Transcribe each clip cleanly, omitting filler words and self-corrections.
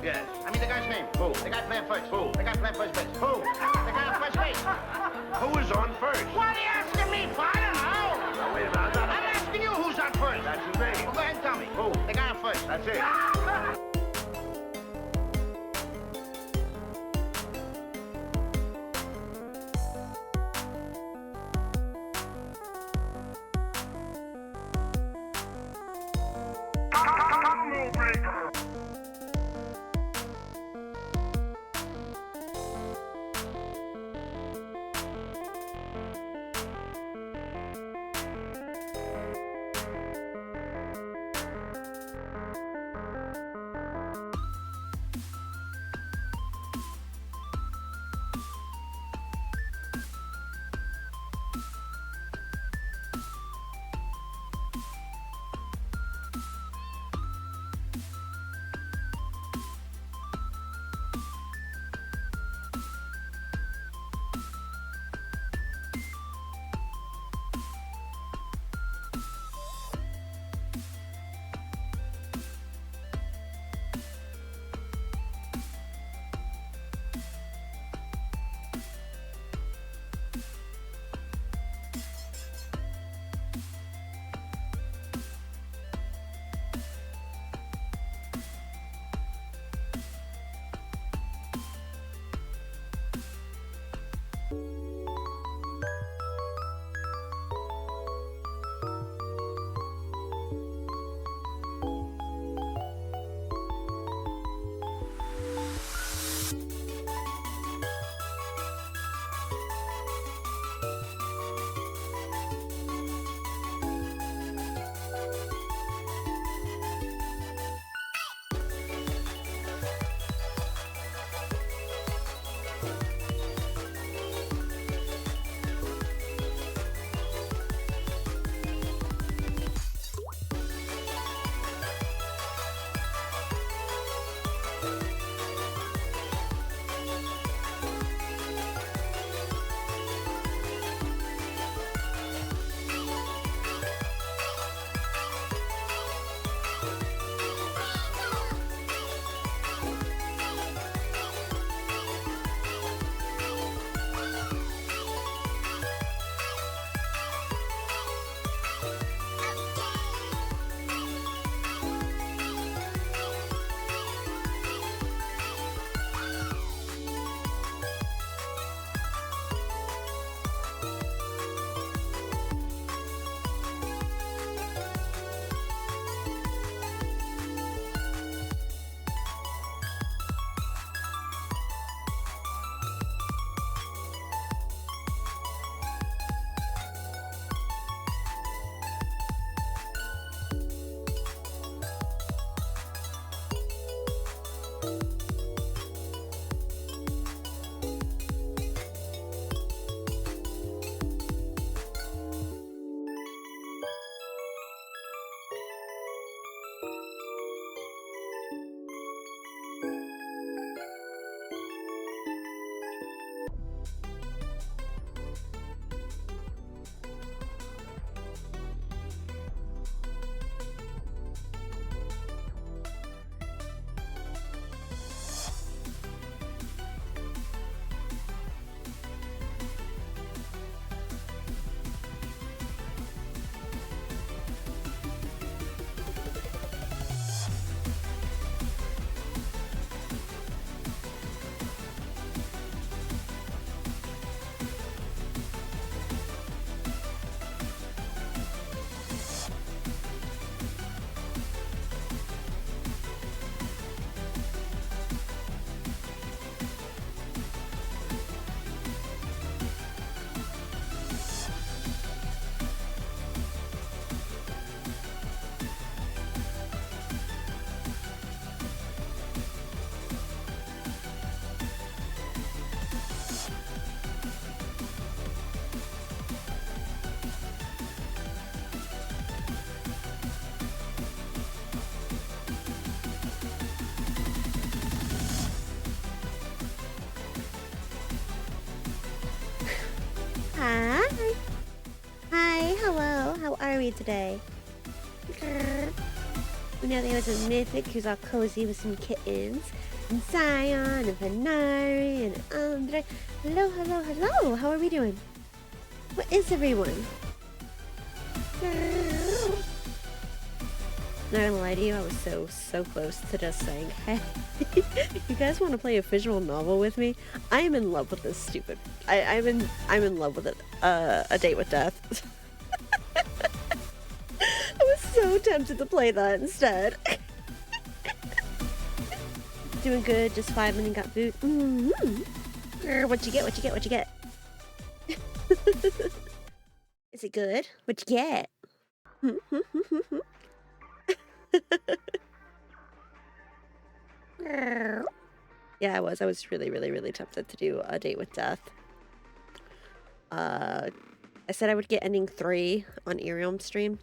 Yes. I mean the guy's name. Who? The guy playing first. Who? The guy playing first base. Who? The guy on first base. Who is on first? What are you asking me for? I don't know. Oh, wait a minute. I'm asking you who's on first. That's his name. Well, go ahead and tell me. Who? The guy on first. That's it. Hi. Hi, hello. How are we today? We know there was a Mythic who's all cozy with some kittens. And Zion, and Venari, and Andre. Hello, hello, hello. How are we doing? What is everyone? Not gonna lie to you, I was so close to just saying, hey, you guys want to play a visual novel with me? I am in love with this stupid. I'm in love with it. A Date with Death. I was so tempted to play that instead. Doing good, just 5 minutes got boot. What you get? What you get? What you get? Is it good? What you get? Yeah, I was really tempted to do A Date with Death. I said I would get ending 3 on Irium stream.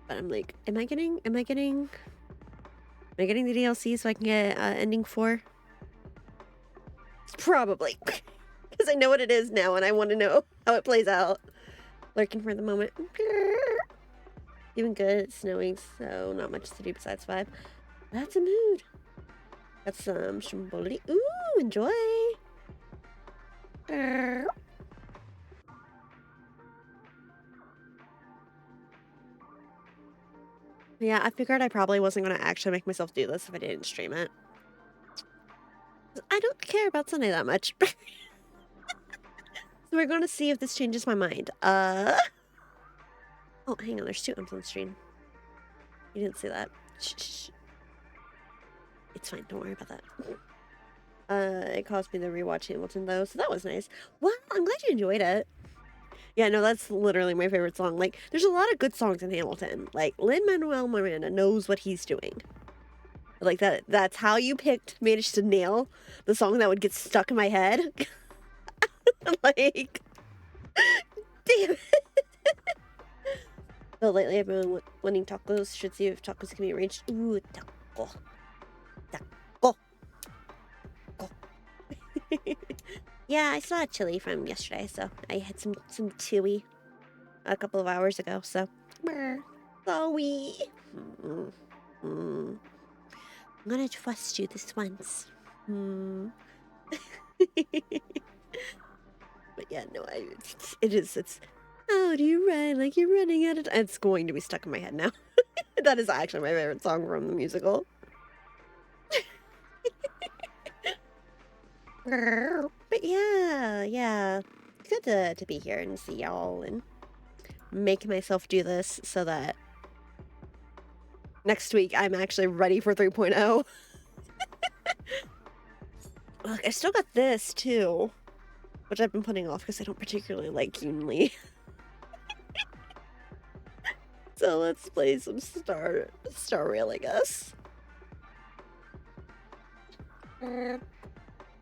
But I'm like, am I getting the DLC so I can get ending 4? Probably. Because I know what it is now and I want to know how it plays out. Lurking for the moment. Doing good. It's snowing, so not much to do besides 5. That's a mood. That's some shamboli. Ooh, enjoy. Yeah, I figured I probably wasn't going to actually make myself do this if I didn't stream it. I don't care about Sunday that much. So we're going to see if this changes my mind. Oh, hang on. There's 2 M's on the stream. You didn't see that. Shh. It's fine. Don't worry about that. It caused me to rewatch Hamilton, though, so that was nice. Well, I'm glad you enjoyed it. Yeah, no, that's literally my favorite song. Like, there's a lot of good songs in Hamilton. Like, Lin-Manuel Miranda knows what he's doing. Like, that's how you managed to nail the song that would get stuck in my head. Like, damn it. So lately I've been winning tacos. Should see if tacos can be arranged. Ooh, taco. Yeah, I saw a chili from yesterday, so I had some chewy a couple of hours ago, so sorry. I'm gonna trust you this once. But yeah, no, it's how do you run like you're running out of time? It's going to be stuck in my head now. That is actually my favorite song from the musical. But yeah, good to be here and see y'all and make myself do this so that next week I'm actually ready for 3.0. Look, I still got this too, which I've been putting off because I don't particularly like Yunli. So let's play some Star Rail, I guess.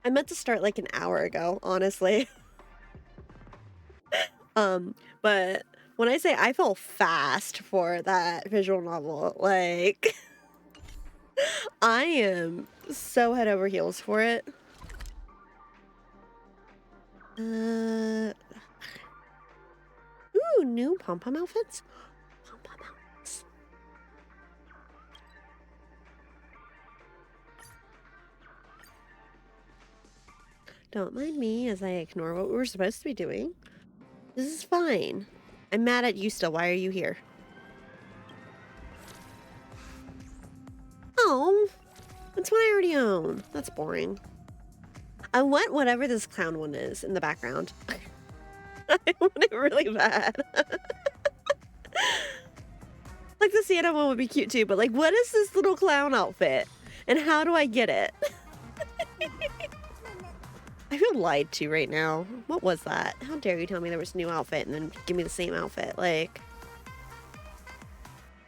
I meant to start like an hour ago, honestly. But when I say I fell fast for that visual novel, like I am so head over heels for it. Ooh, new pom-pom outfits? Pom-pom outfits. Don't mind me as I ignore what we were supposed to be doing. This is fine. I'm mad at you still. Why are you here? Oh, that's one I already own. That's boring. I want whatever this clown one is in the background. I want it really bad. Like the Santa one would be cute too, but like what is this little clown outfit? And how do I get it? I feel lied to right now. What was that? How dare you tell me there was a new outfit and then give me the same outfit? Like,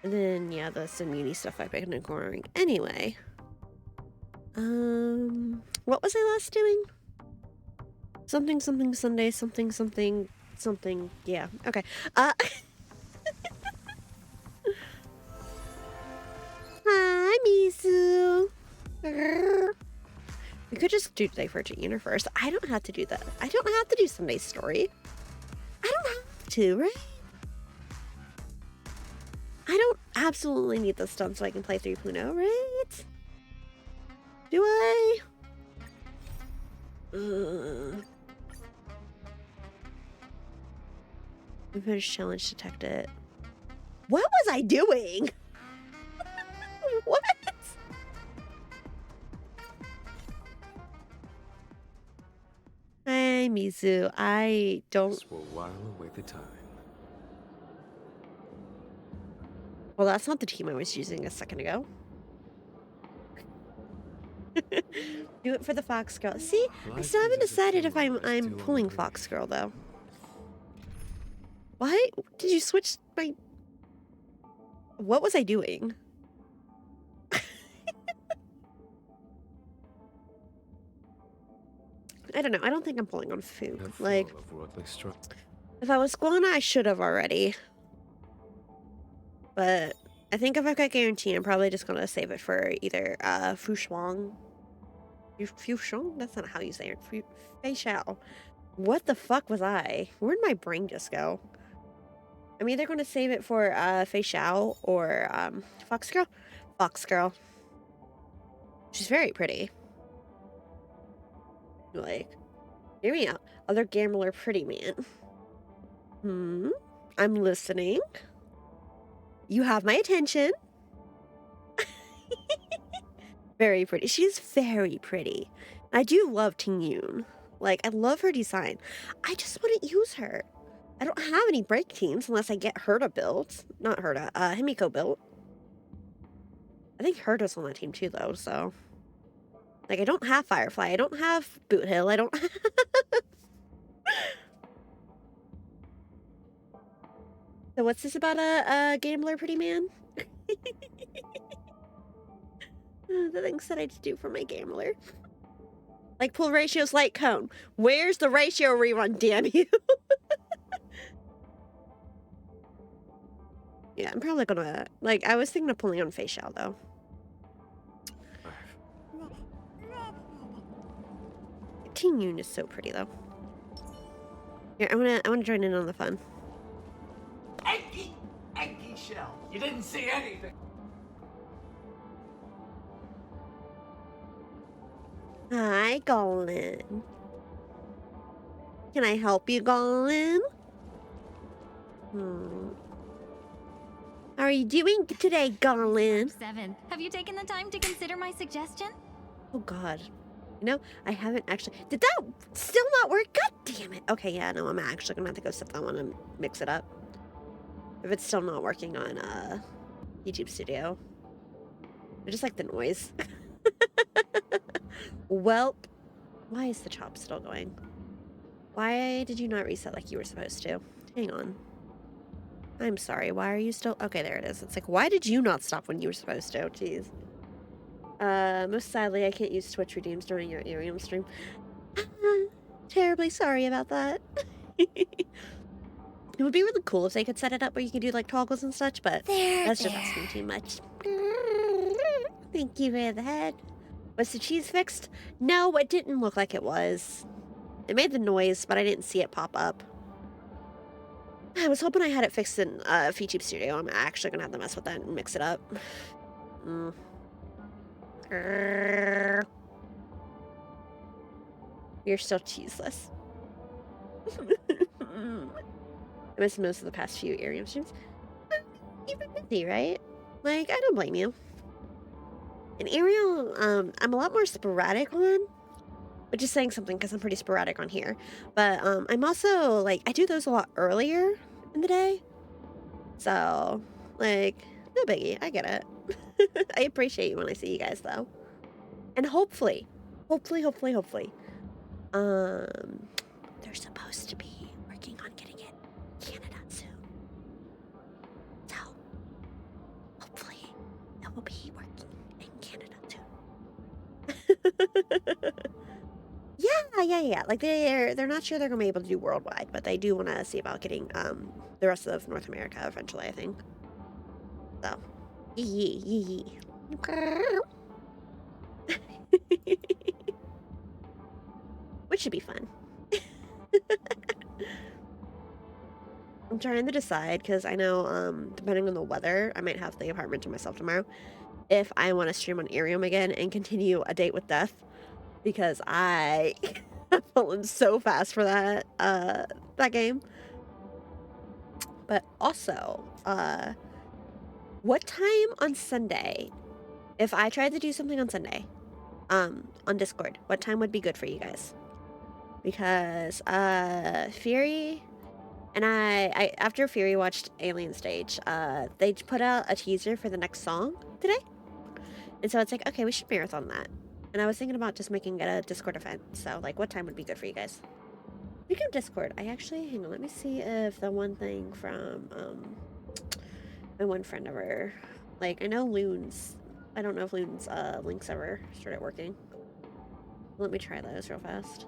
and then yeah, the Simuni stuff I've been ignoring. Anyway, what was I last doing? Something Sunday, something. Yeah, okay. Hi, Misu. We could just do Day for Junior first. I don't have to do that. I don't have to do Sunday's story. I don't have to, right? I don't absolutely need this done so I can play 3.0, right? Do I? Finish challenge detected. What was I doing? What? Hey, Mizu. I don't. This will while away the time. Well, that's not the team I was using a second ago. Do it for the Fox Girl. See, I still haven't decided if I'm pulling Fox Girl though. Why did you switch my? What was I doing? I don't know. I don't think I'm pulling on food. Like, if I was Guana, I should have already. But I think if I've got guarantee, I'm probably just gonna save it for either Fushuang. Fushuang? That's not how you say it. Fei Xiao. What the fuck was I? Where'd my brain just go? I'm either gonna save it for Fei Xiao or Fox Girl. Fox Girl. She's very pretty. Like, hear me out. Other gambler pretty man. I'm listening. You have my attention. Very pretty. She's very pretty. I do love Ting Yun. Like, I love her design. I just wouldn't use her. I don't have any break teams unless I get Herta built. Not Herta, Himiko built. I think Herta's on that team too, though, so. Like, I don't have Firefly. I don't have Boot Hill. I don't. So what's this about a gambler pretty man? The things that I do for my gambler. Like pull ratios like cone. Where's the ratio rerun, damn you? Yeah, I'm probably gonna, like, I was thinking of pulling on Fei Xiao, though. Ting Yun is so pretty, though. Here, I wanna join in on the fun. Enki Shell. You didn't see anything. Hi, Golan. Can I help you, Golan? How are you doing today, Golan? 7. Have you taken the time to consider my suggestion? Oh, God. You know, I haven't actually... Did that still not work? God damn it. Okay, yeah, no, I'm actually gonna have to go set that one and mix it up. If it's still not working on YouTube Studio. I just like the noise. Welp. Why is the chop still going? Why did you not reset like you were supposed to? Hang on. I'm sorry. Why are you still... Okay, there it is. It's like, why did you not stop when you were supposed to? Jeez. Most sadly, I can't use Twitch redeems during your Arium stream. Terribly sorry about that. It would be really cool if they could set it up where you can do like toggles and such, but that's just asking too much. Thank you for the head. Was the cheese fixed? No, it didn't look like it was. It made the noise, but I didn't see it pop up. I was hoping I had it fixed in VTube Studio. I'm actually gonna have to mess with that and mix it up. You're still cheeseless. I missed most of the past few Arium streams. You've been busy, right? Like, I don't blame you. And Ariel, I'm a lot more sporadic on, which is saying something because I'm pretty sporadic on here. But I'm also, like, I do those a lot earlier in the day. So, like, no biggie. I get it. I appreciate you when I see you guys, though. And hopefully, they're supposed to be working on getting it Canada soon. So, hopefully, it will be working in Canada soon. Yeah. Like they're not sure they're gonna be able to do worldwide, but they do want to see about getting the rest of North America eventually, I think. So, yee. Which should be fun. I'm trying to decide because I know, depending on the weather, I might have the apartment to myself tomorrow. If I want to stream on Irium again and continue A Date with Death, because I have fallen so fast for that game. But also, what time on Sunday, if I tried to do something on Sunday, on Discord, what time would be good for you guys? Because, Fury and I after Fury watched Alien Stage, they put out a teaser for the next song today. And so it's like, okay, we should marathon that. And I was thinking about just making it a Discord event. So, like, what time would be good for you guys? Speaking of Discord, hang on, let me see if the one thing from, my one friend ever, like, I know Loon's, I don't know if Loon's, links ever started working. Let me try those real fast.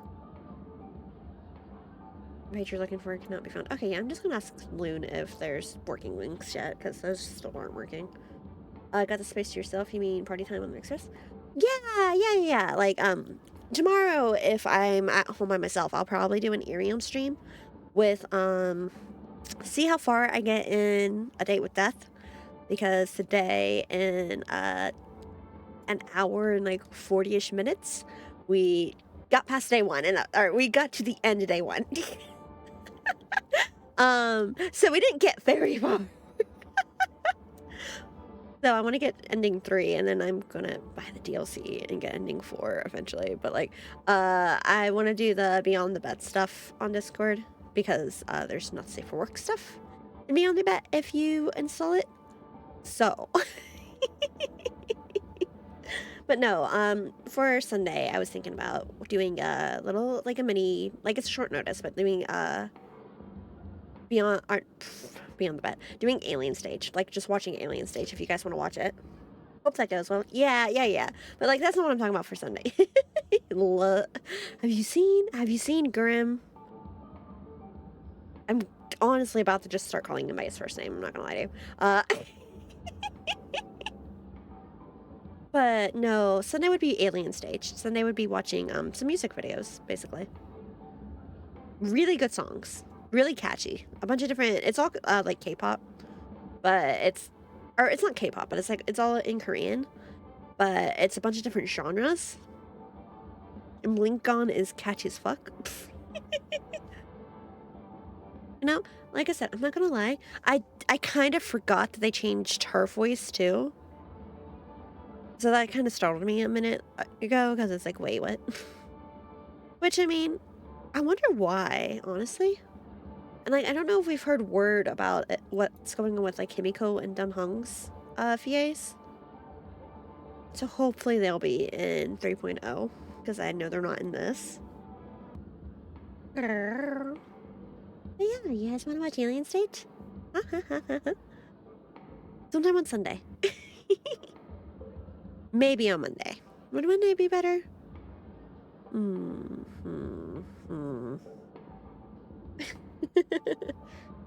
The page you're looking for cannot be found. Okay, yeah, I'm just gonna ask Loon if there's working links yet, because those still aren't working. Got the space to yourself, you mean party time on the Mixers? Yeah. Like, tomorrow, if I'm at home by myself, I'll probably do an Irium stream with, see how far I get in A Date with Death, because today in, an hour and, like, 40-ish minutes, we got past day one, and, or we got to the end of day one. So we didn't get very far. So I want to get ending 3, and then I'm gonna buy the DLC and get ending 4 eventually. But like, I want to do the Beyond the Bet stuff on Discord because there's not safe for work stuff in Beyond the Bet if you install it. So, but no, for Sunday I was thinking about doing a little, like a mini, like it's short notice, but doing Beyond the Bet, doing Alien Stage, like just watching Alien Stage if you guys want to watch it. Hope that goes well. Yeah. But like, that's not what I'm talking about for Sunday. Have you seen Grim? I'm honestly about to just start calling him by his first name. I'm not gonna lie to you. But no, Sunday would be Alien Stage. Sunday would be watching some music videos, basically. Really good songs. Really catchy. A bunch of different, it's all like K-pop, but it's not K-pop, but it's like, it's all in Korean, but it's a bunch of different genres. And Lincoln is catchy as fuck. You know, like I said, I'm not gonna lie, I kind of forgot that they changed her voice too. So that kind of startled me a minute ago, because it's like, wait, what? Which, I mean, I wonder why, honestly. And like, I don't know if we've heard word about it, what's going on with like Himiko and Dunhung's VAs. So hopefully they'll be in 3.0, because I know they're not in this. But yeah, you guys want to watch Alien Stage? Sometime on Sunday. Maybe on Monday. Would Monday be better?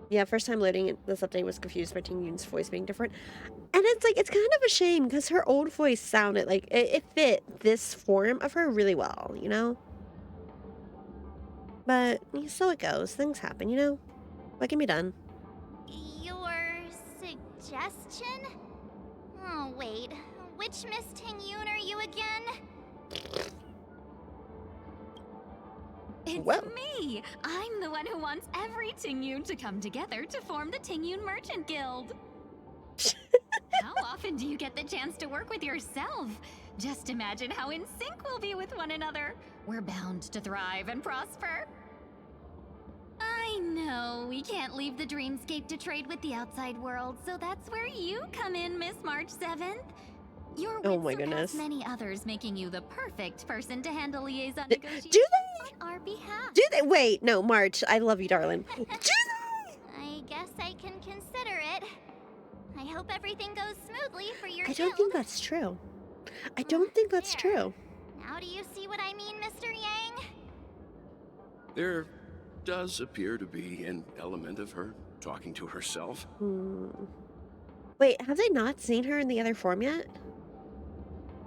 Yeah, first time loading this update was confused by Ting Yun's voice being different. And it's like, it's kind of a shame because her old voice sounded like it fit this form of her really well, you know? But so it goes. Things happen, you know? What can be done? Your suggestion? Oh, wait. Which Miss Ting-yoon are you again? It's Well. me! I'm the one who wants every Ting-yoon to come together to form the Ting-yoon Merchant Guild. How often do you get the chance to work with yourself? Just imagine how in sync we'll be with one another. We're bound to thrive and prosper. I know, we can't leave the dreamscape to trade with the outside world, so that's where you come in, Miss March 7th. Your Oh wits my surpass goodness. many others, making you the perfect person to handle liaison negotiations Do on our behalf. Do they? Wait, no, March. I love you, darling. Do they? I guess I can consider it. I hope everything goes smoothly for your I don't think guild. that's true. I don't think that's There. true. Now do you see what I mean, Mr. Yang? There does appear to be an element of her talking to herself. Wait, have they not seen her in the other form yet?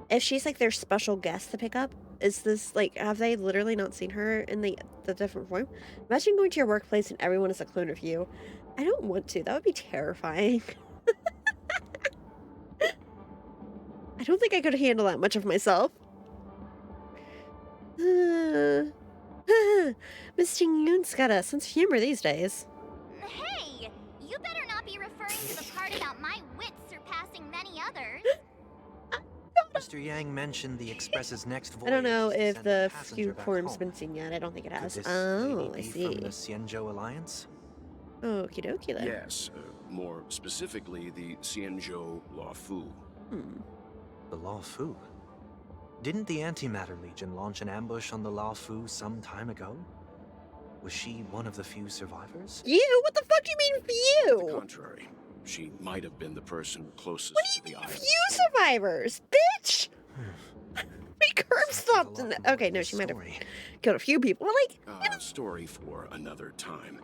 If she's like their special guest to pick up, is this like, have they literally not seen her in the different form? Imagine going to your workplace and everyone is a clone of you. I don't want to. That would be terrifying. I don't think I could handle that much of myself. Miss Ting Yoon's got a sense of humor these days. Hey! You better not be referring to the part about my wits surpassing many others. Mr. Yang mentioned the Express's next voyage. I don't know is to if send a the passenger few back form's home. been seen yet. I don't think it Could has. this Oh, lady I be see. from the Xianzhou Alliance? Okie dokie then. Yes, more specifically, the Xianzhou Law Fu. The Law Fu? Didn't the Antimatter Legion launch an ambush on the Law Fu some time ago? Was she one of the few survivors? You? What the fuck do you mean On the few? contrary, she might have been the person closest What do to you the mean island. few survivors? Bitch! We curb stomped in the... Okay, no, she might have killed a few people. But like, Story for another time.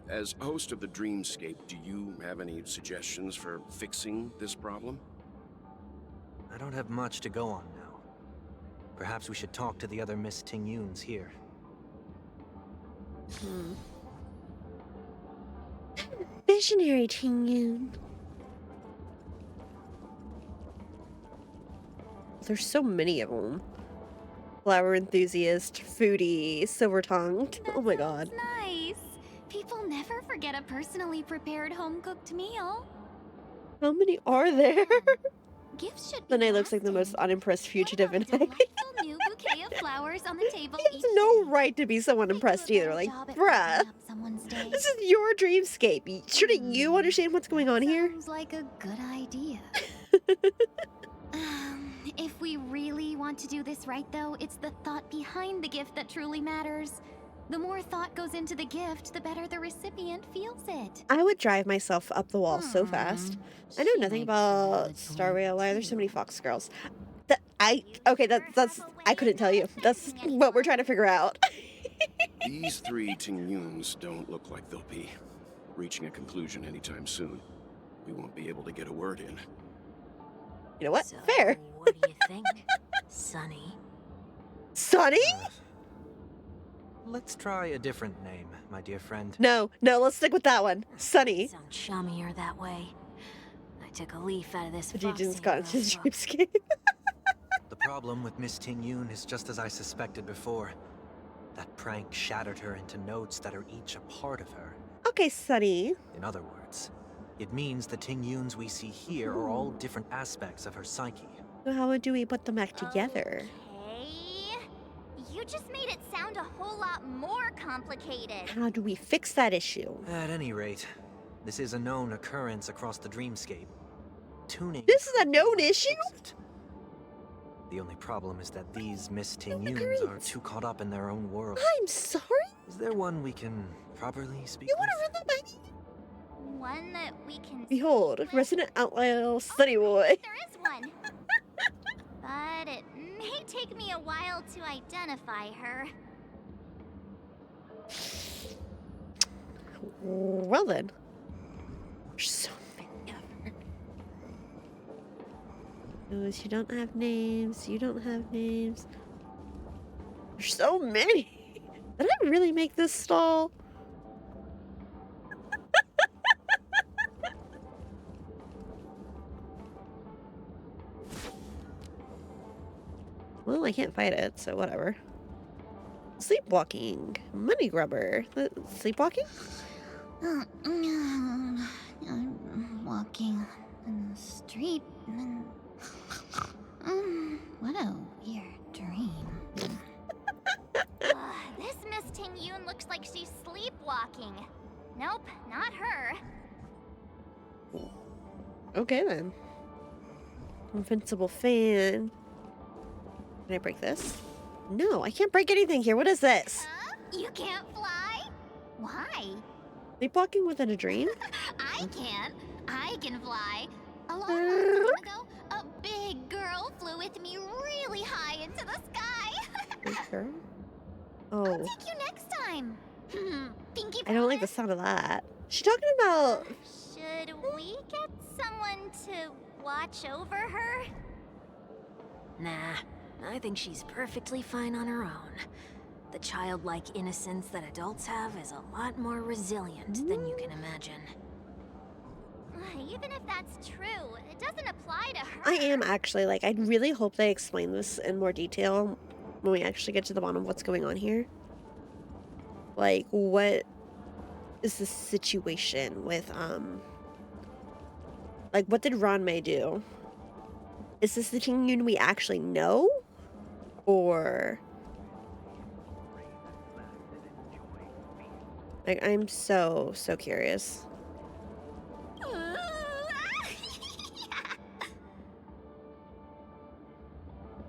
As host of the Dreamscape, do you have any suggestions for fixing this problem? I don't have much to go on now. Perhaps we should talk to the other Miss Ting Yoons here. visionary Ting Yoon. There's so many of them. Flower enthusiast, foodie, silver-tongued. Oh my god. Sounds nice. People never forget a personally prepared home-cooked meal. How many are there? Gifts should be Lene looks like the most lasting. unimpressed What fugitive in about a Hawaii. delightful new bouquet of flowers on the table He has each no day? right to be someone They do impressed a either. better Like, job at bruh, brightening up someone's day. this is your dreamscape. Shouldn't you understand what's going on here? Sounds like a good idea. If we really want to do this right, though, it's the thought behind the gift that truly matters. The more thought goes into the gift, the better the recipient feels it. I would drive myself up the wall so fast. I know She nothing makes a about valid Star point, Rail. Why are there so many too. Fox girls? That's I couldn't tell you. That's what we're trying to figure out. These three Ting Yoons don't look like they'll be reaching a conclusion anytime soon. We won't be able to get a word in. You know what? So, Fair. what do you think, Sonny? Sonny? Let's try a different name, my dear friend. No, let's stick with that one. Sonny. Sound chummier that way. I took a leaf out of this Vegeta's foxy got into his girl's book. dreamscape. The problem with Miss Ting Yoon is just as I suspected before. That prank shattered her into notes that are each a part of her. Okay, Sonny. In other words, it means the Ting Yoons we see here are all different aspects of her psyche. So how do we put them back together? Okay. You just made it sound a whole lot more complicated. How do we fix that issue? At any rate, this is a known occurrence across the dreamscape. Tuning. This is a known issue? Fix it. The only problem is that these Miss Ting Known Yoons are occurrence? too caught up in their own world. I'm sorry? Is there one we can properly speak You want with? to run that by me? One that we can Behold, speak with? resident outlaw Sonny boy. There is one. But it may take me a while to identify her. Well then. There's so many of her. Those who don't have names, you don't have names. There's so many. Did I really make this stall? Well, I can't fight it, so whatever. Sleepwalking. Money grubber. Sleepwalking? I'm walking in the street and what a weird dream. This Miss Ting Yoon looks like she's sleepwalking. Nope, not her. Okay then. Invincible fan. Can I break this? No, I can't break anything here. What is this? You can't fly? Why? Sleepwalking within a dream? I can't. I can fly. A long time ago, a big girl flew with me really high into the sky. Sure. I'll Oh, take you next time. Pinky I don't like the promise? sound of that. She talking about? Should we get someone to watch over her? Nah, I think she's perfectly fine on her own. The childlike innocence that adults have is a lot more resilient than you can imagine. Even if that's true, it doesn't apply to her. I am actually, like, I really hope they explain this in more detail when we actually get to the bottom of what's going on here. Like, what is the situation with, like, what did Ranmei do? Is this the Tingyun we actually know? Or... like, I'm so curious.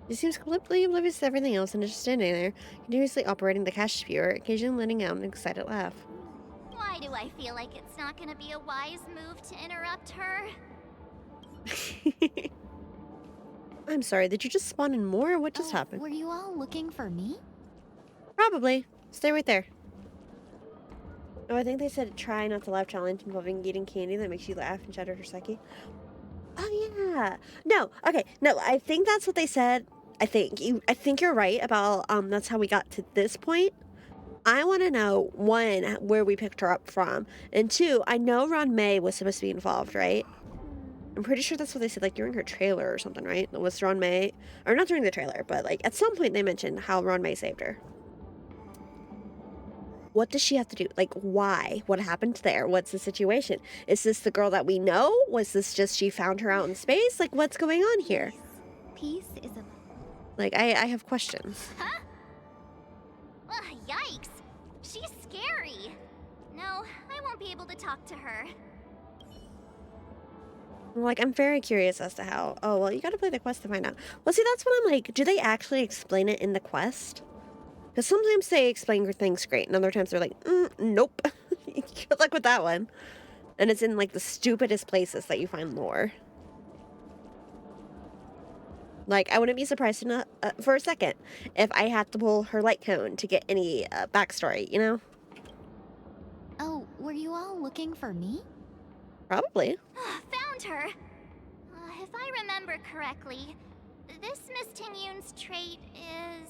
She seems completely oblivious to everything else and is just standing there, continuously operating the cash spewer, occasionally letting out an excited laugh. Why do I feel like it's not gonna be a wise move to interrupt her? I'm sorry, did you just spawn in more, or what just happened? Were you all looking for me? Probably. Stay right there. Oh, I think they said try not to laugh challenge involving eating candy that makes you laugh and shatter her psyche. Oh, yeah. No, okay. No, I think that's what they said. I think you're right about, that's how we got to this point. I want to know, one, where we picked her up from, and two, I know Ranmei was supposed to be involved, right? I'm pretty sure that's what they said, like, during her trailer or something, right? It was Ranmei, or not during the trailer, but, like, at some point they mentioned how Ranmei saved her. What does she have to do? Like, why? What happened there? What's the situation? Is this the girl that we know? Was this just she found her out in space? Like, what's going on here? Peace is a... Like, I have questions. Huh? Ugh, yikes. She's scary. No, I won't be able to talk to her. Like, I'm very curious as to how... oh, well, you gotta play the quest to find out. Well, see, that's what I'm like, do they actually explain it in the quest? Because sometimes they explain things great, and other times they're like, nope. Good luck with that one. And it's in, like, the stupidest places that you find lore. Like, I wouldn't be surprised for a second if I had to pull her light cone to get any backstory, you know? Oh, were you all looking for me? Probably. Found her. If I remember correctly, this Miss Tingyun's trait is...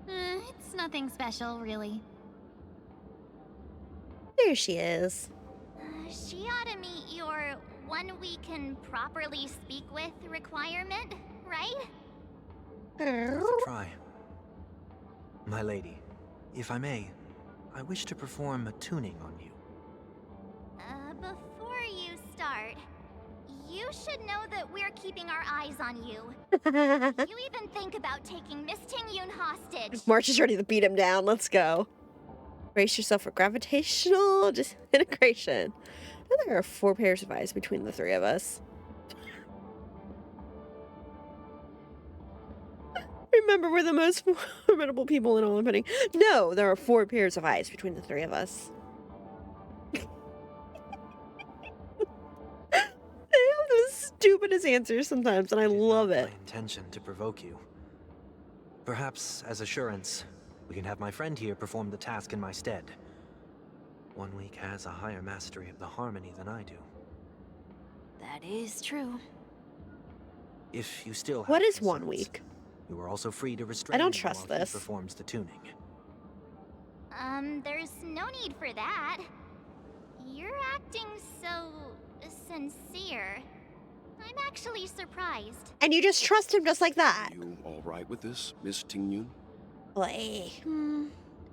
It's nothing special, really. There she is. She ought to meet your one we can properly speak with requirement, right? Try. My lady, if I may, I wish to perform a tuning on you. Before you start, you should know that we're keeping our eyes on you. You even think about taking Miss Tingyun hostage. March is ready to beat him down. Let's go. Brace yourself for gravitational disintegration. And there are 4 pairs of eyes between the 3 of us. Remember, we're the most formidable people in all of pudding. No, there are 4 pairs of eyes between the 3 of us. They have the stupidest answers sometimes, and I love it. My intention to provoke you. Perhaps, as assurance, we can have my friend here perform the task in my stead. 1 week has a higher mastery of the harmony than I do. That is true. If you still have What is 1 concerns, week? you are also free to restrain I don't him trust while he this. performs the tuning. There's no need for that. You're acting so sincere. I'm actually surprised. And you just trust him just like that. You all right with this, Miss Tingyun? Play.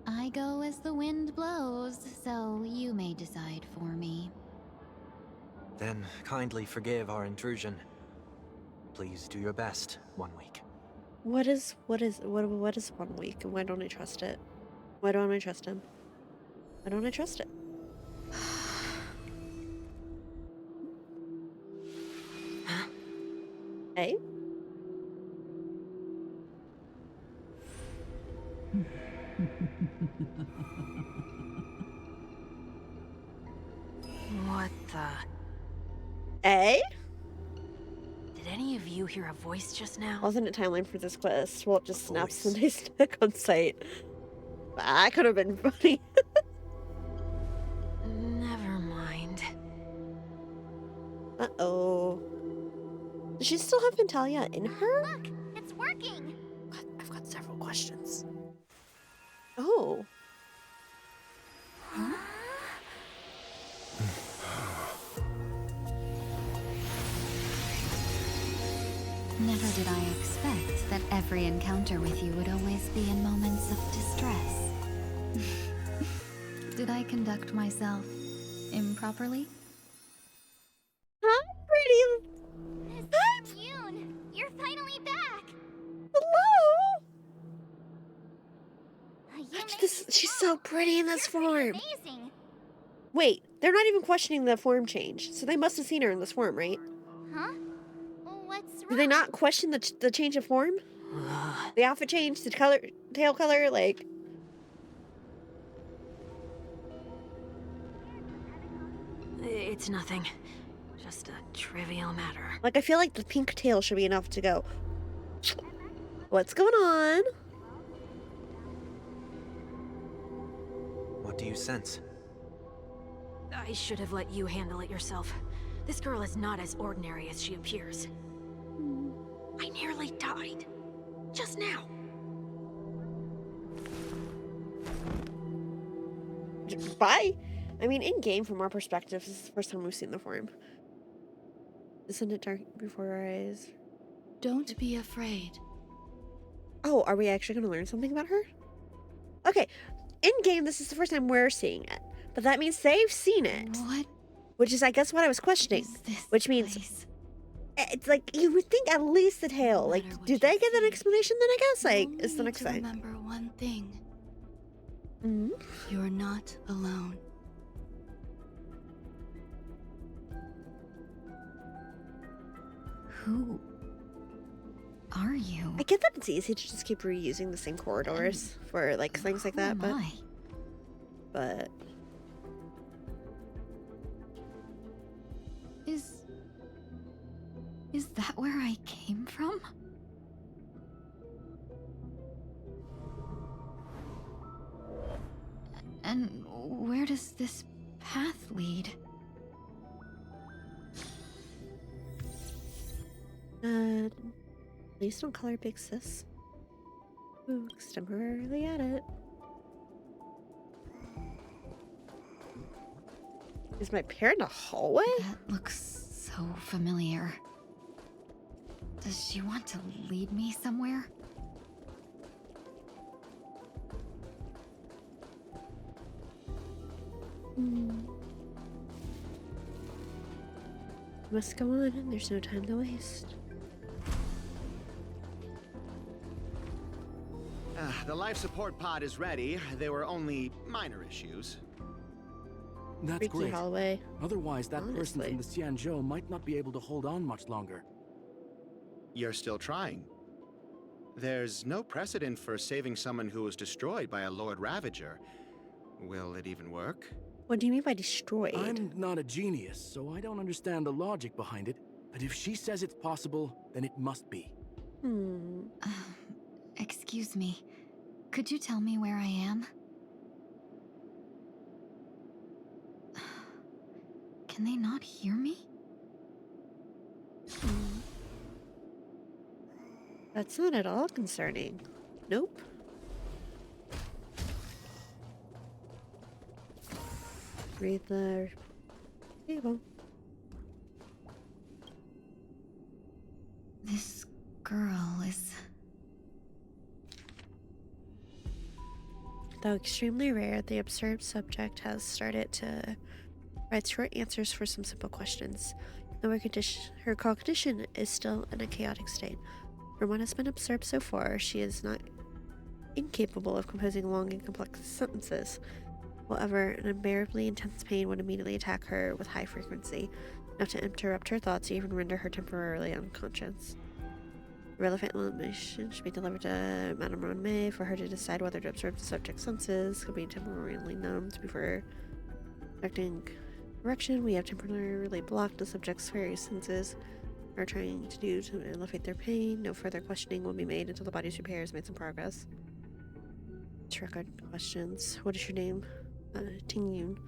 I go as the wind blows, so you may decide for me. Then kindly forgive our intrusion. Please do your best, 1 week. What is 1 week, and why don't I trust it? Why don't I trust him? Why don't I trust it? Hey? What the? Eh? Did any of you hear a voice just now? Alternate timeline for this quest. Well, it just snaps voice. when they stick on site. That could have been funny. Never mind. Uh-oh. Does she still have Ventalia in her? Look, it's working. God, I've got several questions. Oh. Never did I expect that every encounter with you would always be in moments of distress. Did I conduct myself improperly? Hi, pretty. Miss Yoon, you're finally back. Hello. You Watch made this. me She's smile. so pretty in this You're pretty form. amazing. Wait, they're not even questioning the form change, so they must have seen her in this form, right? Huh? What's wrong? Did they not question the change of form? The outfit change, the color, tail color, like. It's nothing. Just a trivial matter. Like, I feel like the pink tail should be enough to go. What's going on? What do you sense? I should have let you handle it yourself. This girl is not as ordinary as she appears. I nearly died. Just now. Bye. I mean, in game, from our perspective, this is the first time we've seen the form. Isn't it dark before our eyes? Don't be afraid. Oh, are we actually going to learn something about her? Okay, in game, this is the first time we're seeing it, but that means they've seen it. What Which is, I guess, what I was questioning. is this Which means place? it's like you would think at least the tail. No Like, matter what did you they get an see, explanation? Then I guess You like only it's the need next to thing. remember one thing. Mhm. You're not alone. Who are you? I get that it's easy to just keep reusing the same corridors for like things like Who that, am but I? but Is that where I came from? And where does this path lead? please don't color big sis. Ooh, looks temporarily at it. Is my pair in a hallway? That looks so familiar. Does she want to lead me somewhere? Must go on, there's no time to waste. The life support pod is ready. There were only minor issues. That's Freaky great. hallway. Otherwise, that person Honestly. from the Xianzhou might not be able to hold on much longer. You're still trying. There's no precedent for saving someone who was destroyed by a Lord Ravager. Will it even work? What do you mean by destroyed? I'm not a genius, so I don't understand the logic behind it. But if she says it's possible, then it must be. Excuse me. Could you tell me where I am? Can they not hear me? That's not at all concerning. Nope. Read the table. This girl is... Though extremely rare, the observed subject has started to write short answers for some simple questions. Though her cognition is still in a chaotic state. From what has been observed so far, she is not incapable of composing long and complex sentences. However, an unbearably intense pain would immediately attack her with high frequency, enough to interrupt her thoughts or even render her temporarily unconscious. Relevant information should be delivered to Madame Ronmay for her to decide whether to observe the subject's senses could be temporarily numbed before affecting correction. We have temporarily blocked the subject's various senses. Are trying to do to elevate their pain. No further questioning will be made until the body's repair has made some progress. To record questions. What is your name? Ting Yun.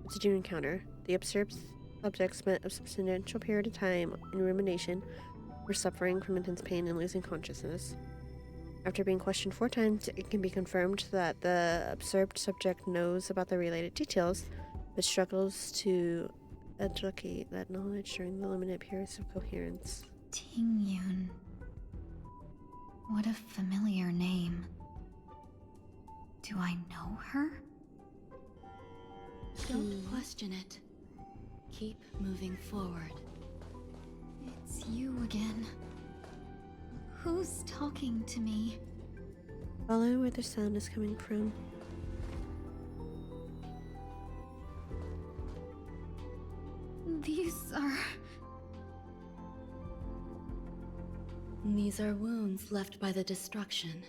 What did you encounter? The observed subject spent a substantial period of time in rumination. Were suffering from intense pain and losing consciousness. After being questioned 4 times, it can be confirmed that the observed subject knows about the related details, but struggles to educate that knowledge during the limited periods of coherence. Tingyun. What a familiar name. Do I know her? Don't question it. Keep moving forward. It's you again. Who's talking to me? Follow where the sound is coming from. These are wounds left by the destruction.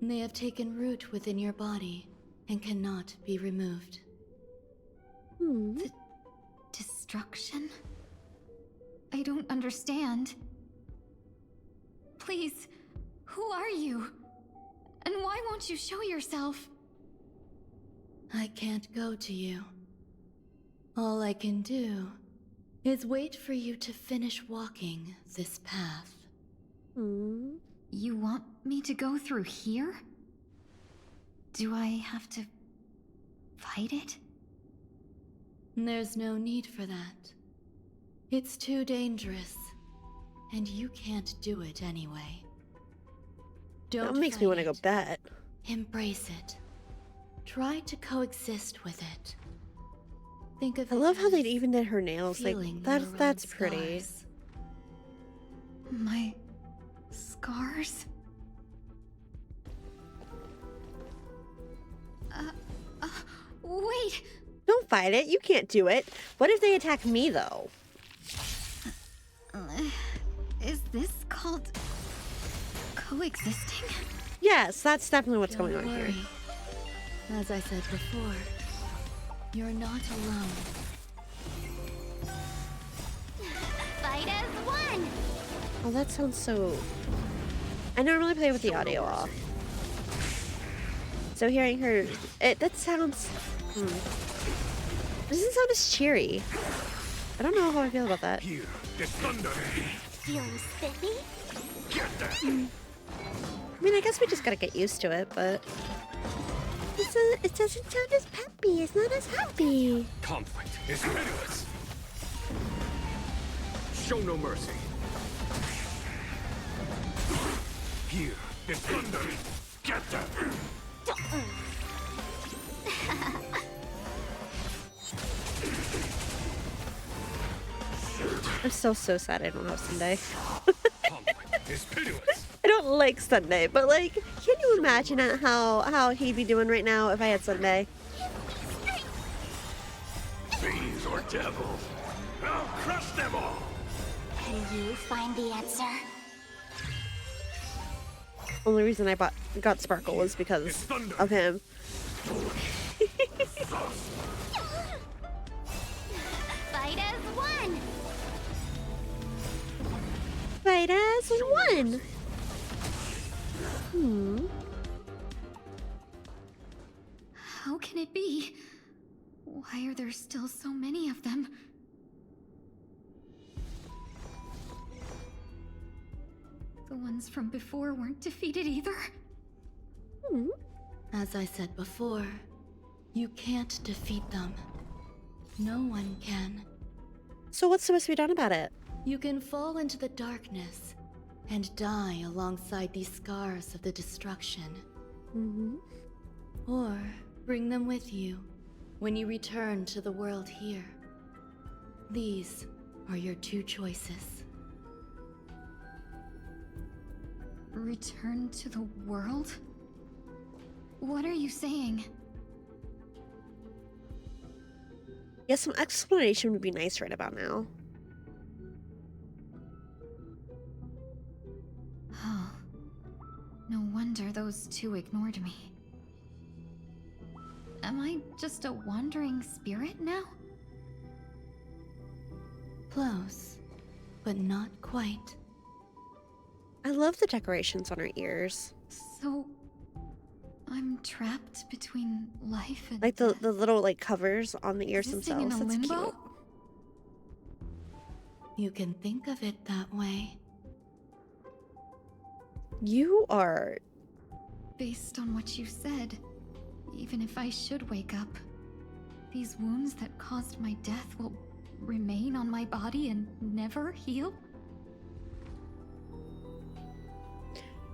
They have taken root within your body and cannot be removed. The destruction? I don't understand. Please, who are you? And why won't you show yourself? I can't go to you. All I can do is wait for you to finish walking this path. You want me to go through here? Do I have to fight it? There's no need for that. It's too dangerous, and you can't do it anyway. Don't That makes me want to go bet. Embrace it. Try to coexist with it. Think of I it love how they as even did her nails. Like feeling that's your own pretty. scars. My scars? Wait! Don't fight it. You can't do it. What if they attack me though? Is this called coexisting? Yes, that's definitely what's Don't going on here. worry. As I said before, you're not alone. Fight as one! Oh, that sounds so... I normally play with the audio off. So hearing her... that sounds... It doesn't sound as cheery. I don't know how I feel about that. Here, this thunder. Feeling spiffy? Get that. I mean, I guess we just gotta get used to it, but... It doesn't sound as peppy. It's not as happy. Conflict is pitiless. Show no mercy. Here, this thunder. Get that. I'm still so sad I don't have Sunday. Conflict is pitiless. I don't like Sunday, but like, can you imagine how he'd be doing right now if I had Sunday? Fiends or devils, I'll crush them all. Can you find the answer? Only reason I got Sparkle was because of him. Fight as one! Fight as one! How can it be? Why are there still so many of them? The ones from before weren't defeated either? As I said before, you can't defeat them. No one can. So what's supposed to be done about it? You can fall into the darkness and die alongside these scars of the destruction. Or bring them with you when you return to the world here. These are your 2 choices. Return to the world? What are you saying? Yeah, some explanation would be nice right about now. Oh. No wonder those 2 ignored me. Am I just a wandering spirit now? Close, but not quite. I love the decorations on her ears. So... I'm trapped between life and Like the little like covers on the ears existing in themselves. a That's limbo? cute. You can think of it that way. You are... Based on what you said, even if I should wake up, these wounds that caused my death will remain on my body and never heal?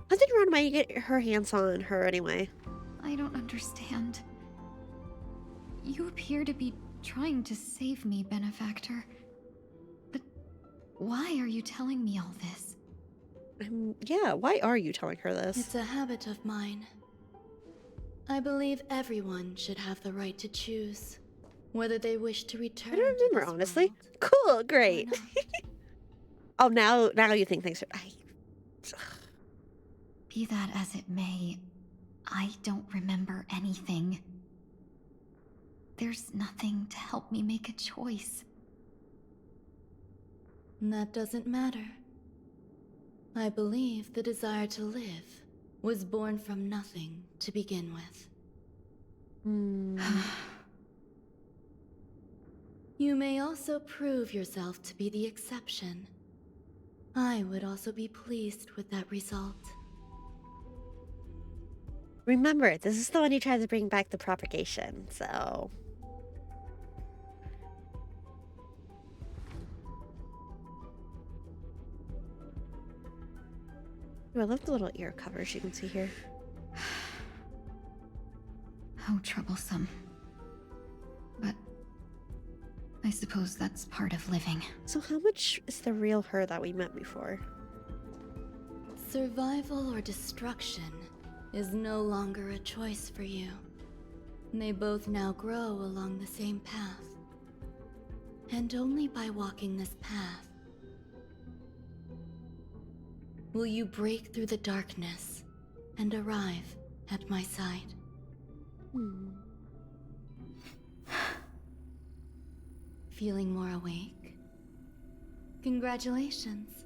How did Ranma get her hands on her anyway? I don't understand. You appear to be trying to save me, benefactor. But why are you telling me all this? Yeah, why are you telling her this? It's a habit of mine. I believe everyone should have the right to choose whether they wish to return. I don't remember, honestly. Cool, great. Oh, now you think things are... Be that as it may, I don't remember anything. There's nothing to help me make a choice. That doesn't matter. I believe the desire to live was born from nothing to begin with. You may also prove yourself to be the exception. I would also be pleased with that result. Remember, this is the one who tried to bring back the propagation, so... Ooh, I love the little ear covers you can see here. How troublesome. But I suppose that's part of living. So how much is the real her that we met before? Survival or destruction is no longer a choice for you. They both now grow along the same path. And only by walking this path will you break through the darkness and arrive at my side. Feeling more awake? Congratulations.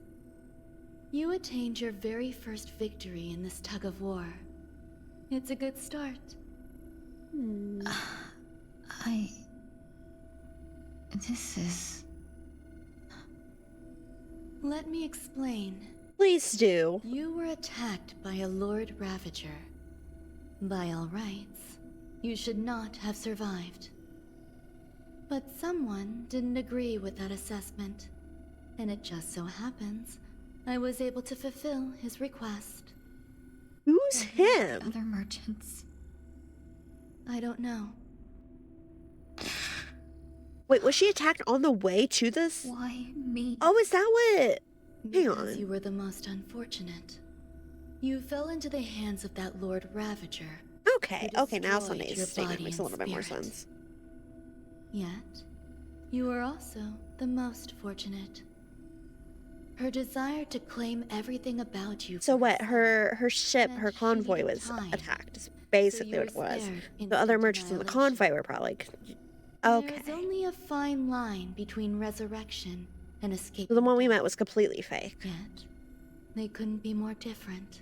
You attained your very first victory in this tug of war. It's a good start. This is... Let me explain. Please do. You were attacked by a Lord Ravager. By all rights, you should not have survived. But someone didn't agree with that assessment, and it just so happens I was able to fulfill his request. Who's him? Other merchants. I don't know. Wait, was she attacked on the way to this? Why me? Oh, is that what? Hang Because on. you were the most unfortunate. You fell into the hands of that Lord Ravager. Okay, who okay, now destroyed somebody's your statement body makes a and little bit more spirit. sense. Yet, you were also the most fortunate. Her desire to claim everything about you. So what? Her ship, her convoy was attacked. Is basically what it was. The other merchants in the convoy were probably... Okay. There's only a fine line between resurrection and escape. So the one we met was completely fake. Yet, they couldn't be more different.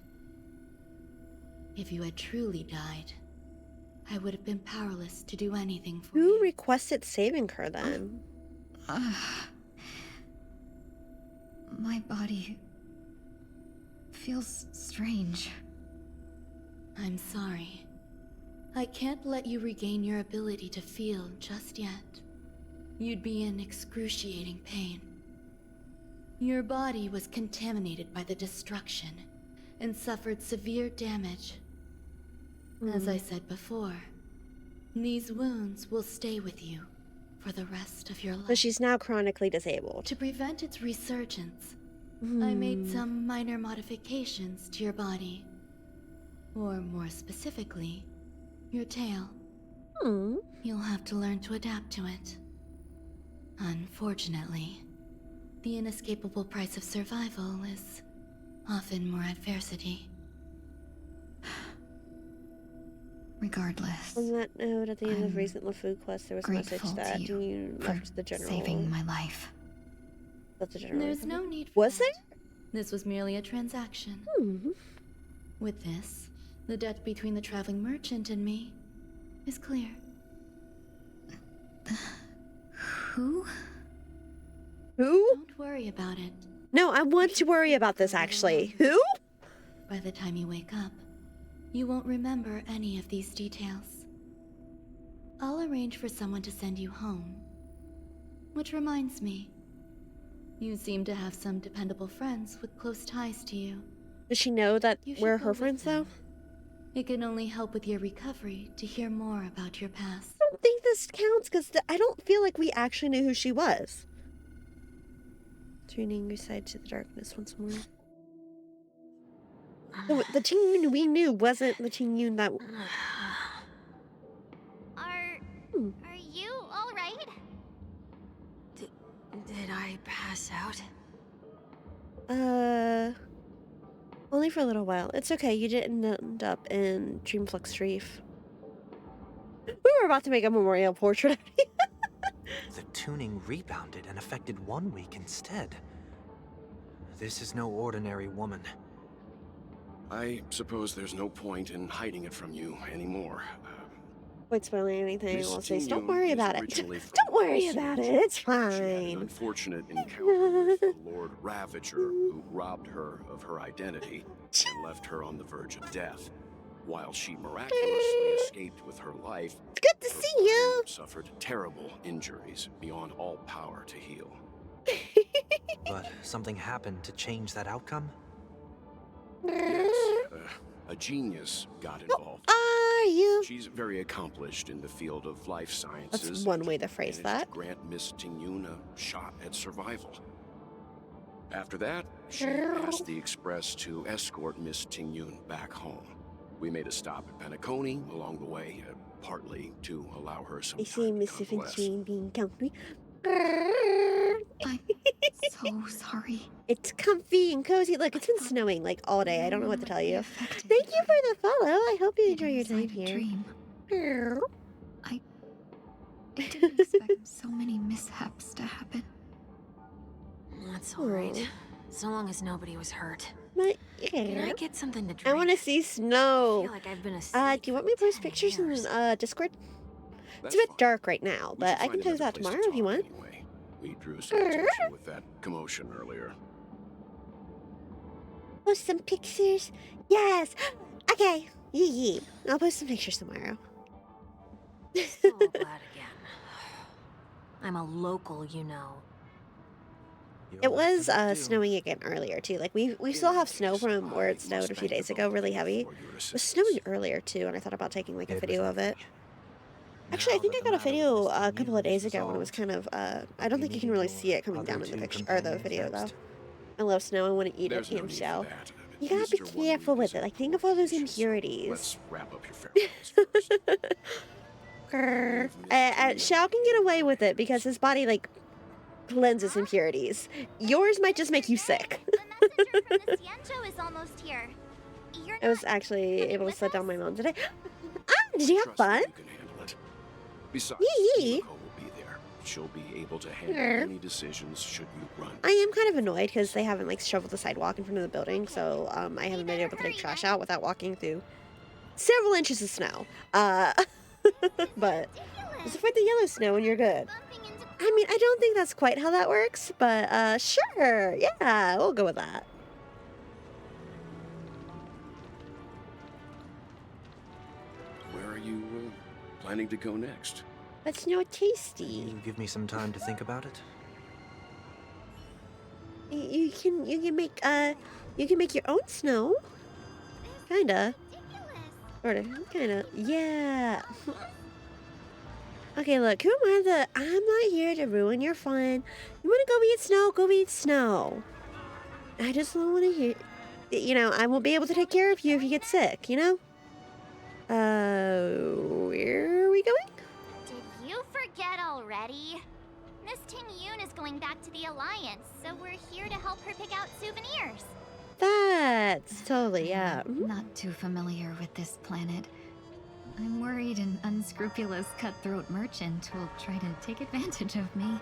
If you had truly died, I would have been powerless to do anything for you. Who requested saving her then? My body feels strange. I'm sorry. I can't let you regain your ability to feel just yet. You'd be in excruciating pain. Your body was contaminated by the destruction and suffered severe damage. As I said before, these wounds will stay with you for the rest of your life. So she's now chronically disabled. To prevent its resurgence, I made some minor modifications to your body. Or more specifically, your tail. You'll have to learn to adapt to it. Unfortunately, the inescapable price of survival is often more adversity. Regardless. On that note, at the end of recent LeFou quest, there was a message that you left the general. Saving my life. That's the general. There's no need for Was that. there? This was merely a transaction. With this, the debt between the traveling merchant and me is clear. Who? Who? Don't worry about it. No, I want to worry about this actually. Who? by the time you wake up, you won't remember any of these details. I'll arrange for someone to send you home. Which reminds me, you seem to have some dependable friends with close ties to you. Does she know that You should we're go her with friends, though? them. It can only help with your recovery to hear more about your past. I don't think this counts because I don't feel like we actually knew who she was. Turning your side to the darkness once more. No, the Ting we knew wasn't the Ting that. Are you all right? Did I pass out? Only for a little while. It's okay. You didn't end up in Dreamflux Reef. We were about to make a memorial portrait. The tuning rebounded and affected 1 week instead. This is no ordinary woman. I suppose there's no point in hiding it from you anymore. Wait, spoiling anything? Miss I'll say, Ting don't Yun worry is about it. originally from Don't worry overseas. about it. It's She had an fine. unfortunate encounter with the Lord Ravager, who robbed her of her identity and left her on the verge of death. While she miraculously escaped with her life, Good to her see you. body suffered terrible injuries beyond all power to heal. But something happened to change that outcome? Yes, a genius got involved. Are you? She's very accomplished in the field of life sciences. That's one way to phrase managed that. to grant Miss Ting Yun a shot at survival. After that, she asked the Express to escort Miss Ting Yun back home. We made a stop at Penacony along the way, partly to allow her some I time see to Miss convalesce. Aventurine being comfy. I'm so sorry. It's comfy and cozy. Look, it's been snowing like all day. I don't know what to tell you. Thank you for the follow. I hope you enjoy your time here. Dream. I didn't expect so many mishaps to happen. That's alright. So long as nobody was hurt. But Can I yeah. get something to I drink? want to see I snow. feel like I've been Do asleep you want me to post for 10 pictures years. in Discord? That's It's a bit fine. dark right now, We but should I can find post another that place to tomorrow if you talk want. Anyway. We drew some attention with that commotion earlier. Post some pictures. Yes. Okay. Yee. I'll post some pictures tomorrow. So glad again. I'm a local, you know. It was snowing again earlier too. Like we still have snow from where it snowed a few days ago, really heavy. It was snowing earlier too, and I thought about taking like a video of it. Actually, I think I got a video a couple of days ago when it was kind of I don't think you can really see it coming down in the picture or the video though. I love snow. I want to eat There's it no and need shell. for that. You gotta be Mr. One careful Week with is it. Like think of all those vacation, so impurities. Let's wrap up your farewells first. Shao can get away with it because his body like cleanses impurities. Yours might just make you sick. The messenger from the Ciencho is almost here. You're I was not actually coming able to with slow down us? my mom today. Did you have Trust fun? that you can handle it. Besides, Yee. Yumiko will be there. She'll be able to handle any decisions should you run. I am kind of annoyed because they haven't like shoveled the sidewalk in front of the building, so I haven't been able to take trash out without walking through several inches of snow. But just avoid the yellow snow and you're good. Bumping into I mean, I don't think that's quite how that works, but sure, yeah, we'll go with that. Where are you planning to go next? But snow tasty. You give me some time to think about it? You can make your own snow. Kinda. Sorta. Kinda. Yeah. Okay, look, who am I that I'm not here to ruin your fun. You wanna go eat snow, go eat snow. I just don't wanna hear, you know, I won't be able to take care of you if you get sick, you know? Where are we going? Did you forget already? Miss Ting Yun is going back to the Alliance, so we're here to help her pick out souvenirs. That's totally, yeah. Mhm. Not too familiar with this planet. I'm worried an unscrupulous cutthroat merchant will try to take advantage of me.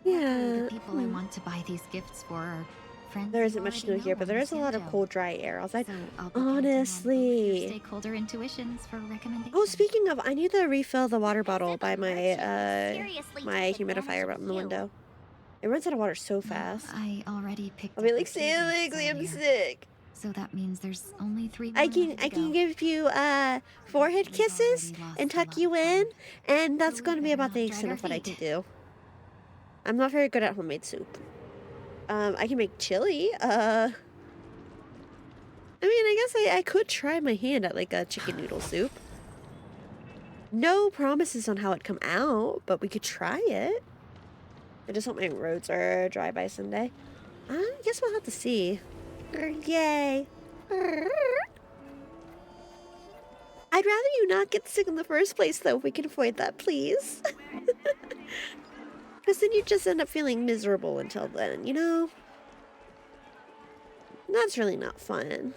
Yeah. The people I want to buy these gifts for are friends. There you isn't much already snow know here, but on there is a lot of Santo. cold, dry air outside. So I'll be counting on both your Honestly. stakeholder intuitions for recommendations. Oh, speaking of, I need to refill the water bottle by my Seriously my took advantage humidifier of out in the you. window. It runs out of water so fast. I already picked I'll be up like, the tea leaves Alex, I'm earlier. sick. So that means there's only 3 more I left can to go. give you forehead kisses and tuck you in, and that's going to be about the extent of what I can do. I'm not very good at homemade soup. I can make chili. I mean, I guess I could try my hand at like a chicken noodle soup. No promises on how it'd come out, but we could try it. I just hope my roads are dry by Sunday. I guess we'll have to see. Yay. I'd rather you not get sick in the first place, though, if we can avoid that, please. Because then you just end up feeling miserable until then, you know? That's really not fun.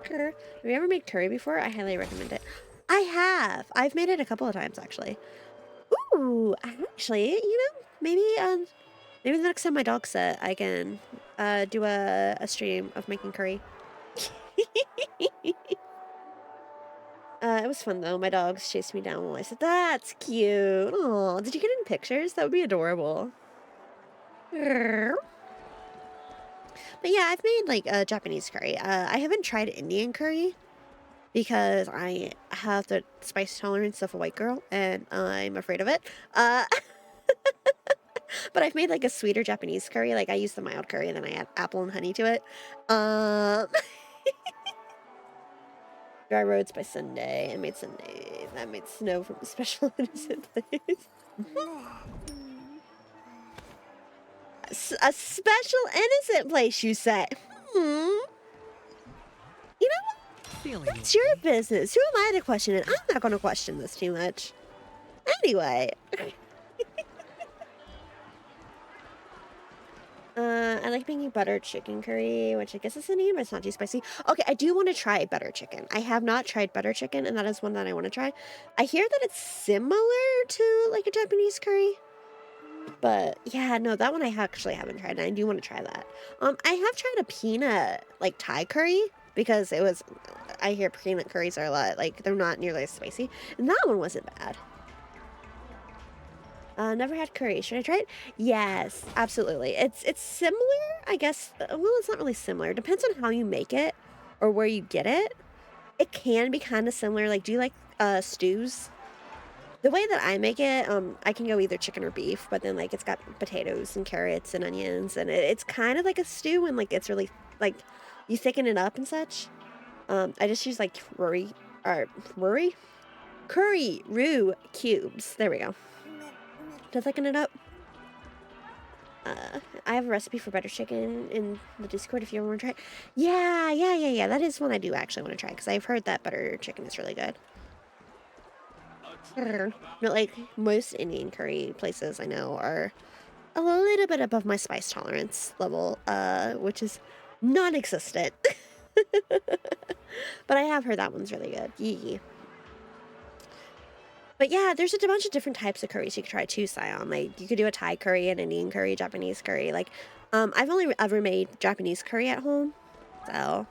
Have you ever made curry before? I highly recommend it. I have. I've made it a couple of times, actually. Ooh, actually, you know, maybe the next time my dog's set, I can do a stream of making curry. It was fun though. My dogs chased me down while I said, "That's cute." Oh, did you get any pictures? That would be adorable. But yeah, I've made like a Japanese curry. I haven't tried Indian curry because I have the spice tolerance of a white girl and I'm afraid of it. But I've made like a sweeter Japanese curry. Like I use the mild curry and then I add apple and honey to it. Dry roads by Sunday. I made Sunday. That made snow from a special innocent place. A special innocent place, you say? You know what? It's your business. Who am I to question it? I'm not going to question this too much. Anyway. I like making butter chicken curry, which I guess is the name, but it's not too spicy. Okay, I do want to try butter chicken. I have not tried butter chicken, and that is one that I want to try. I hear that it's similar to like a Japanese curry. But yeah, no, that one I actually haven't tried, and I do want to try that. I have tried a peanut like Thai curry because it was. I hear peanut curries are a lot like they're not nearly as spicy, and that one wasn't bad. Never had curry. Should I try it? Yes, absolutely. It's similar, I guess. Well, it's not really similar. It depends on how you make it or where you get it. It can be kind of similar. Like, do you like stews? The way that I make it, I can go either chicken or beef, but then like it's got potatoes and carrots and onions, and it's kind of like a stew, and like it's really like you thicken it up and such. I just use like curry roux cubes. There we go. To thicken it up. I have a recipe for butter chicken in the Discord if you ever want to try it. Yeah. That is one I do actually want to try because I've heard that butter chicken is really good. But like most Indian curry places I know are a little bit above my spice tolerance level, which is non-existent. But I have heard that one's really good. Yee. But yeah, there's a bunch of different types of curries you could try too, Scion. Like, you could do a Thai curry, an Indian curry, Japanese curry. Like, I've only ever made Japanese curry at home. So,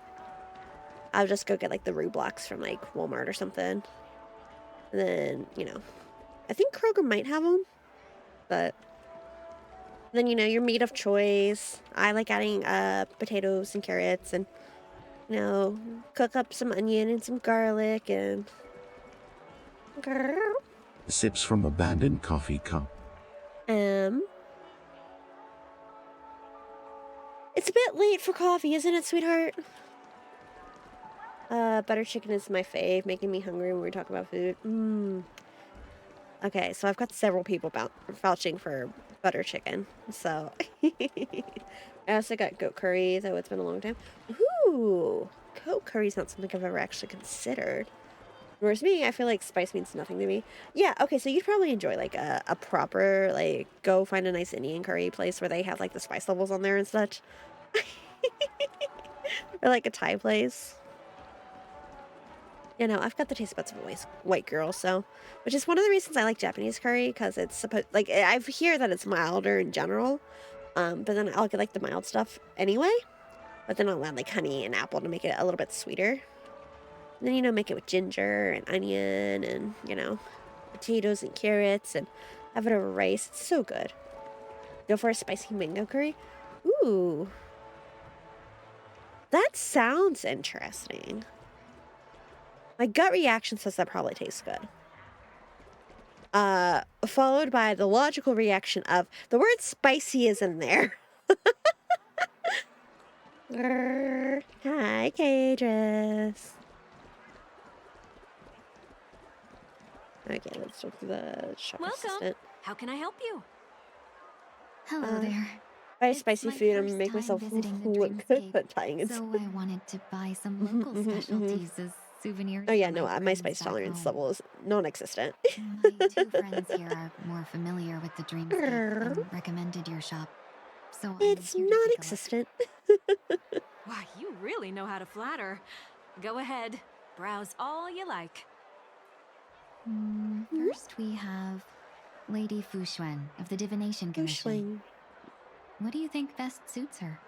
I'll just go get, like, the roux blocks from, like, Walmart or something. And then, you know, I think Kroger might have them. But then, you know, your meat of choice. I like adding potatoes and carrots and, you know, cook up some onion and some garlic and... Sips from abandoned coffee cup. It's a bit late for coffee, isn't it, sweetheart? Butter chicken is my fave, making me hungry when we talk about food. Okay, so I've got several people vouching for butter chicken, so... I also got goat curry, though it's been a long time. Ooh! Goat curry's not something I've ever actually considered. Whereas me, I feel like spice means nothing to me. Yeah, okay, so you'd probably enjoy, like, a proper, like, go find a nice Indian curry place where they have, like, the spice levels on there and such. Or, like, a Thai place. You know, I've got the taste buds of a white girl, so... Which is one of the reasons I like Japanese curry, because it's supposed... Like, I hear that it's milder in general. But then I'll get, like, the mild stuff anyway. But then I'll add, like, honey and apple to make it a little bit sweeter. And then, you know, make it with ginger and onion and, you know, potatoes and carrots and have it over rice. It's so good. Go for a spicy mango curry. Ooh. That sounds interesting. My gut reaction says that probably tastes good. Followed by the logical reaction of the word spicy is in there. Hi, Cadris. Okay, let's look through the shop assistant. How can I help you? Hello there. Buy It's spicy my food and first make time myself visiting the look good dreamscape, but tying it. so I wanted to buy some local specialties as souvenirs. Oh yeah, for no, my friends spice back tolerance home. level is non-existent. My two friends here are more familiar with the dreamscape and recommended your shop, so It's I'm here to take a look. non-existent. Wow, you really know how to flatter. Go ahead, browse all you like. First we have Lady Fuxuan of the Divination Commission. What do you think best suits her?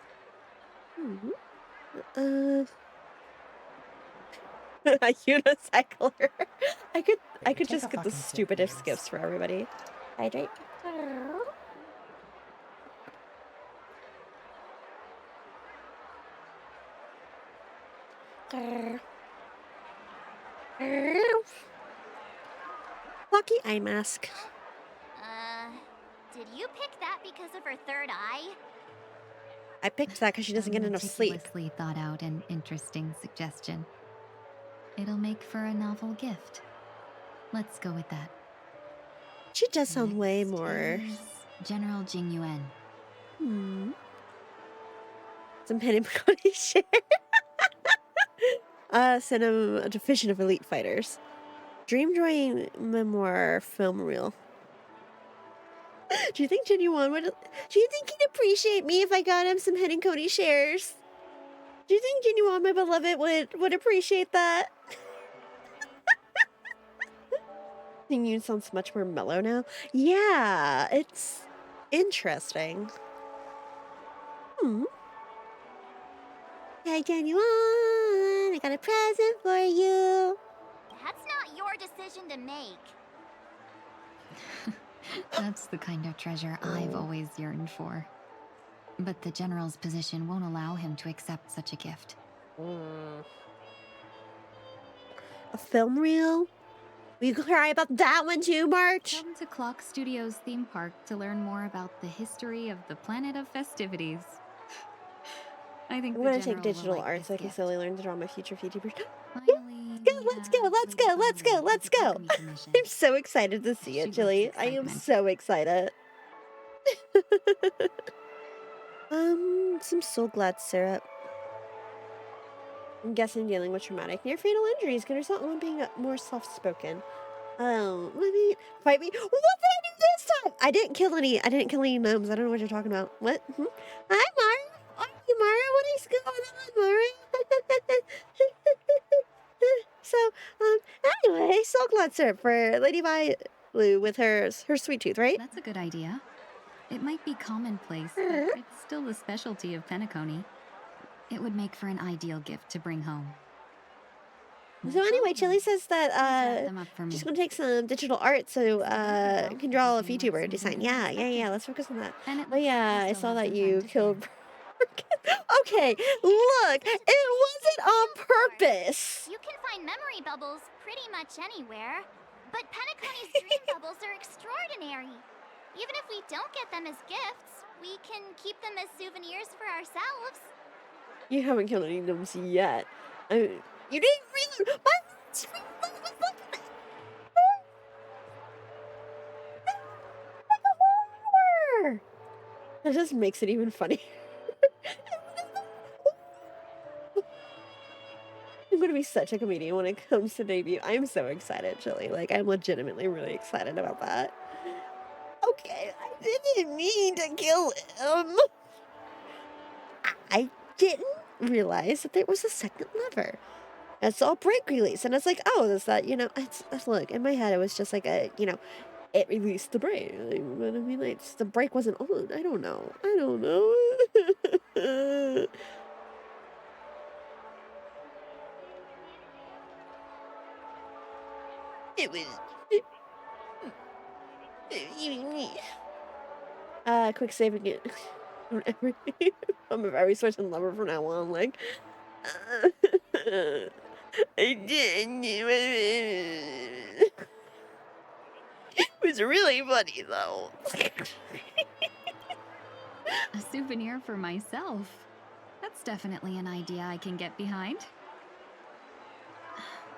A unicycler. I could take just a get the fucking sip, stupidest please. gifts for everybody. Hydrate. Lucky eye mask. Did you pick that because of her third eye? I picked that because she doesn't get enough sleep. Meticulously thought out and interesting suggestion. It'll make for a novel gift. Let's go with that. She does sound way more. General Jing Yuan. Some pen and pony share. Send him a division of elite fighters. Dream drawing memoir film reel. Do you think Genuine would? Do you think he'd appreciate me if I got him some Hen and Cody shares? Do you think Genuine, my beloved, would appreciate that? Singing sounds much more mellow now. Yeah, it's interesting. Hey, Genuine, I got a present for you. That's not your decision to make. That's the kind of treasure I've always yearned for. But the General's position won't allow him to accept such a gift. A film reel? Will you cry about that one too, March? Come to Clock Studios theme park to learn more about the history of the planet of festivities. I think I'm the gonna take General will digital like art this so I can gift. slowly learn to draw my future VTubers. Finally, Let's go! I'm so excited to see it, Jilly. I am so excited. Some Soul Glad syrup. I'm guessing dealing with traumatic near fatal injuries can result in being more soft-spoken. Oh, let me fight me. What did I do this time? I didn't kill any gnomes. I don't know what you're talking about. What? Hi, Mara. Are you Mara? What is going on, Mara? So, anyway, Soul Glad syrup for Lady Blue with her sweet tooth, right? That's a good idea. It might be commonplace, but it's still the specialty of Penacony. It would make for an ideal gift to bring home. So anyway, Chili says that she's gonna take some digital art so can draw a VTuber design. Yeah. Let's focus on that. Oh yeah, I saw that you killed. Okay, look, it wasn't on purpose. You can find memory bubbles pretty much anywhere, but Penacony's dream bubbles are extraordinary. Even if we don't get them as gifts, we can keep them as souvenirs for ourselves. You haven't killed any gnomes yet. You didn't really. That just makes it even funny. I'm gonna be such a comedian when it comes to debut. I'm so excited, Chili. Like, I'm legitimately really excited about that. Okay, I didn't mean to kill him. I didn't realize that there was a second lever. I saw brake release, and it's like, oh, is that, it's look, in my head, it was just like a, it released the brake. But I mean, like, the brake wasn't on. I don't know. It was. Quick saving it. I'm a very switching lover from now on. Like, I did. It was really funny though. A souvenir for myself. That's definitely an idea I can get behind.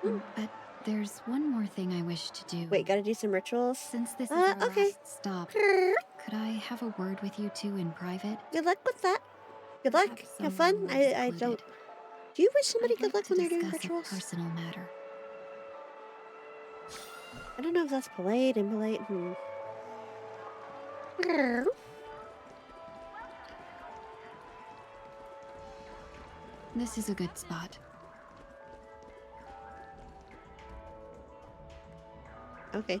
But there's one more thing I wish to do. Wait, gotta do some rituals? Since this is our okay. last stop, could I have a word with you two in private? Good luck with that. Good luck. Have fun. I don't. Do you wish somebody good luck when they're doing rituals? A personal matter. I don't know if that's polite, impolite. This is a good spot. Okay.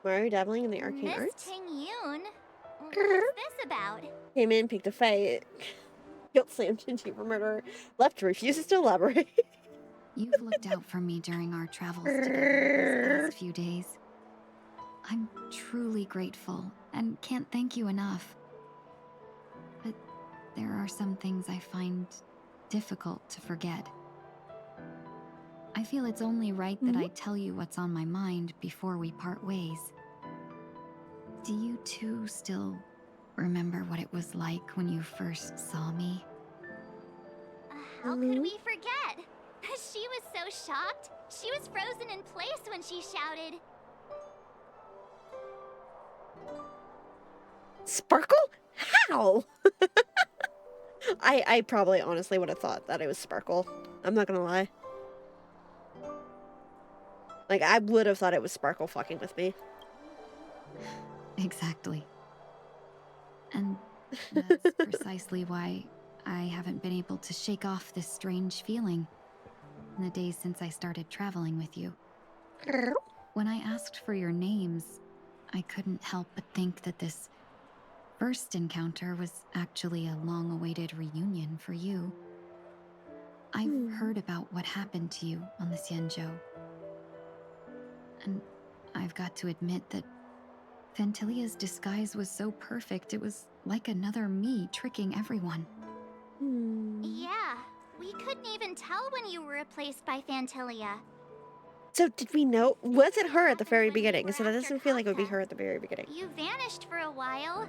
Mario dabbling in the arcane Miss arts? Ting-yoon, what's this about? Came in, picked a fight. Guilt slammed into for murder. Left, refuses to elaborate. You've looked out for me during our travels together these past few days. I'm truly grateful and can't thank you enough. But there are some things I find difficult to forget. I feel it's only right that I tell you what's on my mind before we part ways. Do you two still remember what it was like when you first saw me? How could we forget? She was so shocked. She was frozen in place when she shouted. Sparkle? How? I probably honestly would have thought that it was Sparkle. I'm not gonna lie. Like, I would have thought it was Sparkle fucking with me. Exactly. And that's precisely why I haven't been able to shake off this strange feeling in the days since I started traveling with you. When I asked for your names, I couldn't help but think that this first encounter was actually a long-awaited reunion for you. I've heard about what happened to you on the Xianzhou. And I've got to admit that Fantilia's disguise was so perfect, it was like another me tricking everyone. Yeah, we couldn't even tell when you were replaced by Fantilia. So did we know? Was it her at the very beginning? So that doesn't feel like it would be her at the very beginning. You vanished for a while.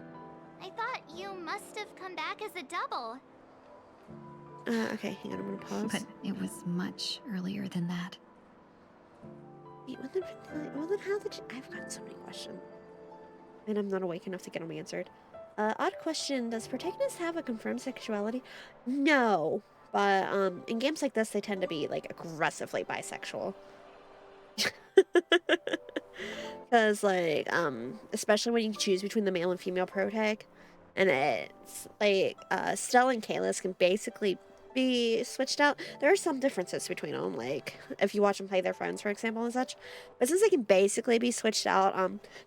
I thought you must have come back as a double. Okay, hang on, I'm gonna pause. But it was much earlier than that. Wait, well then how did you... I've got so many questions. And I'm not awake enough to get them answered. Odd question, does protagonist have a confirmed sexuality? No. But, in games like this, they tend to be, like, aggressively bisexual. Because, like, especially when you choose between the male and female protag. And it's, like, Stella and Kalis can basically be switched out. There are some differences between them, like if you watch them play their friends, for example, and such. But since they can basically be switched out,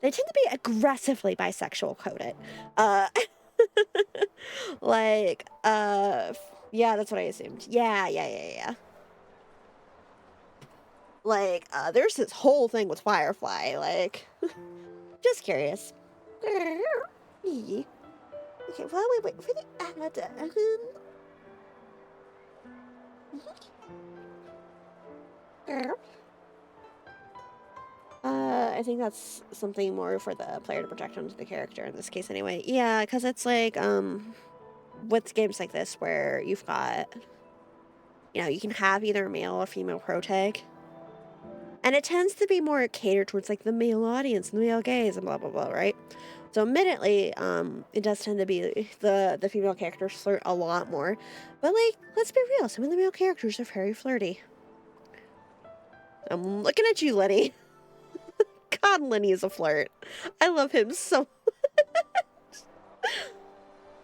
they tend to be aggressively bisexual coded. Like, yeah, that's what I assumed. Yeah. Like, there's this whole thing with Firefly, like, just curious. Okay, while we wait for the ad, I think that's something more for the player to project onto the character in this case anyway. Yeah, because it's like, with games like this where you've got, you know, you can have either a male or female protag. And it tends to be more catered towards like the male audience and the male gaze and blah, blah, blah, right? So admittedly, it does tend to be the female characters flirt a lot more. But like, let's be real, some of the male characters are very flirty. I'm looking at you, Lenny. God, Lenny is a flirt. I love him so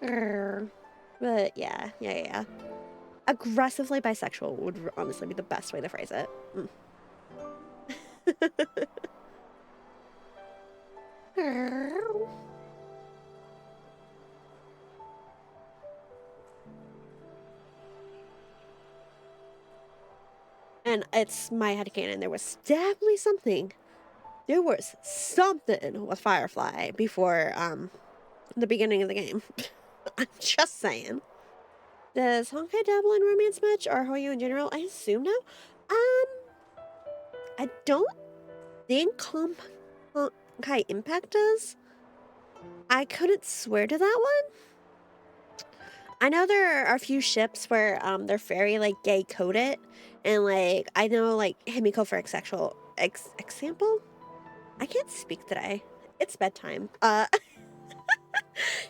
much. But yeah. Aggressively bisexual would honestly be the best way to phrase it. And it's my headcanon. There was definitely something. There was something with Firefly before the beginning of the game. I'm just saying. Does Honkai dabble in romance much, or Hoyo in general? I assume no. I don't think Honkai Impact does. I couldn't swear to that one. I know there are a few ships where they're very like gay coded, and like I know like Himiko for example. I can't speak today. It's bedtime.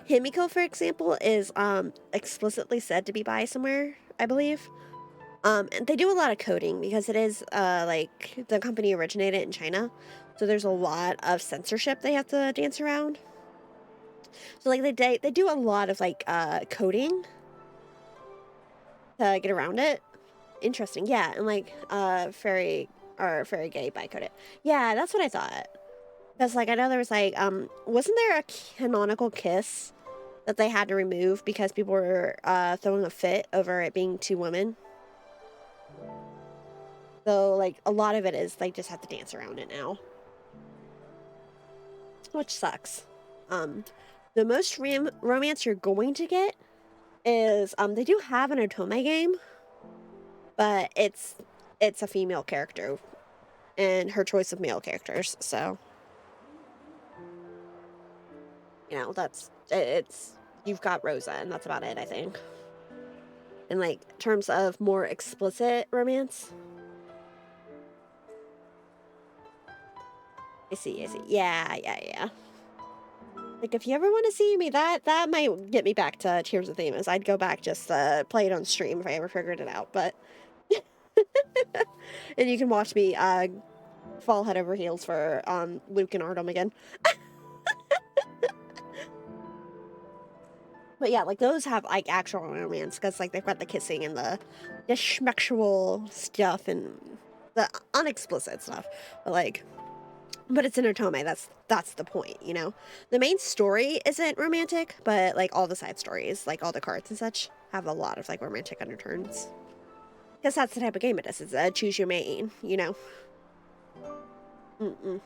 Himiko, for example, is explicitly said to be bi somewhere, I believe. And they do a lot of coding because it is like the company originated in China, so there's a lot of censorship they have to dance around. So like they do a lot of like coding to get around it. Interesting, yeah, and like very gay bi coded. Yeah, that's what I thought. Because like I know there was like wasn't there a canonical kiss that they had to remove because people were throwing a fit over it being two women? So like a lot of it is they just have to dance around it now, which sucks. The most romance you're going to get is they do have an otome game, but it's a female character and her choice of male characters. So you know it's you've got Rosa and that's about it, I think. In like terms of more explicit romance. I see. Yeah. Like, if you ever want to see me, that might get me back to Tears of Themis. I'd go back just to play it on stream if I ever figured it out, but... and you can watch me fall head over heels for Luke and Artem again. But yeah, like, those have, like, actual romance, because, like, they've got the kissing and the schmexual stuff and the unexplicit stuff. But, like... But it's an otome, that's the point, you know? The main story isn't romantic, but, like, all the side stories, like, all the cards and such, have a lot of, like, romantic undertones. Because that's the type of game it is. It's a choose your main, you know? Thank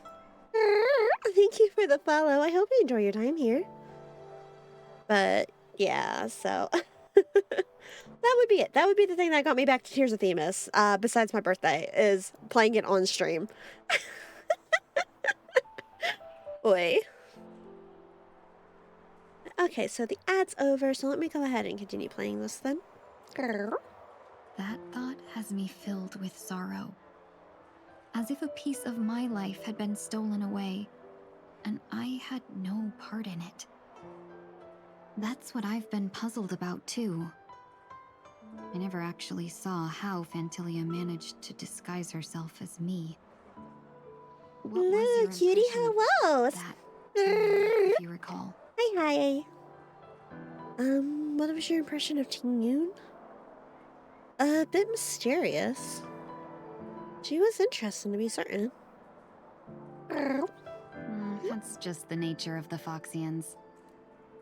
you for the follow. I hope you enjoy your time here. But, yeah, so... that would be it. That would be the thing that got me back to Tears of Themis, besides my birthday, is playing it on stream. Boy. Okay, so the ad's over, so let me go ahead and continue playing this then. That thought has me filled with sorrow. As if a piece of my life had been stolen away, and I had no part in it. That's what I've been puzzled about, too. I never actually saw how Phantilia managed to disguise herself as me. Hello, cutie, hello! If you recall. Hi. What was your impression of Ting-Yun? A bit mysterious. She was interesting, to be certain. That's just the nature of the Foxians.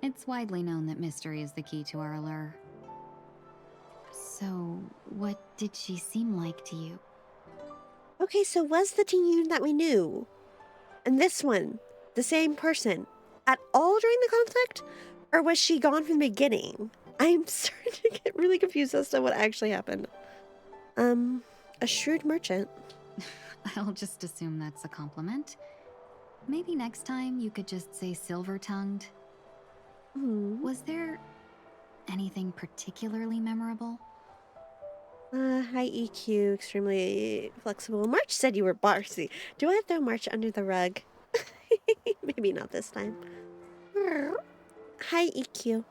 It's widely known that mystery is the key to our allure. So, what did she seem like to you? Okay, so was the Ting-Yun that we knew, and this one, the same person, at all during the conflict? Or was she gone from the beginning? I'm starting to get really confused as to what actually happened. A shrewd merchant. I'll just assume that's a compliment. Maybe next time you could just say silver-tongued. Was there anything particularly memorable? High EQ, extremely flexible. March said you were bossy. Do I throw March under the rug? Maybe not this time. High EQ.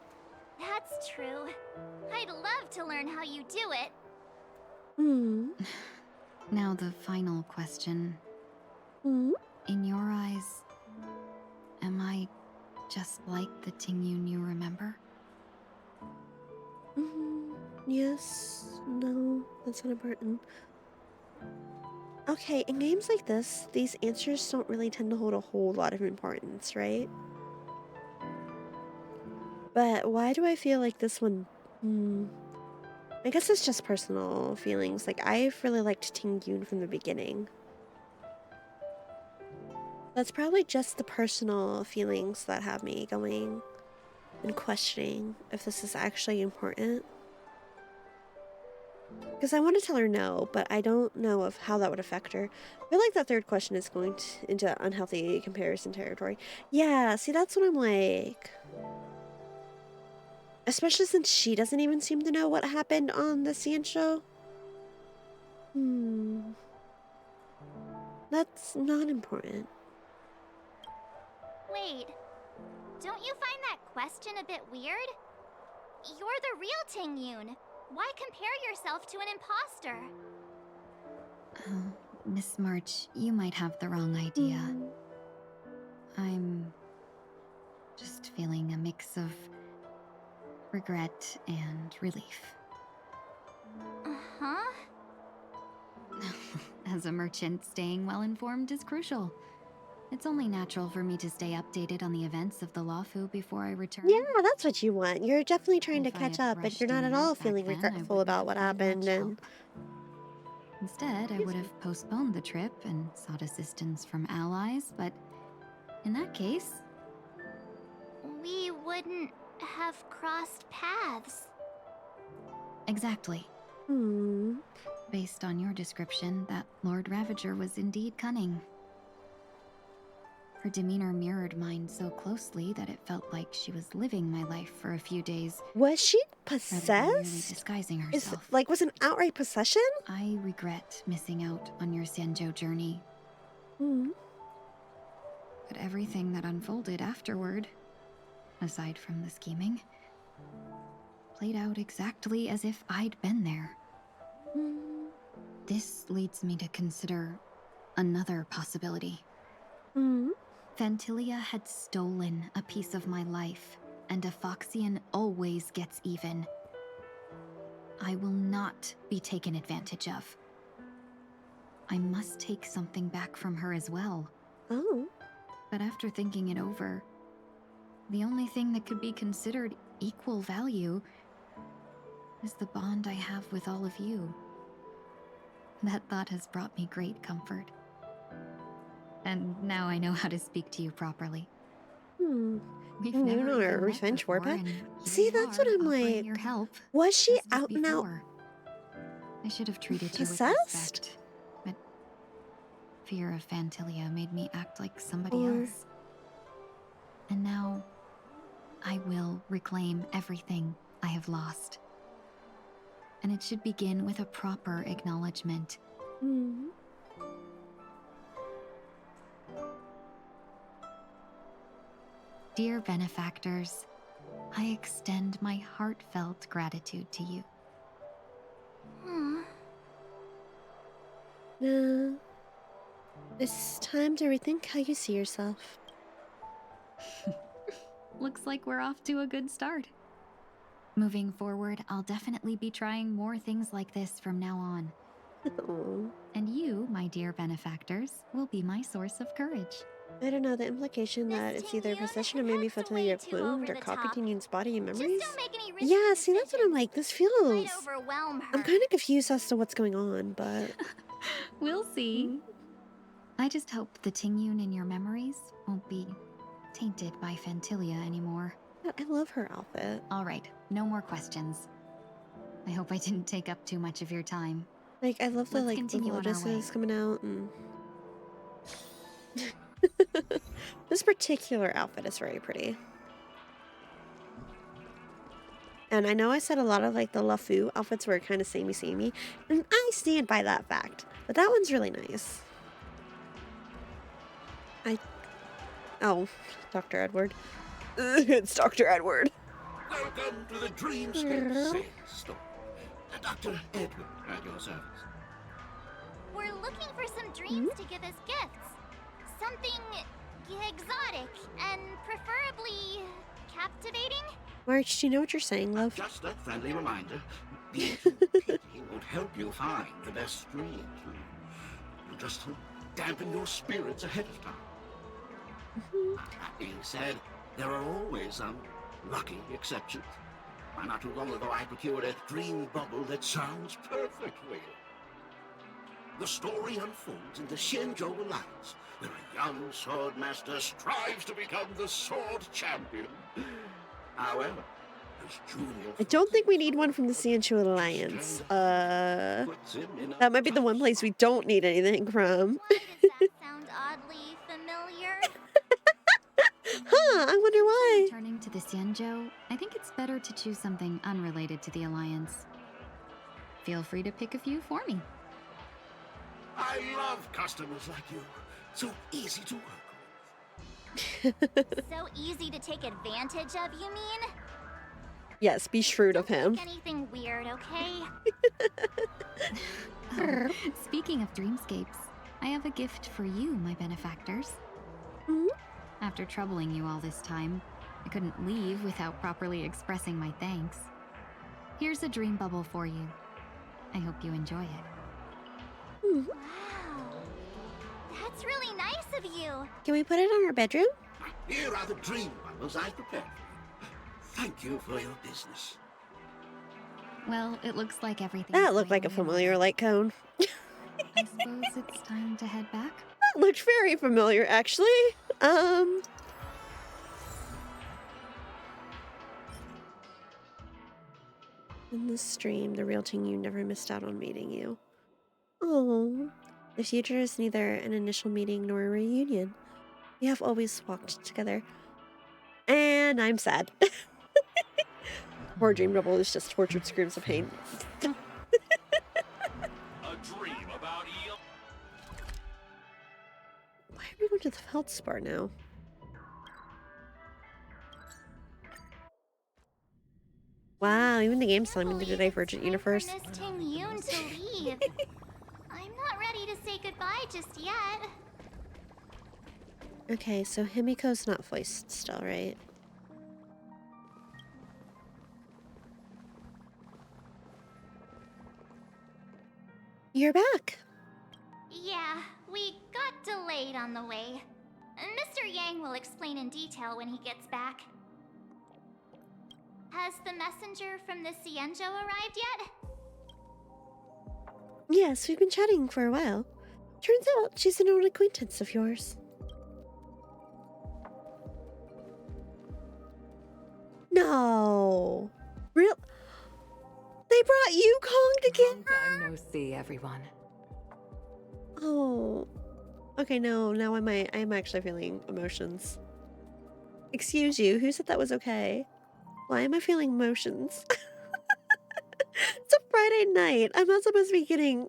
That's true. I'd love to learn how you do it. Now the final question. In your eyes, am I just like the Ting-Yun you remember? Yes, no, that's not important. Okay, in games like this, these answers don't really tend to hold a whole lot of importance, right? But why do I feel like this one... I guess it's just personal feelings. Like, I've really liked Ting-Yun from the beginning. That's probably just the personal feelings that have me going and questioning if this is actually important. Because I want to tell her no, but I don't know of how that would affect her. I feel like that third question is going into unhealthy comparison territory. Yeah, see, that's what I'm like. Especially since she doesn't even seem to know what happened on the CN show. That's not important. Wait, don't you find that question a bit weird? You're the real Ting Yun. Why compare yourself to an imposter? Oh, Miss March, you might have the wrong idea. I'm just feeling a mix of regret and relief. Uh-huh. As a merchant, staying well-informed is crucial. It's only natural for me to stay updated on the events of the Lawfu before I return. Yeah, that's what you want. You're definitely trying to catch up, but you're not at all feeling regretful about what happened. And instead, I would have postponed the trip and sought assistance from allies, but in that case, We wouldn't have crossed paths. exactly. Based on your description, that Lord Ravager was indeed cunning. Her demeanor mirrored mine so closely that it felt like she was living my life for a few days. Was she rather than merely possessed? disguising herself. Was an outright possession? I regret missing out on your Senjo journey. But everything that unfolded afterward, aside from the scheming, played out exactly as if I'd been there. This leads me to consider another possibility. Fantilia had stolen a piece of my life, and a Foxian always gets even. I will not be taken advantage of. I must take something back from her as well. But after thinking it over, the only thing that could be considered equal value is the bond I have with all of you. That thought has brought me great comfort. And now I know how to speak to you properly. We've You never know her even met revenge before, warpath. and here See, you that's are what I'm offering like. your help, Was she just as out and out before. I should have treated you with possessed? respect, but fear of Fantilia made me act like somebody Or- else. And now, I will reclaim everything I have lost. And it should begin with a proper acknowledgement. Dear benefactors, I extend my heartfelt gratitude to you. No. It's time to rethink how you see yourself. Looks like we're off to a good start. Moving forward, I'll definitely be trying more things like this from now on. And you, my dear benefactors, will be my source of courage. I don't know, the implication that it's either possession or maybe Fantilia cloned or copied Tingyun's body and memories. Yeah, see, that's what I'm like. This feels... Overwhelm her. I'm kind of confused as to what's going on, but... We'll see. I just hope the Tingyun in your memories won't be tainted by Fantilia anymore. I love her outfit. All right, no more questions. I hope I didn't take up too much of your time. Like, I love the, Let's like, the continue on our lotuses way. coming out and... This particular outfit is very pretty. And I know I said a lot of, like, the LaFu outfits were kind of samey, and I stand by that fact. But that one's really nice. Oh, Dr. Edward. It's Dr. Edward. Welcome to the Dreamscape Sales Store. Dr. Edward at your service. We're looking for some dreams to give as gifts. Something exotic and preferably captivating. March, do you know what you're saying, love? Just a friendly reminder. Being too picky won't help you find the best dreams. It'll just dampen your spirits ahead of time. That being said, there are always some lucky exceptions. Why, not too long ago I procured a dream bubble that sounds perfect for you. The story unfolds in the Shenzhou Alliance, where a young sword master strives to become the sword champion. However, I don't think we need one from the Sancho Alliance. That might be the one place we don't need anything from. Why does that sound oddly familiar? Huh, I wonder why. Returning to the Xianzhou, I think it's better to choose something unrelated to the Alliance. Feel free to pick a few for me. I love customers like you. So easy to work with. So easy to take advantage of, you mean? Yes, be shrewd of him. Anything weird, okay? Oh, speaking of dreamscapes, I have a gift for you, my benefactors. After troubling you all this time, I couldn't leave without properly expressing my thanks. Here's a dream bubble for you. I hope you enjoy it. Wow. That's really nice of you. Can we put it on our bedroom? Here are the dream bubbles I prepared for you. Thank you for your business. Well, it looks like everything. That looked like a familiar light cone. I suppose it's time to head back. That looked very familiar, actually. In the stream, the real Ting Yu never missed out on meeting you. Oh, the future is neither an initial meeting nor a reunion. We have always walked together. And I'm sad. Poor Dream Double is just tortured screams of pain. A dream about eel. Why are we going to the Feldspar now? Wow, even the game's telling me to Divergent Universe. For Miss Ting Yun to leave. I'm not ready to say goodbye just yet. Okay, so Himiko's not voiced still, right? You're back. Yeah, we got delayed on the way. Mr. Yang will explain in detail when he gets back. Has the messenger from the Xianzhou arrived yet? Yes, we've been chatting for a while. Turns out she's an old acquaintance of yours. No. Real? They brought Yukong together? Long time no see, everyone. Oh. Okay, no, now I'm actually feeling emotions. Excuse you, who said that was okay? Why am I feeling emotions? It's a Friday night. I'm not supposed to be getting...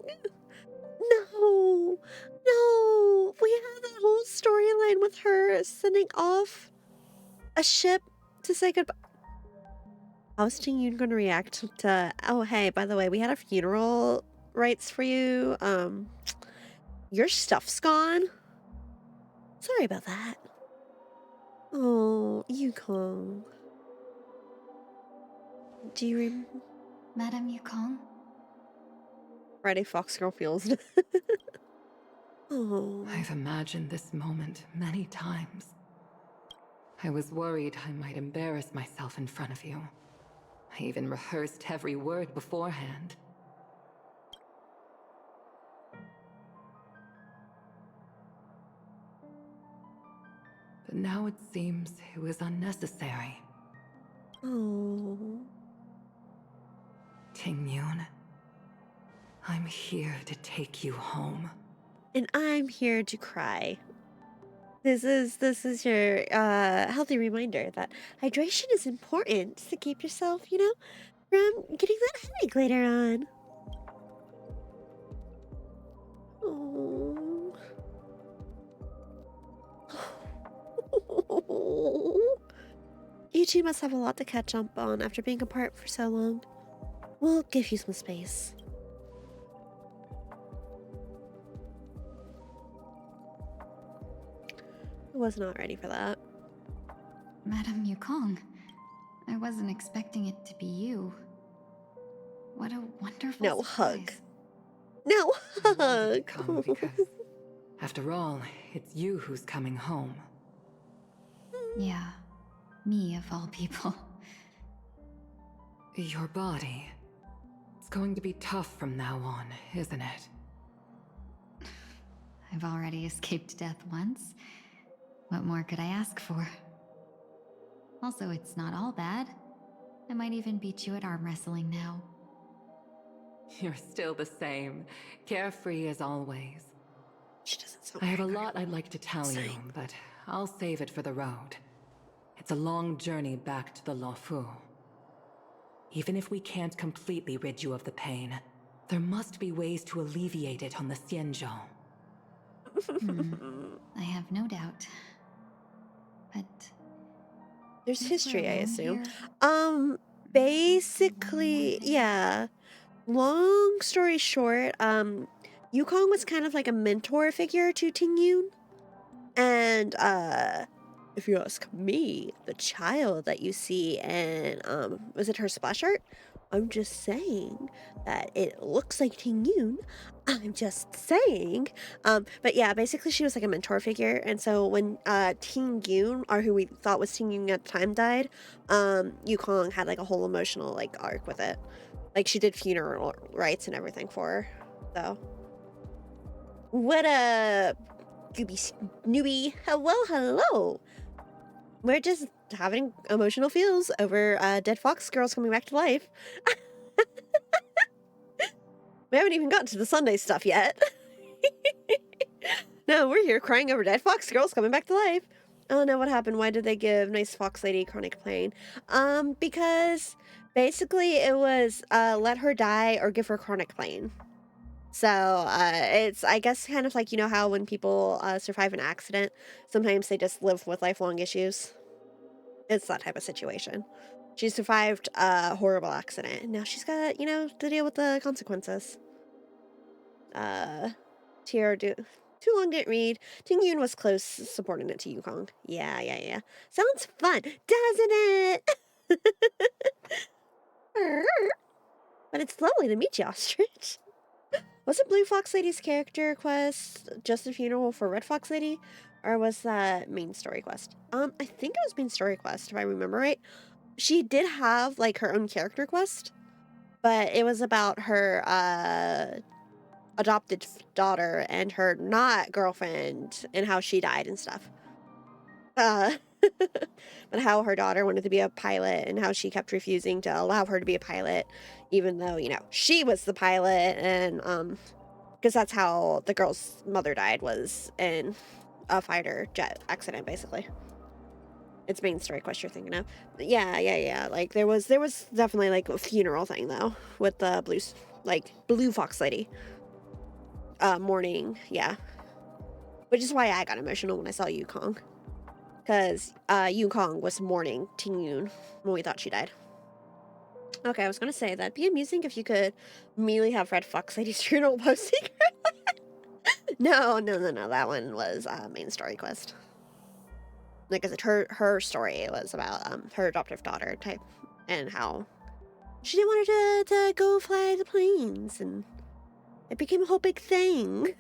No. No. We had that whole storyline with her sending off a ship to say goodbye. How's Ting Yun going to react to... Oh, hey, by the way, we had a funeral rites for you. Your stuff's gone. Sorry about that. Oh, Yukong. Do you remember? Madam Yukong? Friday Fox Girl feels. Oh. I've imagined this moment many times. I was worried I might embarrass myself in front of you. I even rehearsed every word beforehand. But now it seems it was unnecessary. Oh. Ting Yun, I'm here to take you home. And I'm here to cry. This is your healthy reminder that hydration is important to keep yourself, you know, from getting that headache later on. Oh. You two must have a lot to catch up on after being apart for so long. We'll give you some space. I was not ready for that. Madam Yukong, I wasn't expecting it to be you. What a wonderful No surprise. hug. No hug. Come because, after all, it's you who's coming home. Yeah, me of all people. Your body. It's going to be tough from now on, isn't it? I've already escaped death once. What more could I ask for? Also, it's not all bad. I might even beat you at arm wrestling now. You're still the same, carefree as always. She doesn't sound I have a very lot I'd like to tell you, but I'll save it for the road. It's a long journey back to the Luofu. Even if we can't completely rid you of the pain, there must be ways to alleviate it on the Xianzhou. I have no doubt. But There's since we're history, I alone assume. here, Basically, yeah. Long story short, Yukong was kind of like a mentor figure to Tingyun. And if you ask me, the child that you see in was it her splash art? I'm just saying that it looks like Tingyun. I'm just saying. But yeah, basically she was like a mentor figure, and so when Tingyun, or who we thought was Tingyun at the time, died, Yukong had like a whole emotional like arc with it. Like she did funeral rites and everything for her. So what a newbie. Hello. We're just having emotional feels over dead fox girls coming back to life. We haven't even gotten to the Sunday stuff yet. No, we're here crying over dead fox girls coming back to life. Oh no, what happened? Why did they give nice fox lady chronic pain? Because basically it was let her die or give her chronic pain. So it's, I guess, kind of like, you know how when people survive an accident, sometimes they just live with lifelong issues. It's that type of situation. She survived a horrible accident, and now she's got, you know, to deal with the consequences. Too long didn't read. Tingyun was close supporting it to Yukong. Yeah. Sounds fun, doesn't it? But it's lovely to meet you, Ostrich. Wasn't Blue Fox Lady's character quest just a funeral for Red Fox Lady? Or was that main story quest? I think it was main story quest, if I remember right. She did have, like, her own character quest, but it was about her, adopted daughter and her not girlfriend and how she died and stuff. But how her daughter wanted to be a pilot and how she kept refusing to allow her to be a pilot, even though, you know, she was the pilot, and because that's how the girl's mother died, was in a fighter jet accident, basically. It's main story quest you're thinking of. But yeah. Like there was definitely like a funeral thing though with the blue fox lady. Mourning, yeah. Which is why I got emotional when I saw Yukong. Because Yukong was mourning Tingyun when we thought she died. Okay, I was going to say that'd be amusing if you could immediately have Red Fox Lady's funeral posting. No. That one was main story quest. Like I said, her story was about her adoptive daughter type and how she didn't want her to go fly the planes, and it became a whole big thing.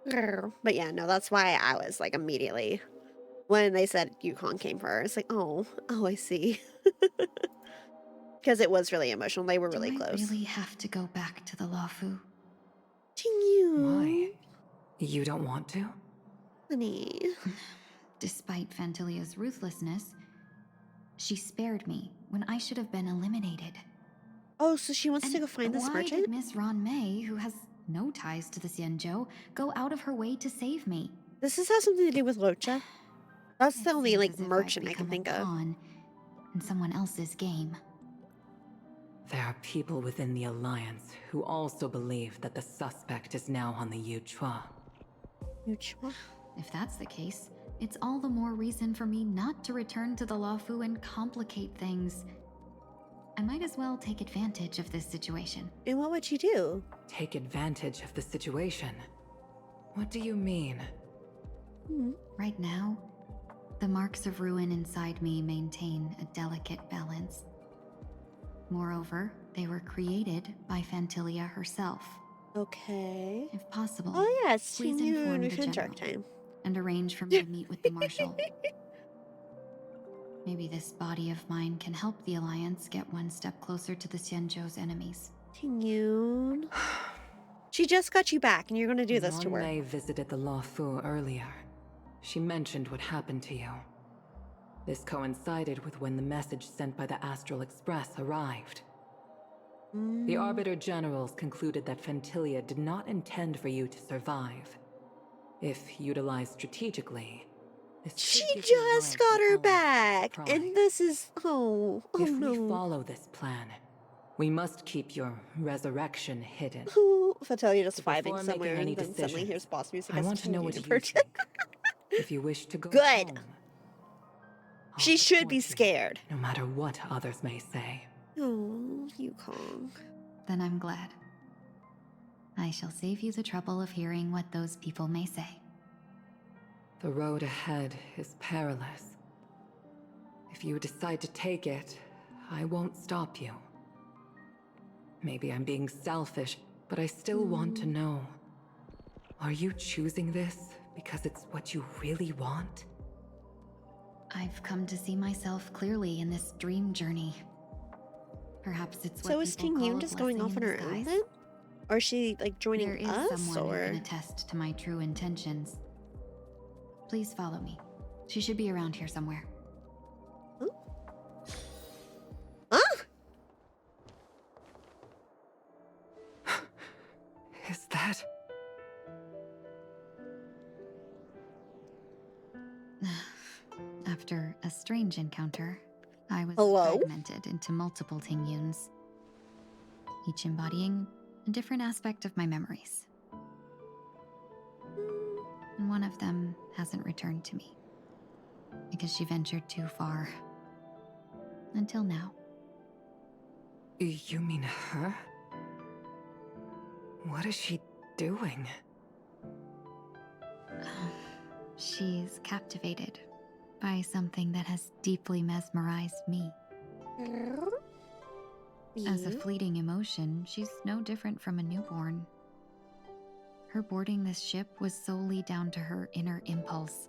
But yeah, no, that's why I was like immediately when they said Yukong came for her, it's like, oh, I see. Because it was really emotional. They were really close. Do I really have to go back to the Luofu? Why? You don't want to? Honey. Despite Fantilia's ruthlessness, she spared me when I should have been eliminated. Oh, so she wants to go find this Why merchant? did Miss Ron May, who has no ties to the Xianzhou, go out of her way to save me? This has something to do with Locha. That's the only like As if merchant I've I can become think a of. pawn in someone else's game. There are people within the Alliance who also believe that the suspect is now on the Yuchua. Yuchua? If that's the case, it's all the more reason for me not to return to the Luofu and complicate things. I might as well take advantage of this situation. And what would you do? Take advantage of the situation? What do you mean? Right now, the marks of ruin inside me maintain a delicate balance. Moreover, they were created by Fantilia herself. Okay. If possible, Oh yes, please you inform the Return general Dark Time. and arrange for me to meet with the Marshal. Maybe this body of mine can help the Alliance get one step closer to the Xianzhou's enemies. Tingyun. She just got you back, and you're going to do this to her. May visited the Luofu earlier. She mentioned what happened to you. This coincided with when the message sent by the Astral Express arrived. The Arbiter Generals concluded that Fentilia did not intend for you to survive. If utilized strategically, this could She give your just loyalty got her all back, surprise. and this is If no. we follow this plan, we must keep your resurrection hidden. If I tell you just But vibing before somewhere making any and then suddenly decisions, here's boss music. I as want to know what King you Universe. think. If you wish to go Good. home, I'll She should be support you, scared. no matter what others may say. Oh, Yukong. Then I'm glad. I shall save you the trouble of hearing what those people may say. The road ahead is perilous. If you decide to take it, I won't stop you. Maybe I'm being selfish, but I still want to know. Are you choosing this because it's what you really want? I've come to see myself clearly in this dream journey. Perhaps it's what So is people Ting call Yun a just going off on blessing her in own disguise. then? Or is she like joining There is us someone or? who can attest to my true intentions. Please follow me. She should be around here somewhere. Huh? Is that... After a strange encounter, I was Hello? fragmented into multiple Ting Yuns, each embodying a different aspect of my memories. And one of them hasn't returned to me, because she ventured too far. Until now. You mean her? What is she doing? She's captivated by something that has deeply mesmerized me. As a fleeting emotion, she's no different from a newborn. Her boarding this ship was solely down to her inner impulse.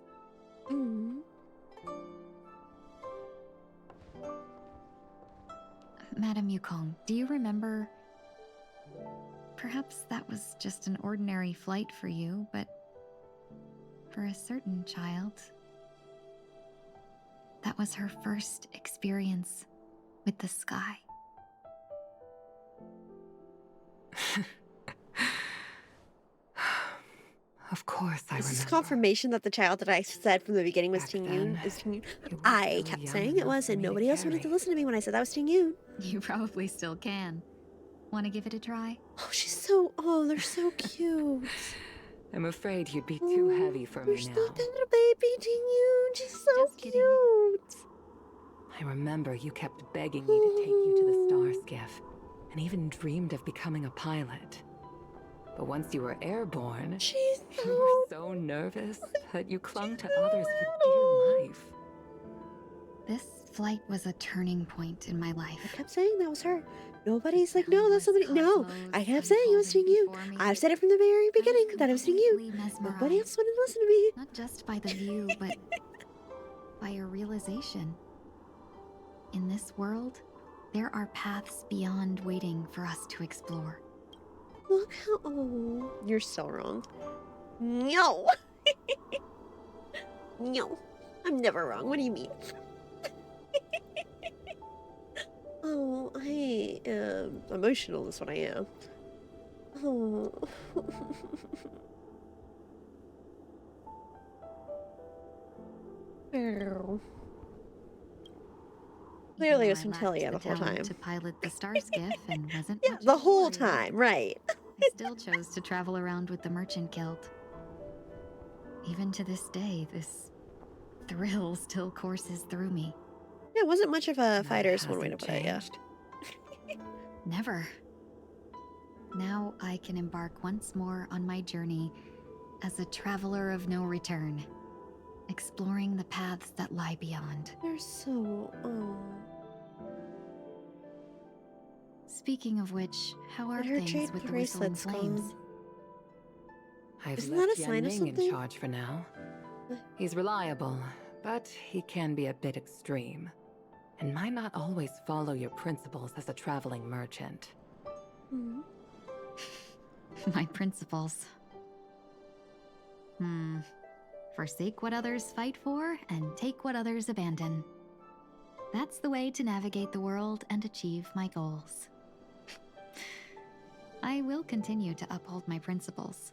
Madam Yukong, do you remember? Perhaps that was just an ordinary flight for you, but for a certain child, that was her first experience with the sky. Of course I Is this remember. confirmation that the child that I said from the beginning was Back Ting then, Yun is Ting Yun? you were I still kept young saying it enough was, for and me to nobody else wanted to carry. listen to me when I said that was Ting Yun. You probably still can. Want to give it a try? Oh, she's so. Oh, they're so cute. I'm afraid you'd be too heavy for me There's now. that little baby Ting Yun. She's so Just kidding. cute. I remember you kept begging me to take you to the star skiff, and even dreamed of becoming a pilot. But once you were airborne, She's you were so nervous that you clung to others for dear life. This flight was a turning point in my I life. kept saying that was her. Nobody's like, no, that's somebody. No, I kept saying it was Ting Yun. I've said it from the very beginning that it was Ting Yun. Nobody else wanted to listen to me. Not just by the view, but by a realization. In this world, there are paths beyond waiting for us to explore. Look how. Oh, you're so wrong. No. No, I'm never wrong. What do you mean? Oh, I am emotional. That's what I am. Oh. Girl. Clearly, it was from Telia the whole time. To pilot the star skiff and wasn't Yeah, much the of a whole warrior. time, right? I still chose to travel around with the Merchant Guild. Even to this day, this thrill still courses through me. Yeah, it wasn't much of a That fighter, is one way to hasn't put it, yeah. changed. Never. Now I can embark once more on my journey as a traveler of no return, exploring the paths that lie beyond. They're so. Oh. Speaking of which, how are But her things jade with the whistling bracelet's flames? gone. I've Isn't left that a sign of Yan Ling something? in charge for now. He's reliable, but he can be a bit extreme, and might not always follow your principles as a traveling merchant. Hmm. My principles. forsake what others fight for, and take what others abandon. That's the way to navigate the world and achieve my goals. I will continue to uphold my principles.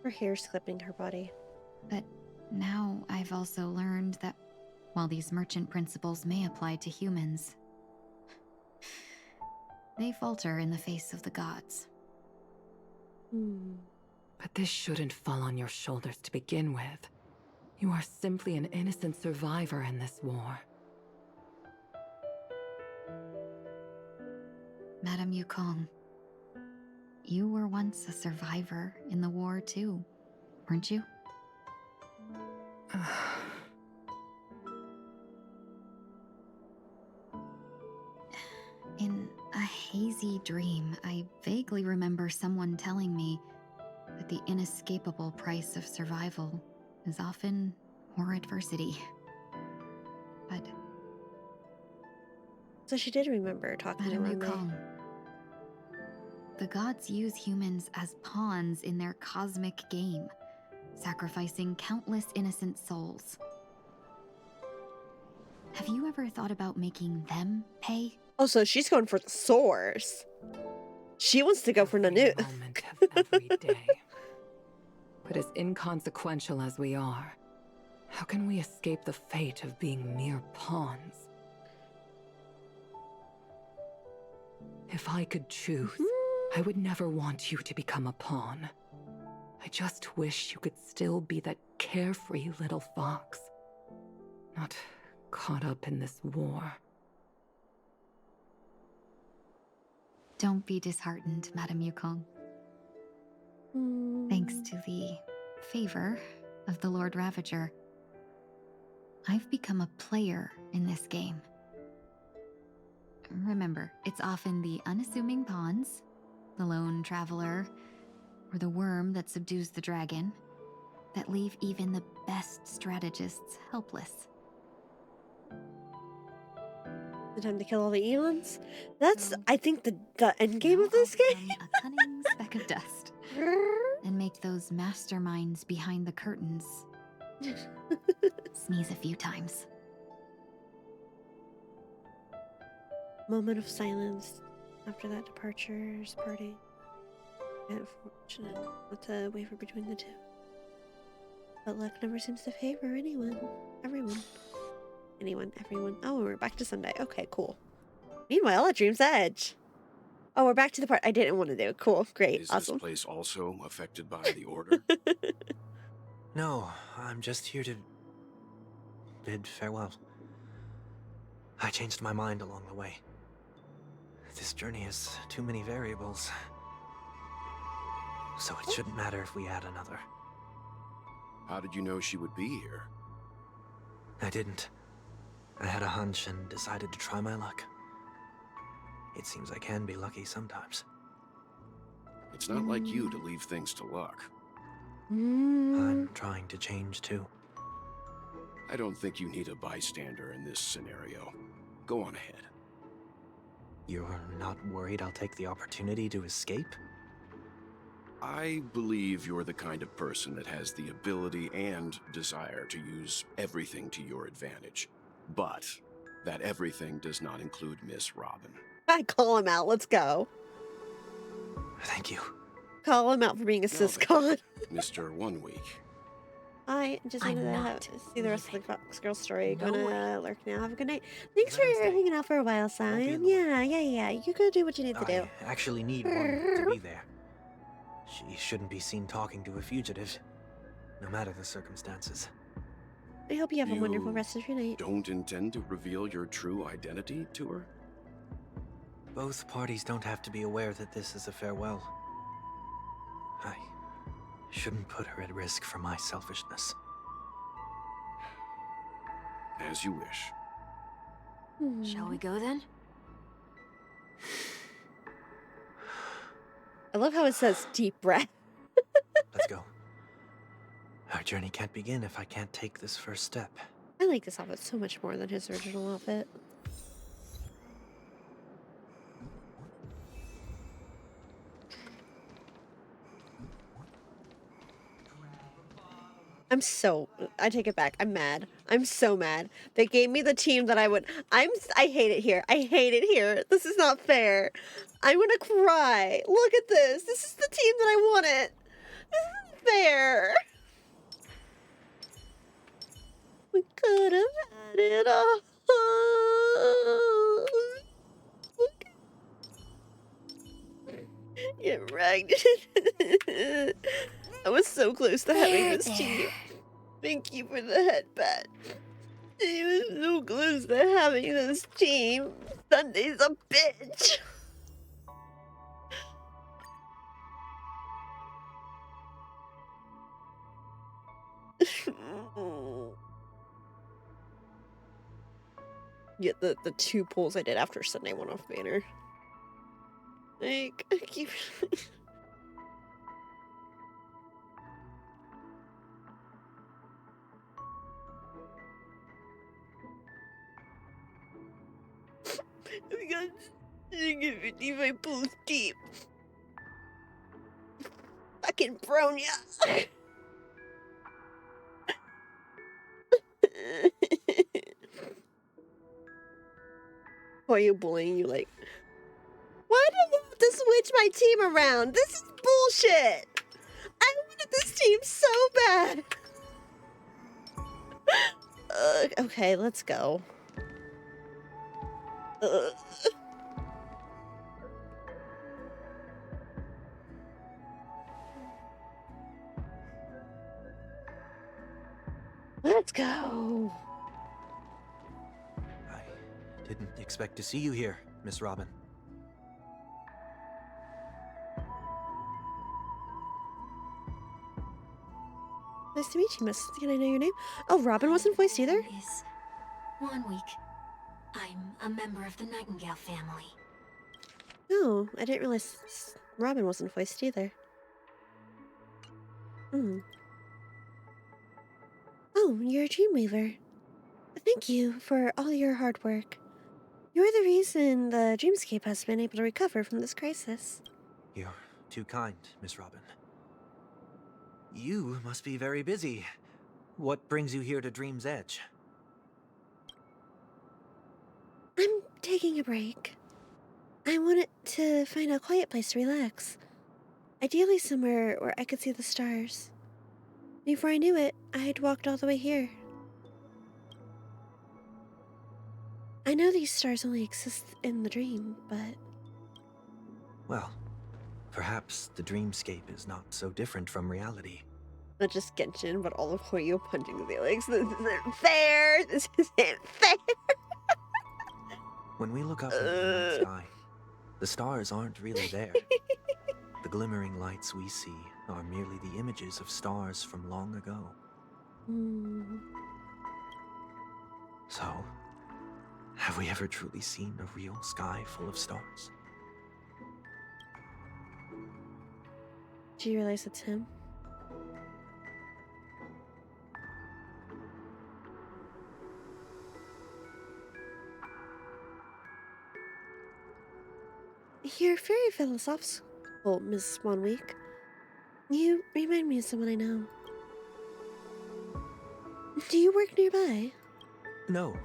Her hair's clipping her body. But now I've also learned that while these merchant principles may apply to humans, they falter in the face of the gods. But this shouldn't fall on your shoulders to begin with. You are simply an innocent survivor in this war. Madame Yukong, you were once a survivor in the war too, weren't you? In a hazy dream, I vaguely remember someone telling me that the inescapable price of survival is often more adversity. But so she did remember talking to Madame Rame. Yukong, the gods use humans as pawns in their cosmic game, sacrificing countless innocent souls. Have you ever thought about making them pay? Oh, so she's going for the source. She wants to go for Nanu. Moment of every day. But as inconsequential as we are, how can we escape the fate of being mere pawns? If I could choose, I would never want you to become a pawn. I just wish you could still be that carefree little fox, not caught up in this war. Don't be disheartened, Madame Yukong. Thanks to the favor of the Lord Ravager, I've become a player in this game. Remember, it's often the unassuming pawns, the lone traveler, or the worm that subdues the dragon, that leave even the best strategists helpless. The time to kill all the eons? That's, I think, the end game of this game. A cunning speck of dust. And make those masterminds behind the curtains sneeze a few times. Moment of silence after that departure's party. Unfortunate not to waver between the two. But luck never seems to favor anyone. Everyone. Everyone. Oh, we're back to Sunday. Okay, cool. Meanwhile, at Dream's Edge. Oh, we're back to the part I didn't want to do. Cool. Great. Is awesome. this place also affected by the order? No, I'm just here to bid farewell. I changed my mind along the way. This journey has too many variables. So it shouldn't matter if we add another. How did you know she would be here? I didn't. I had a hunch and decided to try my luck. It seems I can be lucky sometimes. It's not like you to leave things to luck. I'm trying to change too. I don't think you need a bystander in this scenario. Go on ahead. You're not worried I'll take the opportunity to escape? I believe you're the kind of person that has the ability and desire to use everything to your advantage. But that everything does not include Miss Robin. I call him out. Let's go. Thank you. Call him out for being a syscon. Mr. 1 Week. I just wanted to see the rest of the Fox Girl story. No Gonna lurk now. Have a good night. Thanks for hanging out for a while, Simon. Yeah. You go do what you need to do. I actually need one to be there. She shouldn't be seen talking to a fugitive, no matter the circumstances. I hope you have a wonderful rest of your night. Don't intend to reveal your true identity to her? Both parties don't have to be aware that this is a farewell. I shouldn't put her at risk for my selfishness. As you wish. Shall we go then? I love how it says deep breath. Let's go. Our journey can't begin if I can't take this first step. I like this outfit so much more than his original outfit. I take it back. I'm mad. I'm so mad. They gave me the team that I hate it here. I hate it here. This is not fair. I'm gonna cry. Look at this. This is the team that I wanted. This isn't fair. We could have had it all. You're right. I was so close to having this team. Thank you for the headbutt. I was so close to having this team. Sunday's a bitch. Yeah, the 2 pulls I did after Sunday went off banner. Like, I keep... We got 55 pulls deep. Fucking Bronya. Why are you bullying you like? Why do you have to switch my team around? This is bullshit. I wanted this team so bad. Okay, let's go. Let's go. I didn't expect to see you here, Miss Robin. Nice to meet you, Miss. Can I know your name? Oh, Robin wasn't voiced either? Is 1 week. I'm a member of the Nightingale family. Oh, I didn't realize Robin wasn't voiced either. Hmm. Oh, you're a Dreamweaver. Thank you for all your hard work. You're the reason the Dreamscape has been able to recover from this crisis. You're too kind, Miss Robin. You must be very busy. What brings you here to Dream's Edge? I'm taking a break. I wanted to find a quiet place to relax. Ideally somewhere where I could see the stars. Before I knew it, I had walked all the way here. I know these stars only exist in the dream, but... Well, perhaps the dreamscape is not so different from reality. Not just Genshin, but all of Hoyo punching the Felix. This isn't fair! This isn't fair! When we look up into the night sky, the stars aren't really there. The glimmering lights we see are merely the images of stars from long ago. So, have we ever truly seen a real sky full of stars? Do you realize it's him? You're very philosophical, Miss 1 week. You remind me of someone I know. Do you work nearby? No.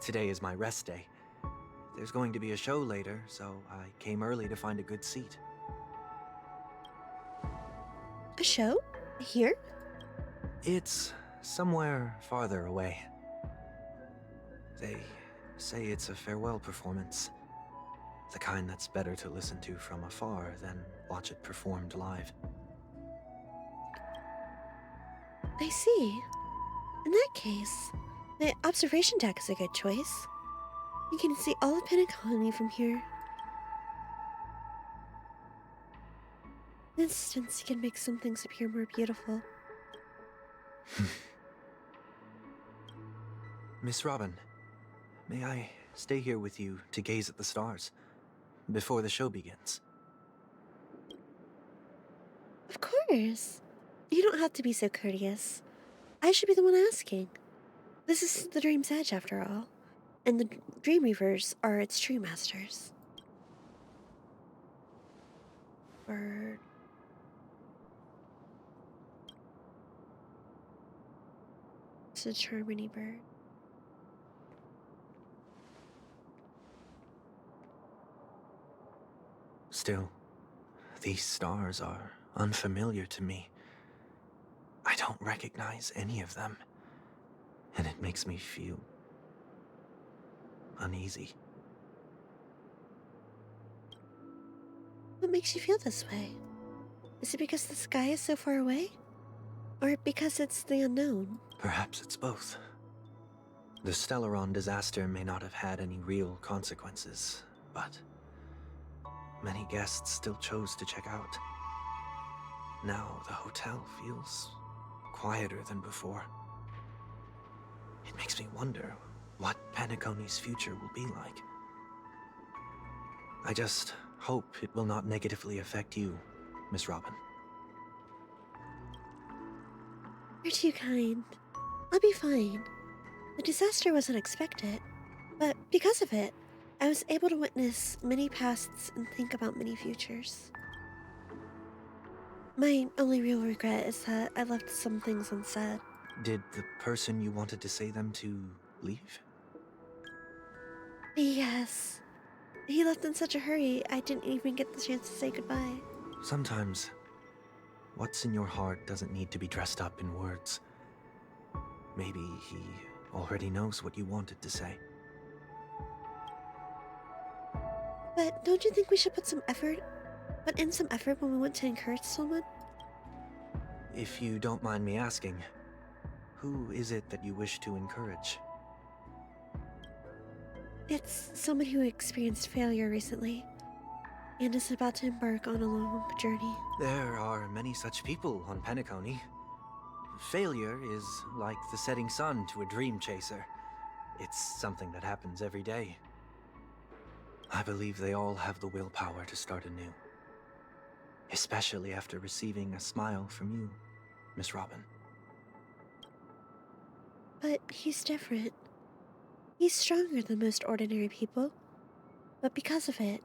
Today is my rest day. There's going to be a show later, so I came early to find a good seat. A show? Here? It's somewhere farther away. They say it's a farewell performance. The kind that's better to listen to from afar than watch it performed live. I see. In that case, the observation deck is a good choice. You can see all of Penacony from here. In instance, you can make some things appear more beautiful. Miss Robin, may I stay here with you to gaze at the stars before the show begins? Of course. You don't have to be so courteous. I should be the one asking. This is the Dream's Edge, after all, and the Dreamweavers are its true masters. It's a charming bird. Still, these stars are unfamiliar to me. I don't recognize any of them, and it makes me feel uneasy. What makes you feel this way? Is it because the sky is so far away? Or because it's the unknown? Perhaps it's both. The Stellaron disaster may not have had any real consequences, but many guests still chose to check out. Now the hotel feels quieter than before. It makes me wonder what Penacony's future will be like. I just hope it will not negatively affect you, Miss Robin. You're too kind. I'll be fine. The disaster was unexpected, but because of it, I was able to witness many pasts and think about many futures. My only real regret is that I left some things unsaid. Did the person you wanted to say them to leave? Yes. He left in such a hurry, I didn't even get the chance to say goodbye. Sometimes, what's in your heart doesn't need to be dressed up in words. Maybe he already knows what you wanted to say. But don't you think we should put in some effort when we want to encourage someone? If you don't mind me asking, who is it that you wish to encourage? It's someone who experienced failure recently, and is about to embark on a long journey. There are many such people on Penacony. Failure is like the setting sun to a dream chaser. It's something that happens every day. I believe they all have the willpower to start anew. Especially after receiving a smile from you, Miss Robin. But he's different. He's stronger than most ordinary people. But because of it,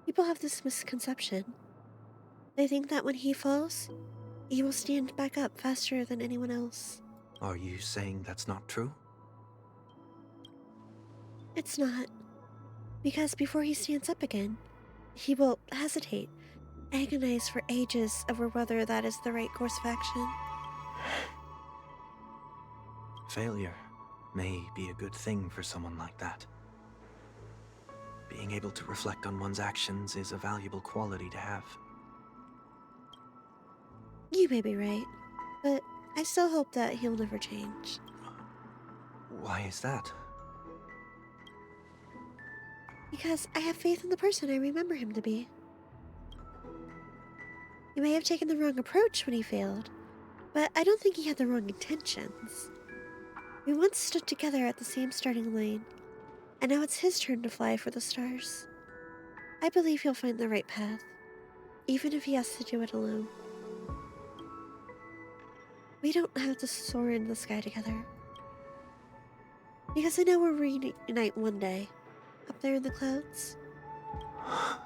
people have this misconception. They think that when he falls, he will stand back up faster than anyone else. Are you saying that's not true? It's not. Because before he stands up again, he will hesitate, agonize for ages over whether that is the right course of action. Failure may be a good thing for someone like that. Being able to reflect on one's actions is a valuable quality to have. You may be right, but I still hope that he'll never change. Why is that? Because I have faith in the person I remember him to be. He may have taken the wrong approach when he failed, but I don't think he had the wrong intentions. We once stood together at the same starting line, and now it's his turn to fly for the stars. I believe he'll find the right path, even if he has to do it alone. We don't have to soar in the sky together, because I know we'll reunite one day, up there in the clouds. I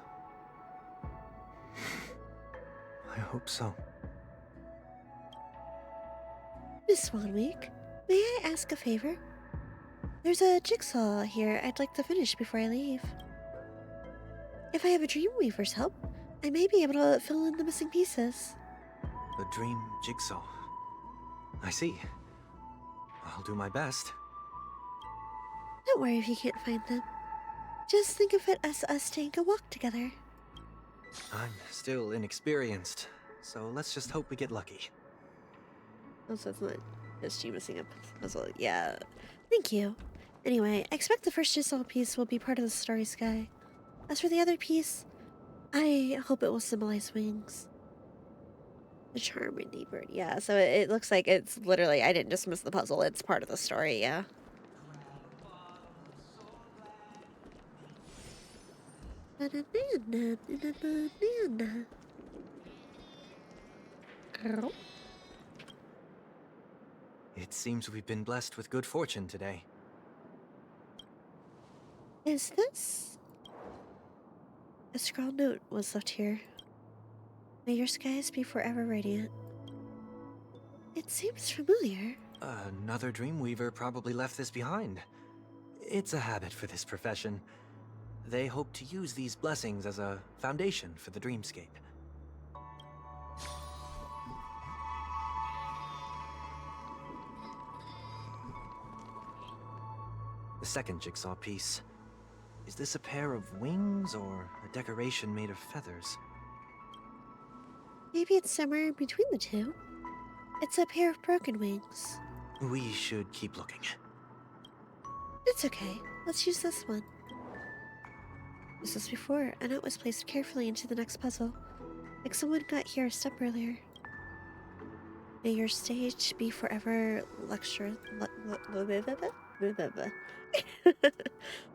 hope so. Miss Swanwick, may I ask a favor? There's a jigsaw here I'd like to finish before I leave. If I have a Dreamweaver's help, I may be able to fill in the missing pieces. The dream jigsaw. I see. I'll do my best. Don't worry if you can't find them. Just think of it as us taking a walk together. I'm still inexperienced, so let's just hope we get lucky. Also, it's not just you missing a puzzle. Yeah. Thank you. Anyway, I expect the first jigsaw piece will be part of the starry sky. As for the other piece, I hope it will symbolize wings. The charming bird. Yeah, so it looks like it's literally, I didn't just miss the puzzle, it's part of the story, yeah. It seems we've been blessed with good fortune today. Is this? A scrawled note was left here. May your skies be forever radiant. It seems familiar. Another Dreamweaver probably left this behind. It's a habit for this profession. They hope to use these blessings as a foundation for the dreamscape. The second jigsaw piece. Is this a pair of wings or a decoration made of feathers? Maybe it's somewhere in between the two. It's a pair of broken wings. We should keep looking. It's okay. Let's use this one. Just as before, a note was placed carefully into the next puzzle, like someone got here a step earlier. May your stage be forever lecture.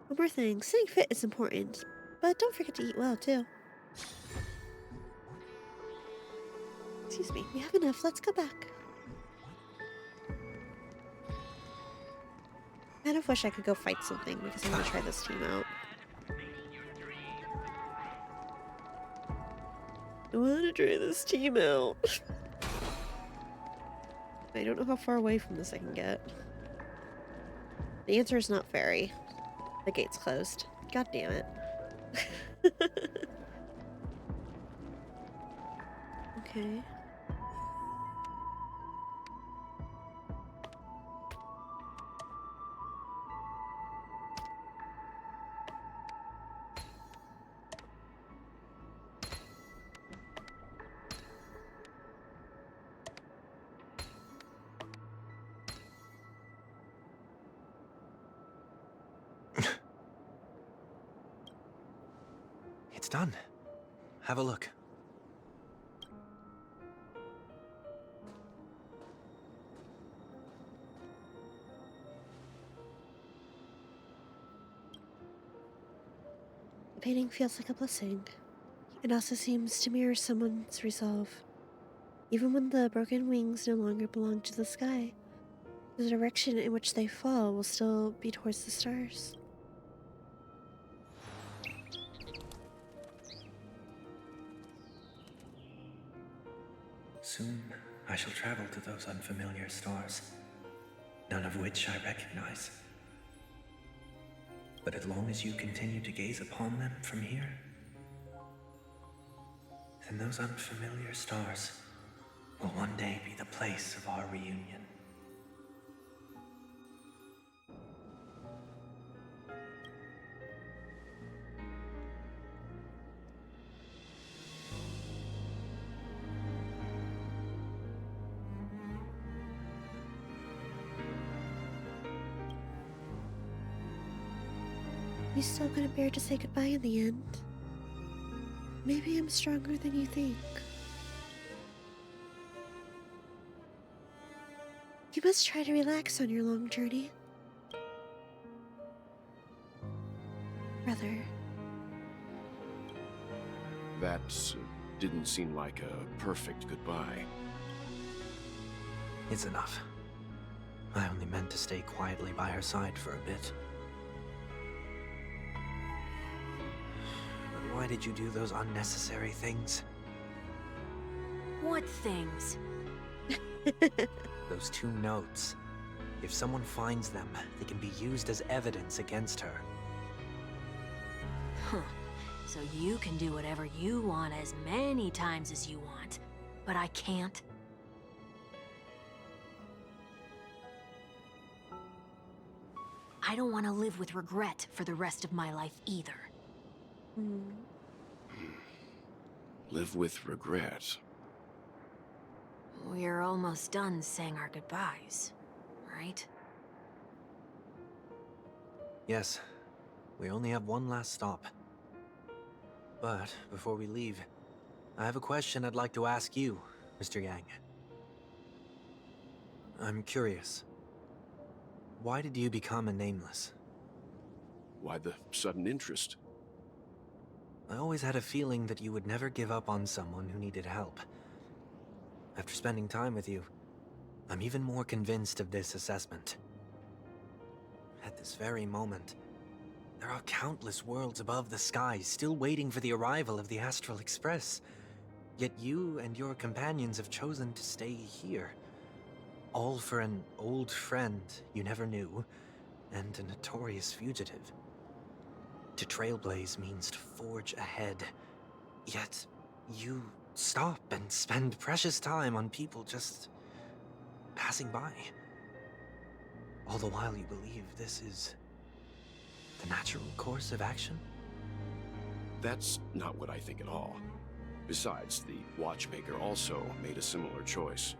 One more thing, staying fit is important, but don't forget to eat well too. Excuse me, we have enough, let's go back. I kind of wish I could go fight something because I want to try this team out. I want to try this team out. I don't know how far away from this I can get. The answer is not very. The gate's closed. God damn it. Okay. It's done. Have a look. The painting feels like a blessing. It also seems to mirror someone's resolve. Even when the broken wings no longer belong to the sky, the direction in which they fall will still be towards the stars. Soon, I shall travel to those unfamiliar stars, none of which I recognize. But as long as you continue to gaze upon them from here, then those unfamiliar stars will one day be the place of our reunion. You still gonna bear to say goodbye in the end? Maybe I'm stronger than you think. You must try to relax on your long journey. Brother. That didn't seem like a perfect goodbye. It's enough. I only meant to stay quietly by her side for a bit. But why did you do those unnecessary things? What things? Those 2 notes. If someone finds them, they can be used as evidence against her. Huh. So you can do whatever you want as many times as you want, but I can't? I don't want to live with regret for the rest of my life either. Live with regret. We're almost done saying our goodbyes, right? Yes. We only have one last stop. But before we leave, I have a question I'd like to ask you, Mr. Yang. I'm curious. Why did you become a nameless? Why the sudden interest? I always had a feeling that you would never give up on someone who needed help. After spending time with you, I'm even more convinced of this assessment. At this very moment, there are countless worlds above the sky still waiting for the arrival of the Astral Express. Yet you and your companions have chosen to stay here. All for an old friend you never knew, and a notorious fugitive. To trailblaze means to forge ahead. Yet, you stop and spend precious time on people just passing by. All the while you believe this is the natural course of action? That's not what I think at all. Besides, the watchmaker also made a similar choice.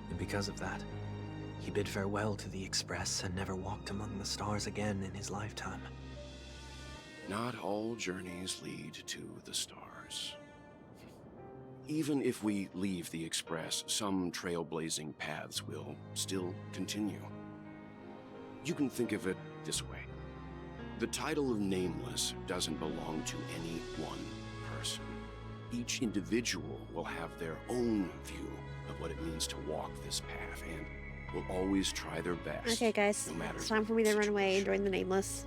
And because of that, he bid farewell to the Express and never walked among the stars again in his lifetime. Not all journeys lead to the stars. Even if we leave the Express, some trailblazing paths will still continue. You can think of it this way. The title of Nameless doesn't belong to any one person. Each individual will have their own view of what it means to walk this path and will always try their best. Okay, guys, no matter it's time for me to run away and join the Nameless.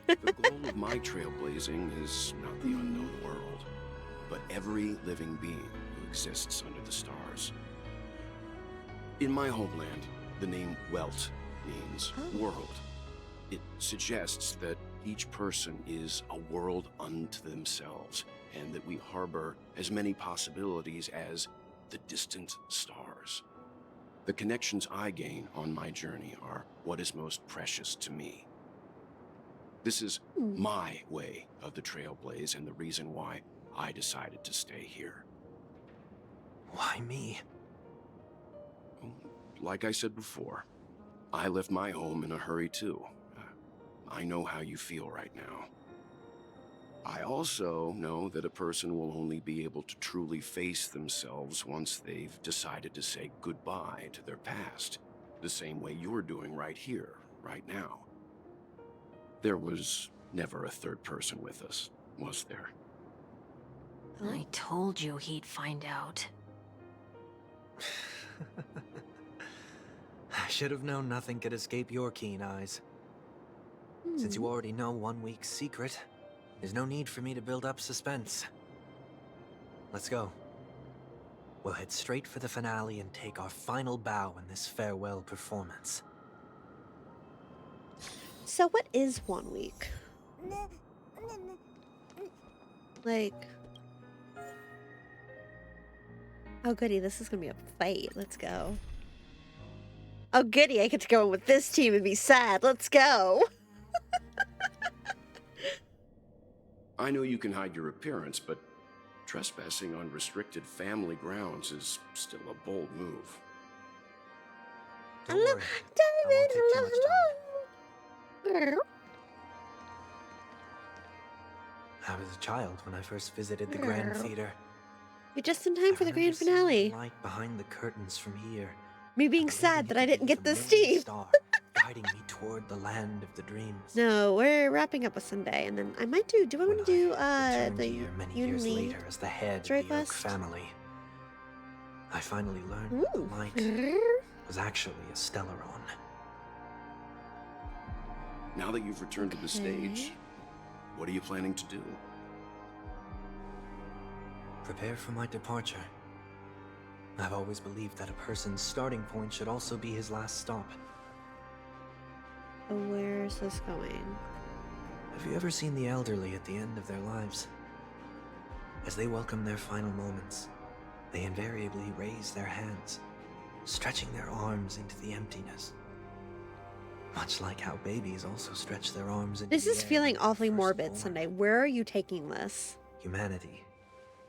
The goal of my trailblazing is not the unknown world, but every living being who exists under the stars. In my homeland, the name Welt means world. It suggests that each person is a world unto themselves, and that we harbor as many possibilities as the distant stars. The connections I gain on my journey are what is most precious to me. This is my way of the Trailblaze and the reason why I decided to stay here. Why me? Like I said before, I left my home in a hurry too. I know how you feel right now. I also know that a person will only be able to truly face themselves once they've decided to say goodbye to their past, the same way you're doing right here, right now. There was never a third person with us, was there? I told you he'd find out. I should have known nothing could escape your keen eyes. Since you already know 1 week's secret, there's no need for me to build up suspense. Let's go. We'll head straight for the finale and take our final bow in this farewell performance. So what is 1 week? Like... Oh goody, this is gonna be a fight. Let's go. Oh goody, I get to go in with this team and be sad. Let's go. I know you can hide your appearance, but trespassing on restricted family grounds is still a bold move. Don't worry. I won't take too much time. I was a child when I first visited the Grand Theater. You're just in time for the grand finale. Light behind the curtains from here. Me being sad that I didn't get this team. Star, guiding me toward the land of the dreams. No, we're wrapping up with Sunday, and then I might do. Do I want to do the here many years later as the head of the Oak family? I finally learned that the light was actually a Stellaron. Now that you've returned to the stage, what are you planning to do? Prepare for my departure. I've always believed that a person's starting point should also be his last stop. Where is this going? Have you ever seen the elderly at the end of their lives? As they welcome their final moments, they invariably raise their hands, stretching their arms into the emptiness. Much like how babies also stretch their arms into This the is air feeling when they're awfully first morbid, born. Sunday. Where are you taking this? Humanity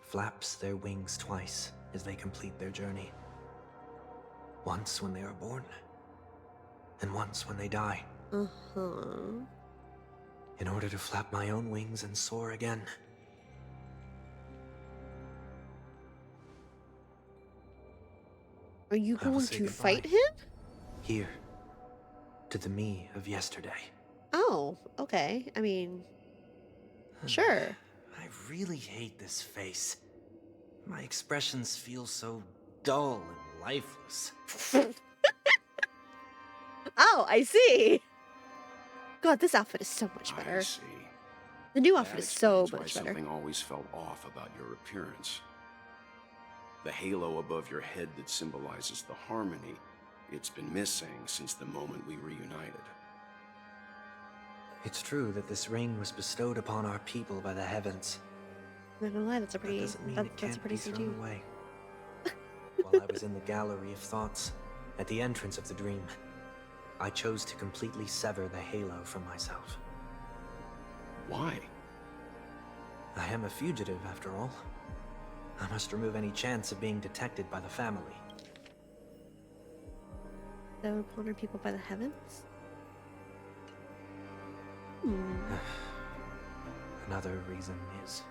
flaps their wings twice as they complete their journey. Once when they are born, and once when they die. Uh-huh. In order to flap my own wings and soar again. Are you I will going say to goodbye. fight him? Here, to the me of yesterday. Oh, okay. I mean, sure. I really hate this face. My expressions feel so dull and lifeless. Oh, I see. God, this outfit is so much better. I see. The new That outfit is so explains why much better. something always felt off about your appearance. The halo above your head that symbolizes the harmony, it's been missing since the moment we reunited. It's true that this ring was bestowed upon our people by the heavens. I'm not gonna lie, that's a pretty. That doesn't mean it That's a can't pretty be CG. thrown away. While I was in the gallery of thoughts, at the entrance of the dream, I chose to completely sever the halo from myself. Why? I am a fugitive, after all. I must remove any chance of being detected by the family. That would honor people by the heavens? Another reason is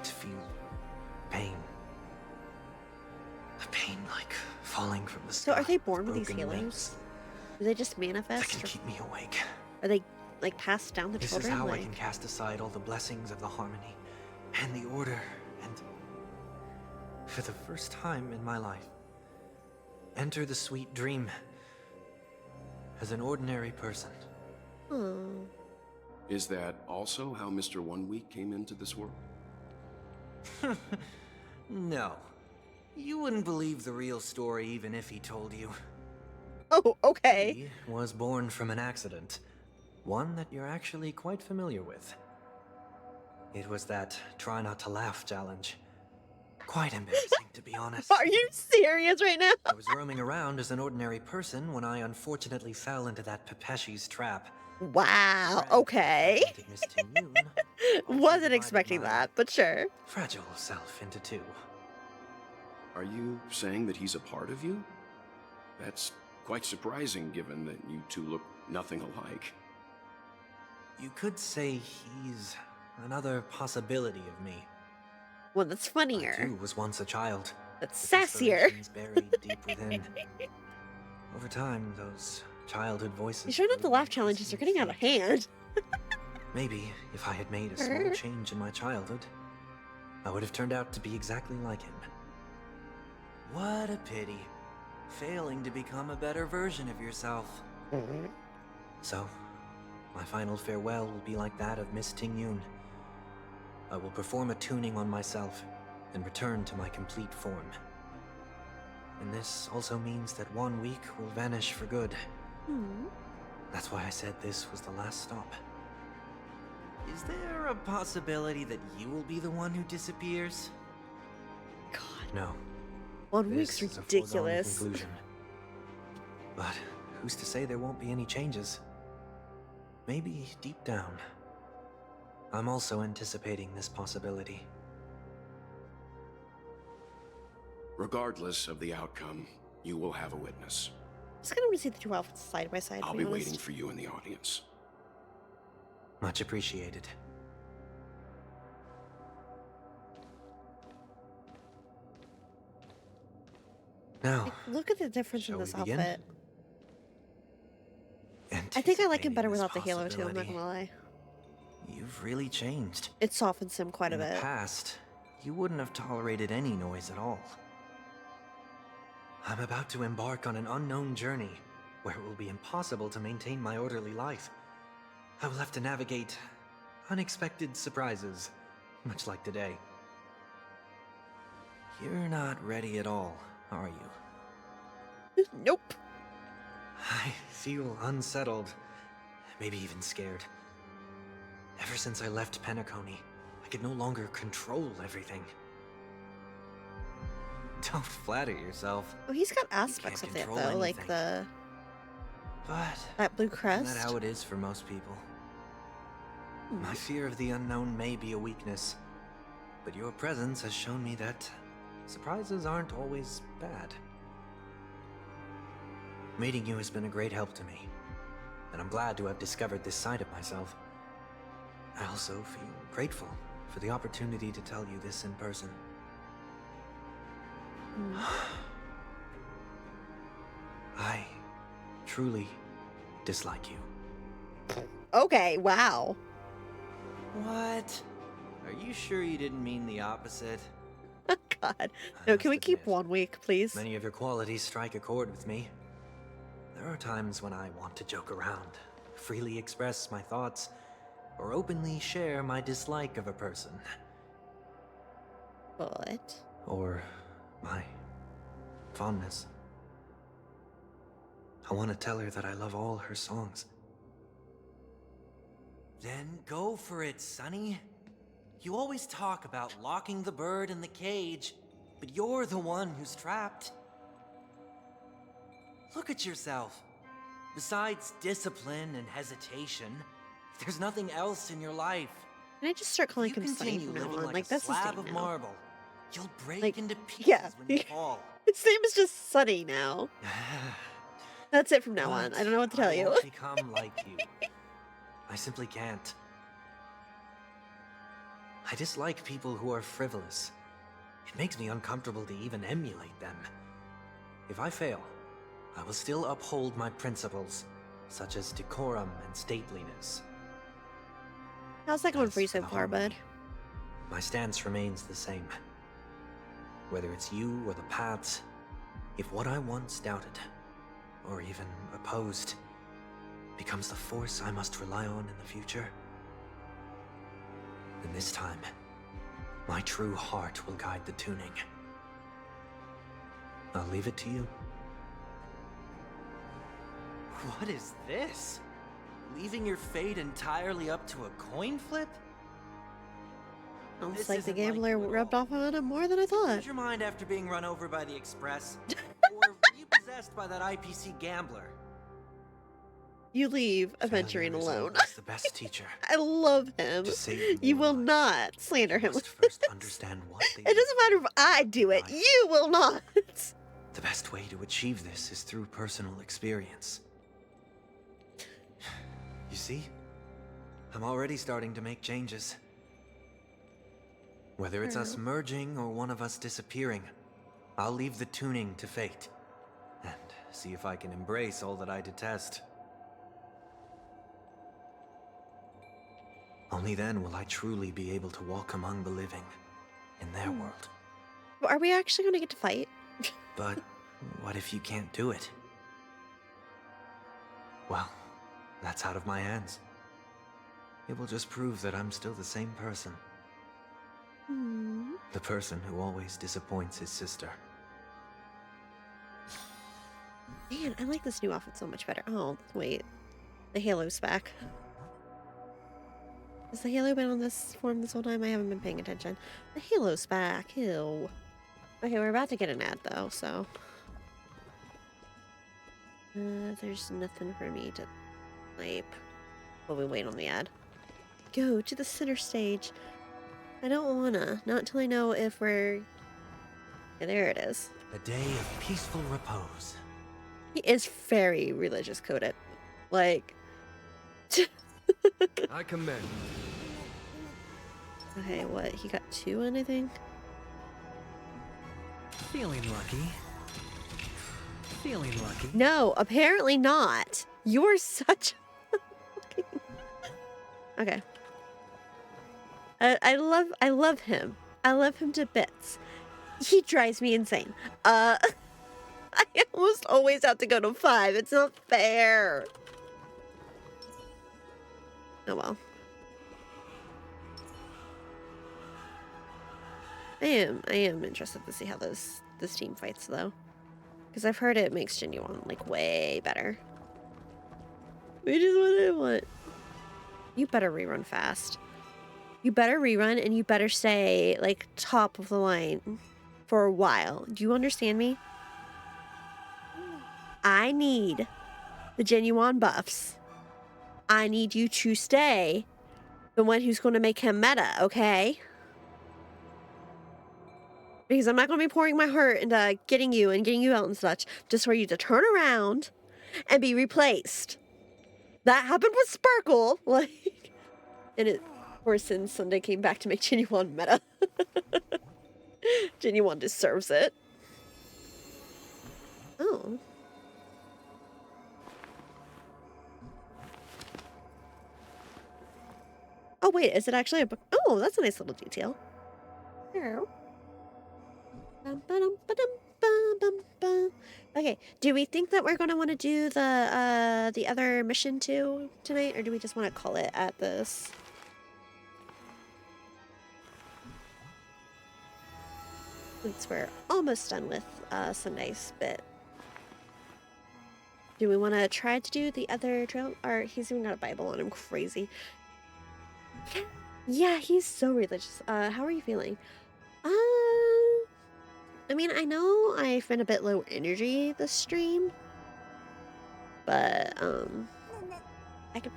to feel pain. A pain like falling from the sky. So are they born with these broken halos? wings. Do they just manifest? That can keep me awake. Are they like passed down to This children? is how I like... can cast aside all the blessings of the harmony and the order, and for the first time in my life, enter the sweet dream as an ordinary person. Oh. Is that also how Mr. 1 Week came into this world? No. You wouldn't believe the real story even if he told you. Oh, okay. He was born from an accident. One that you're actually quite familiar with. It was that try not to laugh challenge. Quite embarrassing, to be honest. Are you serious right now? I was roaming around as an ordinary person when I unfortunately fell into that Pepeshi's trap. Wow, okay. Wasn't expecting that, but sure. Fragile self into two. Are you saying that he's a part of you? That's quite surprising given that you two look nothing alike. You could say he's another possibility of me. One that's funnier. I too was once a child. That's with sassier. aspirations buried deep within. Over time, those childhood voices. These Try Not to Laugh challenges are getting out of hand. Maybe if I had made a small change in my childhood, I would have turned out to be exactly like him. What a pity. Failing to become a better version of yourself. So, my final farewell will be like that of Miss Ting-Yun. I will perform a tuning on myself and return to my complete form. And this also means that 1 week will vanish for good. That's why I said this was the last stop. Is there a possibility that you will be the one who disappears? God. No. 1 week's This is a ridiculous. foregone conclusion. But who's to say there won't be any changes? Maybe deep down, I'm also anticipating this possibility. Regardless of the outcome, you will have a witness. Just kind of want to see the two outfits side by side. I'll to be honest. waiting for you in the audience. Much appreciated. Now, Like, look at the difference in shall this we begin? outfit. I think I like him better without the halo too, I'm not gonna lie. You've really changed. It softens him quite a In the bit. past, you wouldn't have tolerated any noise at all. I'm about to embark on an unknown journey where it will be impossible to maintain my orderly life. I will have to navigate unexpected surprises, much like today. You're not ready at all, are you? Nope. I feel unsettled, maybe even scared. Ever since I left Penacony, I could no longer control everything. Don't flatter yourself. Oh, he's got aspects of it control though, like anything. But that blue isn't crest. that how it is for most people? My fear of the unknown may be a weakness, but your presence has shown me that surprises aren't always bad. Meeting you has been a great help to me, and I'm glad to have discovered this side of myself. I also feel grateful for the opportunity to tell you this in person. I truly dislike you. Okay, wow. What? Are you sure you didn't mean the opposite? God. No, can we keep 1 week, please? Many of your qualities strike a chord with me. There are times when I want to joke around, freely express my thoughts, or openly share my dislike of a person. But or my fondness. I want to tell her that I love all her songs. Then go for it, Sonny. You always talk about locking the bird in the cage, but you're the one who's trapped. Look at yourself. Besides discipline and hesitation, there's nothing else in your life. Can I just start calling If you him Sunny continue from now living on? like Like, a that's his slab name of now. marble, you'll break Like, into pieces yeah. when you fall. His name is just Sunny now. That's it from now on. I don't know what to tell I you. won't become like you. I simply can't. I dislike people who are frivolous. It makes me uncomfortable to even emulate them. If I fail, I will still uphold my principles, such as decorum and stateliness. How's that going for you so far, bud? My stance remains the same. Whether it's you or the paths, if what I once doubted, or even opposed, becomes the force I must rely on in the future, then this time, my true heart will guide the tuning. I'll leave it to you. What is this? Leaving your fate entirely up to a coin flip? Sounds This like the isn't like gambler you at rubbed off on him more than I thought. Did your mind after being run over by the express? Or were you possessed by that IPC gambler? You leave Aventurine Failure is alone. always the best teacher. I love him. To save You more will not slander him. must first understand what they It doesn't matter if I do it. You will not. The best way to achieve this is through personal experience. You see? I'm already starting to make changes. Whether it's us merging or one of us disappearing, I'll leave the tuning to fate. And see if I can embrace all that I detest. Only then will I truly be able to walk among the living in their world. Are we actually going to get to fight? But what if you can't do it? Well, that's out of my hands. It will just prove that I'm still the same person. The person who always disappoints his sister. Man, I like this new outfit so much better. Oh, wait. The halo's back. Has the halo been on this form this whole time? I haven't been paying attention. The halo's back. Ew. Okay, we're about to get an ad, though, so... there's nothing for me to type while we wait on the ad. Go to the center stage. I don't wanna. Not until I know if we're... Yeah, there it is. A day of peaceful repose. He is very religious coded. Like... I commend. Okay, what? He got 2 in, I think? Feeling lucky. Feeling lucky. No, apparently not. You're such... Okay. I love him. I love him to bits. He drives me insane. I almost always have to go to 5. It's not fair. Oh well. I am interested to see how this team fights though. Because I've heard it makes Genuine like way better. Which is what I want. You better rerun fast. You better rerun and you better stay like top of the line for a while. Do you understand me? I need the Genuine buffs. I need you to stay the one who's going to make him meta, okay? Because I'm not going to be pouring my heart into getting you out and such just for you to turn around and be replaced. That happened with Sparkle, like, and it, of course, since Sunday came back to make Genuine meta. Genuine deserves it. Oh. Oh wait, is it actually a book? Oh, that's a nice little detail. Okay, do we think that we're gonna want to do the other mission too tonight, or do we just want to call it at this? since we're almost done with Sunday's bit, do we want to try to do the other trail? Or he's even got a Bible on him, crazy. Yeah, he's so religious. How are you feeling? I mean, I know I've been a bit low energy this stream, but I could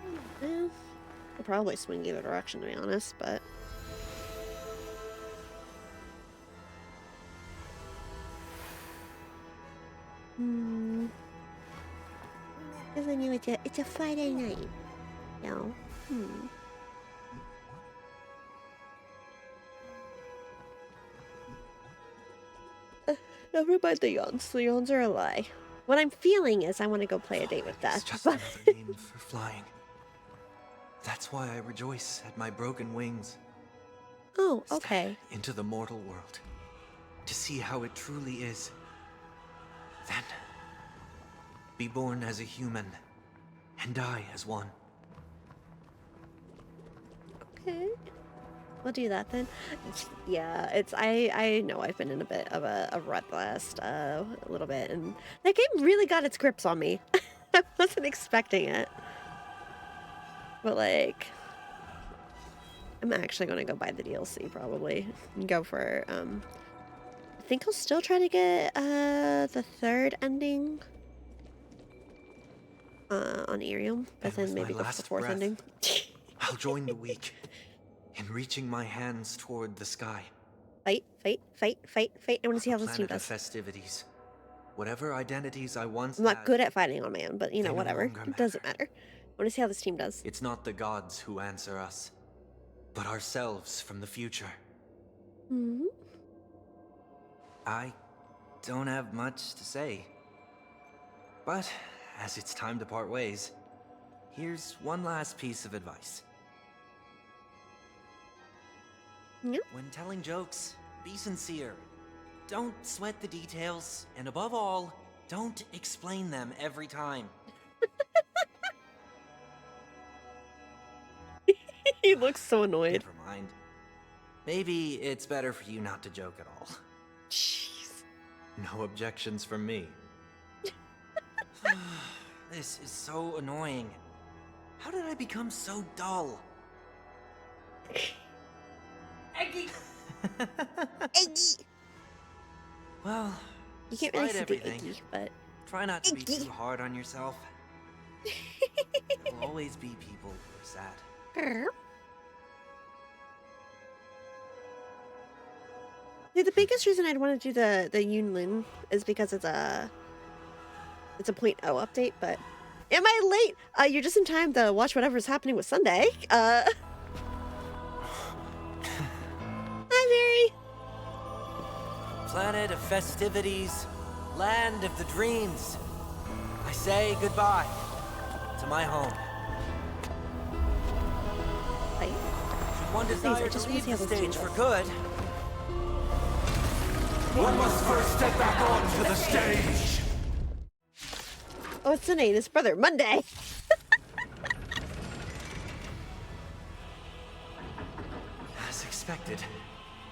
probably swing either direction, to be honest, but because I knew it's a Friday night, you know. Never mind the yawns. The yawns are a lie. What I'm feeling is I want to go play a date with Death. It's just another name for flying. That's why I rejoice at my broken wings. Oh, okay. Step into the mortal world to see how it truly is. Then be born as a human and die as one. Okay. We'll do that then. Yeah, it's I know I've been in a bit of a rut last a little bit, and that game really got its grips on me. I wasn't expecting it. But like, I'm actually gonna go buy the DLC probably and go for I think I'll still try to get the third ending on Irium, but then maybe go for the fourth ending. I'll join the weak in reaching my hands toward the sky. Fight. I want to see how this team Planet of does. festivities. Whatever identities I once I'm not had, good at fighting on my own, but you know, they no whatever. longer It doesn't matter. I want to see how this team does. It's not the gods who answer us, but ourselves from the future. Mm-hmm. I don't have much to say. But as it's time to part ways, here's one last piece of advice. Yep. When telling jokes, be sincere. Don't sweat the details, and above all, don't explain them every time. He looks so annoyed. Never mind. Maybe it's better for you not to joke at all. Jeez. No objections from me. This is so annoying. How did I become so dull? Eggy! Eggy! Well, You can't really see despite the everything, eggy, but try not to be Eggy. too hard on yourself. There'll always be people who are sad. Yeah, the biggest reason I'd want to do the Yunlin is because it's a 0.0 update, but am I late? You're just in time to watch whatever's happening with Sunday. Hi, Mary. Planet of festivities, land of the dreams. I say goodbye to my home. Bye. Should one I desire just to wanna leave see how the this team stage for does. good, One must first step back onto the stage. Oh, it's Sunday and his brother, Monday. As expected,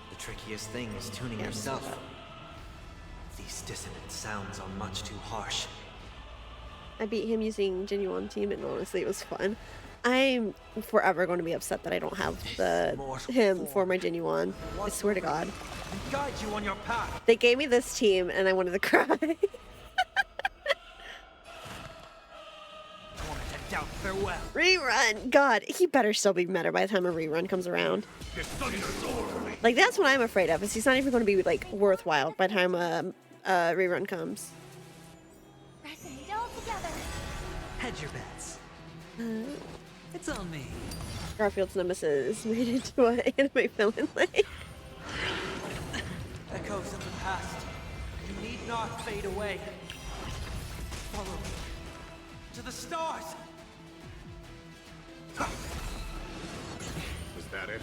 the trickiest thing is tuning yourself. These dissonant sounds are much too harsh. I beat him using Genuine Team, and honestly, it was fun. I'm forever going to be upset that I don't have him for my Genuine. I swear to God. guide you on your path. They gave me this team, and I wanted to cry. Doubt farewell. Rerun! God, he better still be meta by the time a rerun comes around. Like, that's what I'm afraid of, is he's not even going to be, like, worthwhile by the time a rerun comes. Resonate all together. Hedge your bets. It's on me. Garfield's nemesis made into an anime villain. Echoes of the past. You need not fade away. Follow me to the stars. Was that it?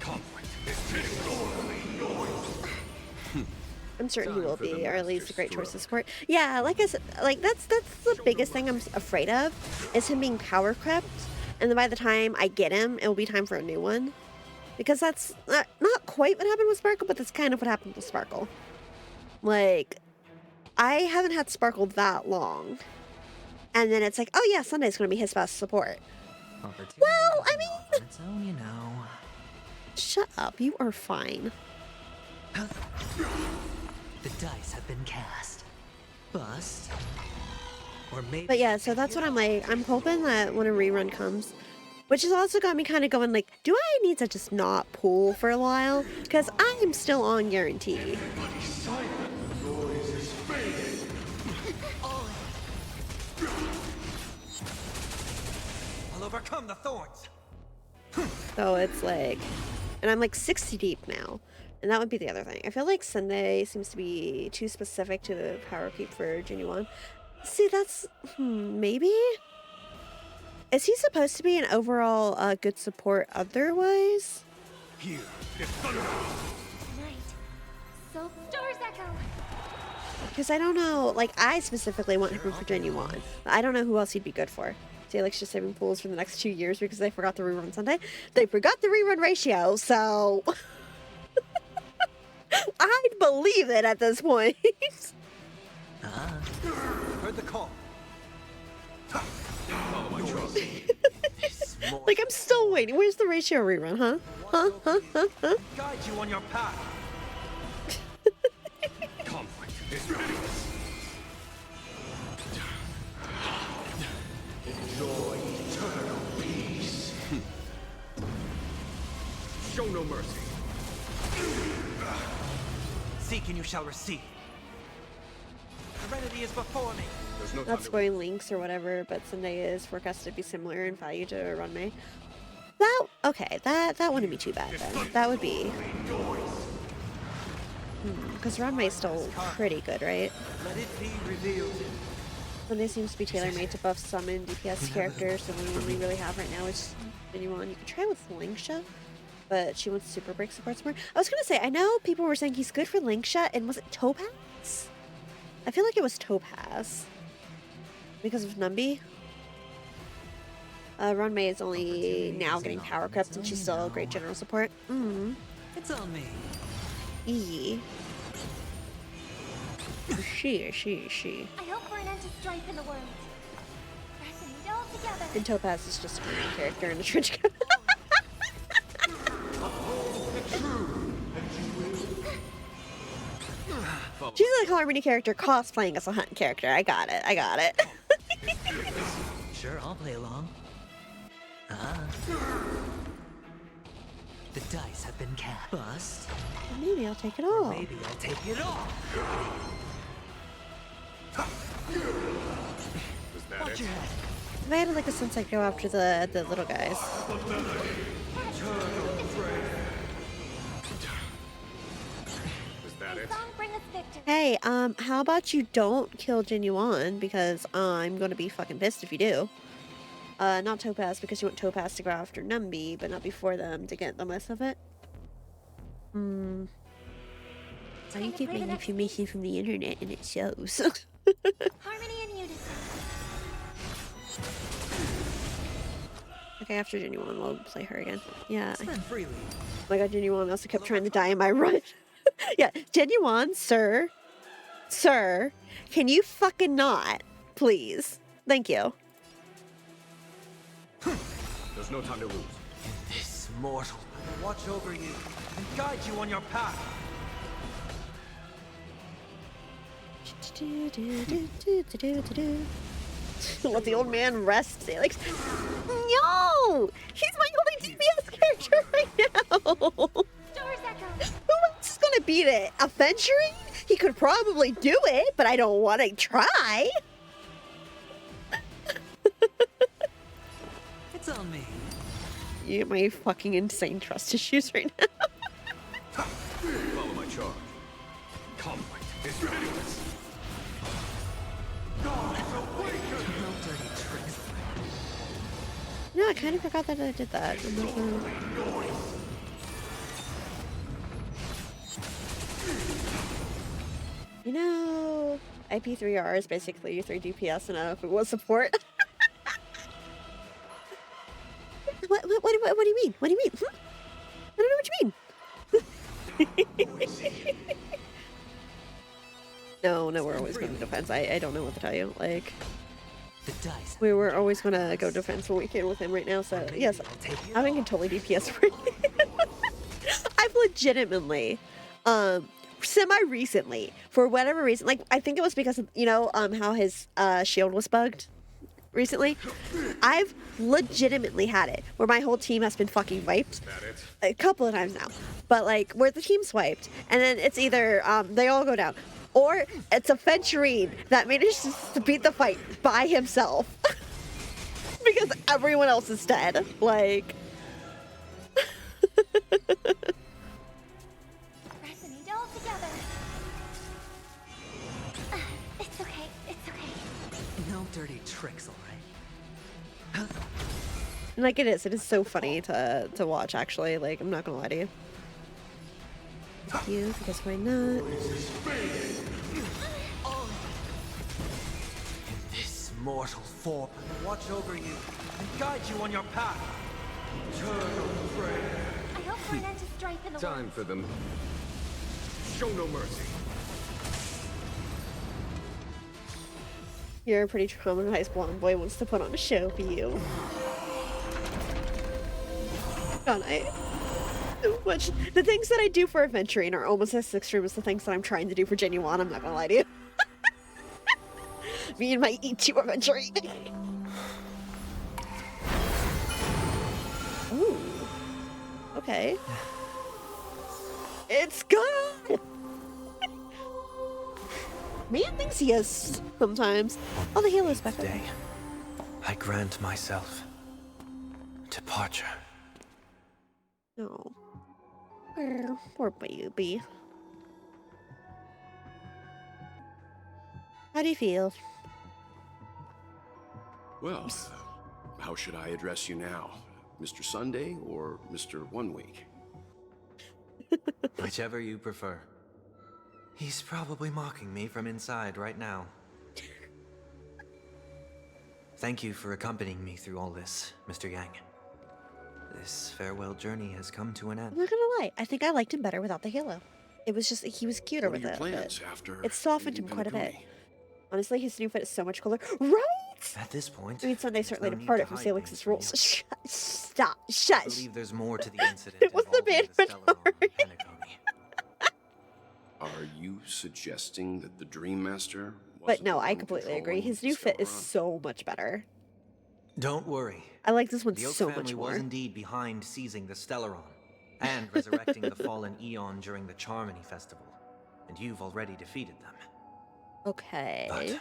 Conflict is getting yours. I'm certain he will be, or at least a great choice to support. Yeah, like I said, like that's the biggest thing I'm afraid of, is him being power crept, and then by the time I get him, it will be time for a new one. Because that's not quite what happened with Sparkle, but that's kind of what happened with Sparkle. Like, I haven't had Sparkle that long. And then it's like, oh yeah, Sunday's going to be his best support. Well, I mean... On its own, you know. Shut up, you are fine. The dice have been cast. Bust. Or maybe... But yeah, so that's what I'm like. I'm hoping that when a rerun comes, which has also got me kind of going like, do I need to just not pull for a while? Because I'm still on guarantee. I'll overcome the thorns. So it's like, and I'm like 60 deep now. And that would be the other thing. I feel like Sunday seems to be too specific to the power creep for Genuine. See, that's, maybe? Is he supposed to be an overall good support otherwise? Here, it's thunder. Night. So Stars Echo. Because I don't know, like, I specifically want him for Genuine. I don't know who else he'd be good for. So Alex just saving pools for the next 2 years because they forgot the rerun Sunday. They forgot the rerun ratio, so... I'd believe it at this point. Heard the call. Follow my trust. Like, I'm still waiting. Where's the ratio rerun, huh? Huh? Guide you on your path. Conflict is ready. Enjoy eternal peace. Show no mercy. Seek and you shall receive. Serenity is before me. There's no Not spoiling links or whatever, but Sunday is forecasted to be similar in value to Runmei. That wouldn't be too bad then. That would be... Because Runmei's still pretty good, right? Let it be revealed. Sunday seems to be tailor-made to buff summon DPS characters, so the one we really have right now is Genuine. You could try with Linksha, but she wants Super Break supports more. I was gonna say, I know people were saying he's good for Linksha, and was it Topaz? I feel like it was Topaz. Because of Numby. Runmei is only now getting power crept, and she's still a great general support. It's on me. E. She. I hope for an end to strife in the world. Resonate all together. And Topaz is just a main character in a trench coat. She's like a Harmony character cosplaying as a Hunt character. I got it. Sure, I'll play along. The dice have been cast. Bust. Maybe I'll take it all. Maybe I'll take it all. Is that Watch it? your head. If I had like a sense I'd go after the little guys. Is that it? Song bring us victory. Hey, how about you don't kill Genuine, because I'm gonna be fucking pissed if you do. Not Topaz, because you want Topaz to go after Numby, but not before them to get the most of it. I keep getting information from the internet and it shows. Harmony and unity. Okay, after Genuine, we'll play her again. Yeah. Spend freely. Oh my god, Genuine also kept trying to die in my run. Yeah, Genuine, sir, can you fucking not, please? Thank you. There's no time to lose. This mortal will watch over you and guide you on your path. Let the old man rest. Like, no! He's my only DPS character right now! Stars Echo. Who else is gonna beat it? Aventurine? He could probably do it, but I don't want to try. It's on me. You get my fucking insane trust issues right now. Follow my charge. Conflict is ready. No dirty tricks. No, I kind of forgot that I did that. You know, IP3R is basically 3 DPS and if it was support. What do you mean? What do you mean? I don't know what you mean. No, we're always going to defense. I don't know what to tell you. Like, we were always going to go defense when we can with him right now. So, yes, I can totally DPS for him. I've legitimately, semi-recently, for whatever reason, like, I think it was because of, how his shield was bugged recently. I've legitimately had it where my whole team has been fucking wiped a couple of times now. But, like, where the team's wiped, and then it's either they all go down, or it's Aventurine that manages to beat the fight by himself because everyone else is dead. Like, Resonate all together. It's okay. It's okay. No dirty tricks, all right? like it is so funny to watch. Actually, like, I'm not gonna lie to you. You, because why not? This mortal form will watch over you and guide you on your path. Eternal prayer. I hope for an end to strife in the Time world. for them. Show no mercy. You're a pretty traumatized blonde boy wants to put on a show for you. God, which the things that I do for Aventurine are almost as extreme as the things that I'm trying to do for Genuine. I'm not gonna lie to you. Me and my E2 Aventurine. Ooh. Okay. It's good. Man thinks he is sometimes. Oh, the healer's back there. I grant myself departure. No. Poor baby. How do you feel? Well, how should I address you now? Mr. Sunday or Mr. 1 Week? Whichever you prefer. He's probably mocking me from inside right now. Thank you for accompanying me through all this, Mr. Yang. This farewell journey has come to an end. I'm not gonna lie, I think I liked him better without the halo. It was just, he was cuter with it. Plans after it softened him leaving quite a bit. Penacony? Honestly, his new fit is so much cooler. Right? At this point, I mean, Sunday certainly no need departed to from hide Salix's things from rules. you. Stop. I Shush. believe there's more to the incident It was the involving band the Stellaron and Penacony. Are you suggesting that the Dream Master? But no, I completely agree. His new fit is so much better. Don't worry. I like this one The Oak so family much more. was indeed behind seizing the Stellaron and resurrecting the fallen Eon during the Charmony Festival, and you've already defeated them. Okay. But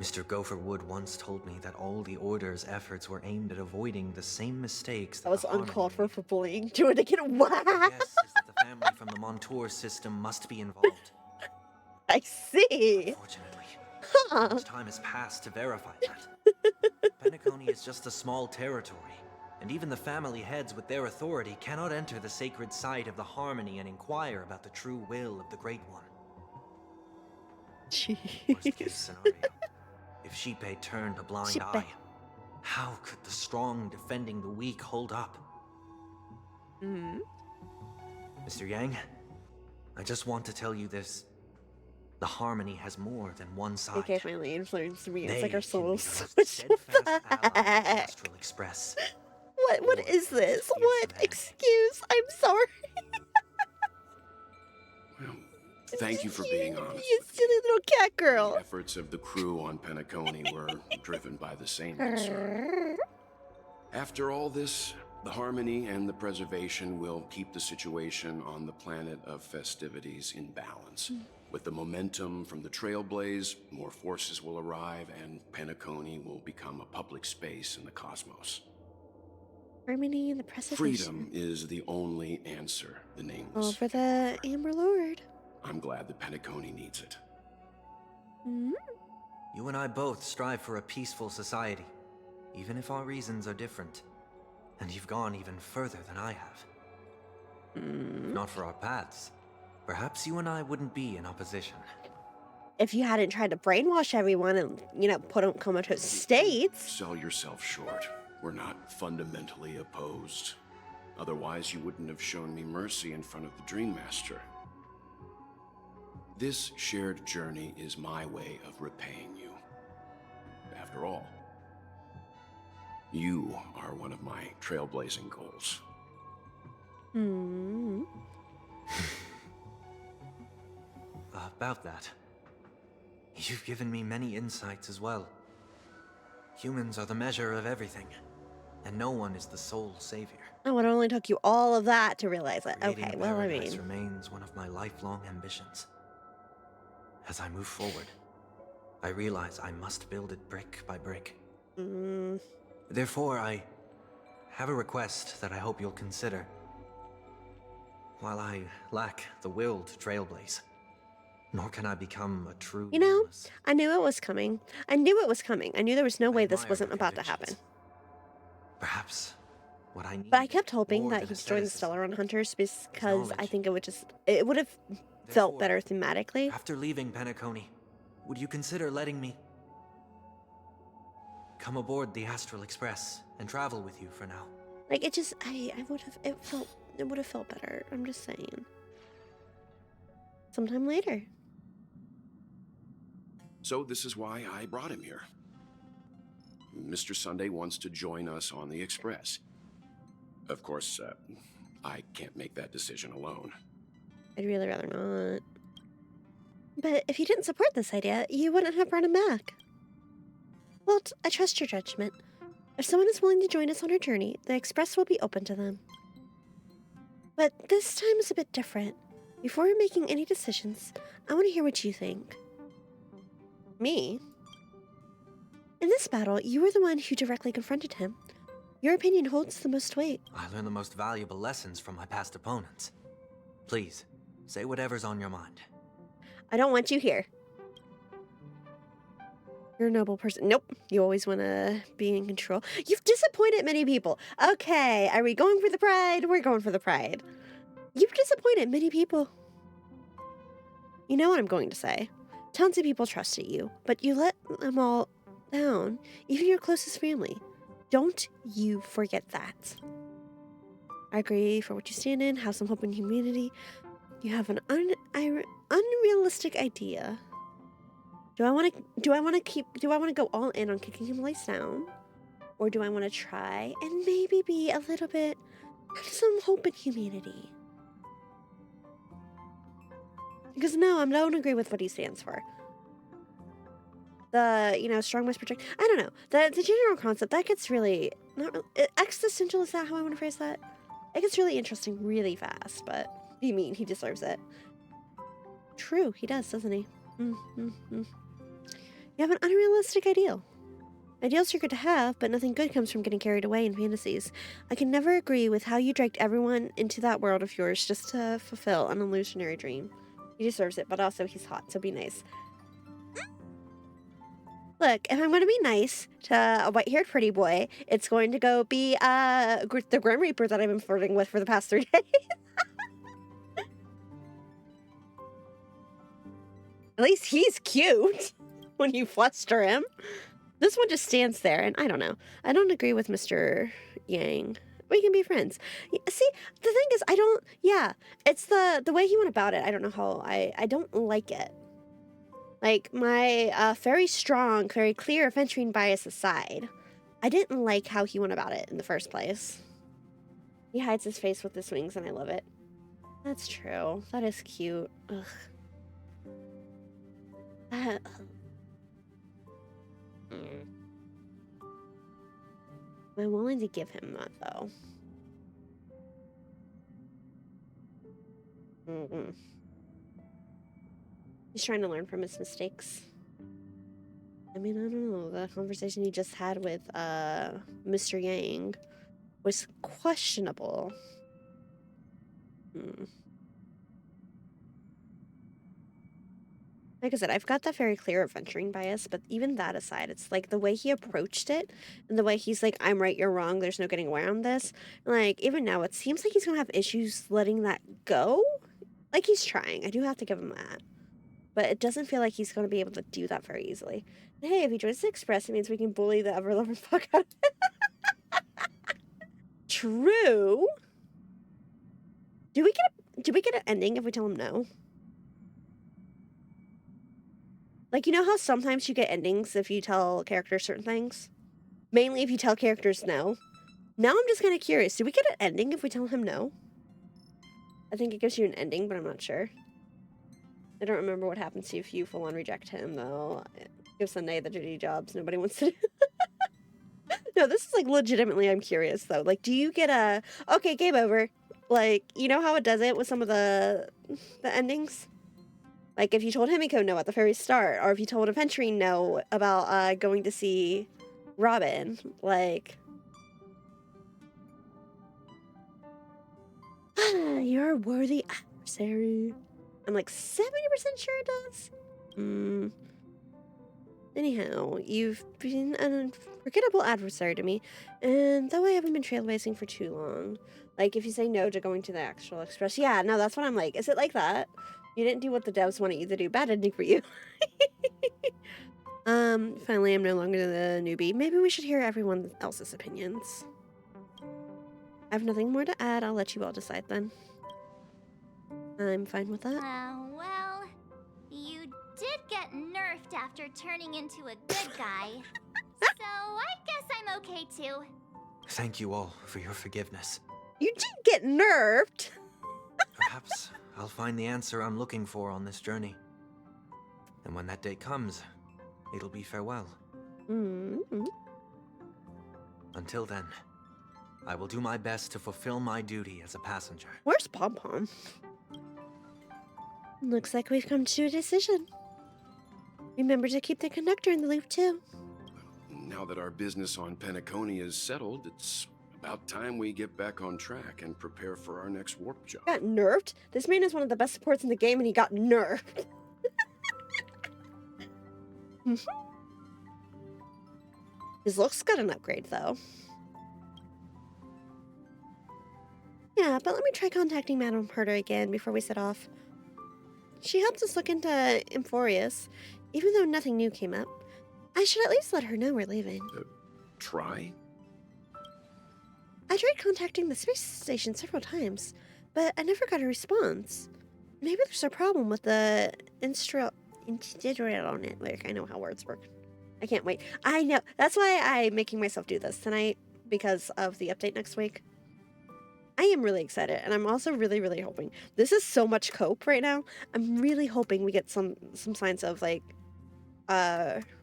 Mr. Gopher Wood once told me that all the Order's efforts were aimed at avoiding the same mistakes That was uncalled for bullying. Do it again. What? Guess is that the family from the Montour system must be involved. I see. Unfortunately, Huh. much time has passed to verify that. Penacony is just a small territory, and even the family heads with their authority cannot enter the sacred site of the Harmony and inquire about the true will of the Great One. Worst case scenario. If Shippei turned a blind eye, how could the strong defending the weak hold up? Mr. Yang, I just want to tell you this. The Harmony has more than one side. Okay, finally influenced me. It's They like our can be the souls. most steadfast ally of the Astral Express. What is this? What? Excuse? I'm sorry. Thank you for being honest. You silly little cat girl. The efforts of the crew on Penacony were driven by the same concern. After all this, the Harmony and the Preservation will keep the situation on the planet of festivities in balance. With the momentum from the Trailblaze, more forces will arrive and Penacony will become a public space in the cosmos. Harmony and the Preservation. Freedom is the only answer, the Nameless. All for the Amber Lord. I'm glad that Penacony needs it. You and I both strive for a peaceful society, even if our reasons are different. And you've gone even further than I have. If not for our paths, perhaps you and I wouldn't be in opposition. If you hadn't tried to brainwash everyone and, put them comatose states. Sell yourself short. We're not fundamentally opposed. Otherwise, you wouldn't have shown me mercy in front of the Dream Master. This shared journey is my way of repaying you. After all, you are one of my trailblazing goals. Hmm. About that, you've given me many insights as well. Humans are the measure of everything, and no one is the sole savior. Oh, it only took you all of that to realize it. Creating Okay, a well, I paradise mean, remains one of my lifelong ambitions. As I move forward, I realize I must build it brick by brick. Therefore, I have a request that I hope you'll consider. While I lack the will to trailblaze, nor can I become a true... you know, I knew it was coming. I knew it was coming. I knew there was no way this wasn't about to happen. Perhaps what I need... But I kept hoping more that than he'd join the asceticism Stellaron Hunters because I knowledge. think it would have felt better thematically. After leaving Penacony, would you consider letting me come aboard the Astral Express and travel with you for now? Like, it just, I would have, it would have felt better. I'm just saying. Sometime later. So this is why I brought him here. Mr. Sunday wants to join us on the Express. Of course, I can't make that decision alone. I'd really rather not. But if you didn't support this idea, you wouldn't have brought him back. Well, I trust your judgment. If someone is willing to join us on our journey, the Express will be open to them. But this time is a bit different. Before we're making any decisions, I want to hear what you think. Me? In this battle, you were the one who directly confronted him. Your opinion holds the most weight. I learned the most valuable lessons from my past opponents. Please, say whatever's on your mind. I don't want you here. You're a noble person. Nope. You always want to be in control. You've disappointed many people. Okay, are we going for the pride? We're going for the pride. You've disappointed many people. You know what I'm going to say. Tons of people trusted you, but you let them all down, even your closest family. Don't you forget that. I agree for what you stand in, have some hope in humanity. You have an unrealistic idea. Do I want to go all in on kicking him lights down? Or do I want to try and maybe be a little bit, have some hope in humanity? Because no, I don't agree with what he stands for. The, strong must protect. I don't know. The general concept, that gets really, not really, existential, is that how I want to phrase that? It gets really interesting really fast, but you mean he deserves it. True, he does, doesn't he? You have an unrealistic ideal. Ideals are good to have, but nothing good comes from getting carried away in fantasies. I can never agree with how you dragged everyone into that world of yours just to fulfill an illusionary dream. He deserves it, but also he's hot, so be nice. Look, if I'm going to be nice to a white-haired pretty boy, it's going to go be the Grim Reaper that I've been flirting with for the past 3 days. At least he's cute when you fluster him. This one just stands there, and I don't know. I don't agree with Mr. Yang. We can be friends. See, the thing is, it's the way he went about it. I don't know how, I don't like it. Like, my very strong, very clear Aventurine bias aside, I didn't like how he went about it in the first place. He hides his face with his wings, and I love it. That's true. That is cute. Ugh. I'm willing to give him that, though. He's trying to learn from his mistakes. I mean, I don't know. The conversation he just had with Mr. Yang was questionable. Like I said, I've got that very clear Aventurine bias, but even that aside, it's like the way he approached it and the way he's like, I'm right, you're wrong, there's no getting around this. Like, even now, it seems like he's going to have issues letting that go. Like, he's trying. I do have to give him that. But it doesn't feel like he's going to be able to do that very easily. And hey, if he joins the Express, it means we can bully the ever-loving fuck out of him. True. Do we get an ending if we tell him no? Like, you know how sometimes you get endings if you tell characters certain things? Mainly if you tell characters no. Now I'm just kind of curious. Do we get an ending if we tell him no? I think it gives you an ending, but I'm not sure. I don't remember what happens if you full on reject him, though. It gives Sunday the duty jobs nobody wants to do. No, this is like legitimately, I'm curious though. Like, do you get a, okay, game over. Like, you know how it does it with some of the endings? Like, if you told Himiko no at the very start, or if you told Aventurine no about going to see Robin, like... You're a worthy adversary. I'm like 70% sure it does. Anyhow, you've been an unforgettable adversary to me, and though I haven't been trailblazing for too long, like if you say no to going to the actual express, yeah, no, that's what I'm like. Is it like that? You didn't do what the devs wanted you to do. Bad ending for you. Finally, I'm no longer the newbie. Maybe we should hear everyone else's opinions. I have nothing more to add. I'll let you all decide then. I'm fine with that. Well, you did get nerfed after turning into a good guy. So I guess I'm okay too. Thank you all for your forgiveness. You did get nerfed! Perhaps I'll find the answer I'm looking for on this journey. And when that day comes, it'll be farewell. Mm-hmm. Until then, I will do my best to fulfill my duty as a passenger. Where's Pom Pom? Looks like we've come to a decision. Remember to keep the conductor in the loop, too. Now that our business on Penacony is settled, it's about time we get back on track and prepare for our next warp job. Got nerfed? This man is one of the best supports in the game and he got nerfed. His looks got an upgrade, though. Yeah, but let me try contacting Madame Herder again before we set off. She helped us look into Euphorius, even though nothing new came up. I should at least let her know we're leaving. Try? I tried contacting the space station several times, but I never got a response. Maybe there's a problem with the on it. Like, I know how words work. I can't wait. I know. That's why I'm making myself do this tonight, because of the update next week. I am really excited, and I'm also really, really hoping. This is so much cope right now. I'm really hoping we get some signs of, like,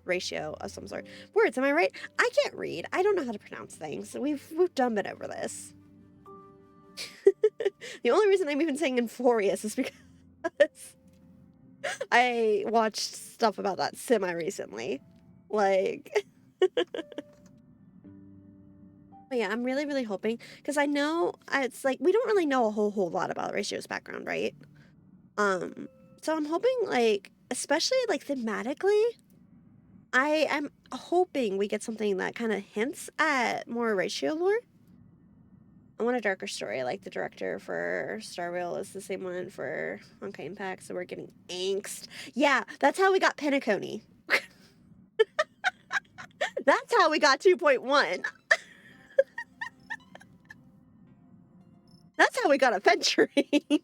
ratio of some sort. Words, am I right? I can't read. I don't know how to pronounce things. We've done been over this. The only reason I'm even saying Euphorius is because I watched stuff about that semi-recently. Like... But yeah, I'm really, really hoping, because I know, it's like, we don't really know a whole lot about Ratio's background, right? So I'm hoping, like, especially, like, thematically, I'm hoping we get something that kind of hints at more Ratio lore. I want a darker story, like the director for Star Rail is the same one for Honkai Impact, so we're getting angst. Yeah, that's how we got Penacony. That's how we got 2.1. That's how we got Aventurine.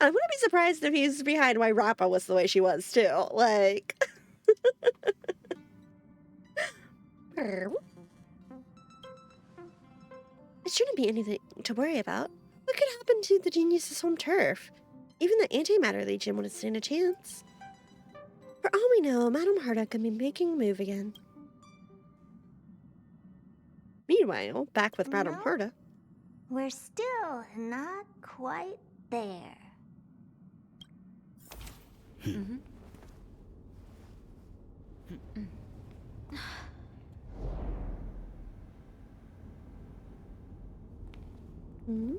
I wouldn't be surprised if he's behind why Rappa was the way she was, too. Like... It shouldn't be anything to worry about. What could happen to the genius's home turf? Even the Antimatter Legion wouldn't stand a chance. For all we know, Madame Herda could be making a move again. Meanwhile, back with Madame Herda. We're still not quite there. Mm-hmm. Hmm?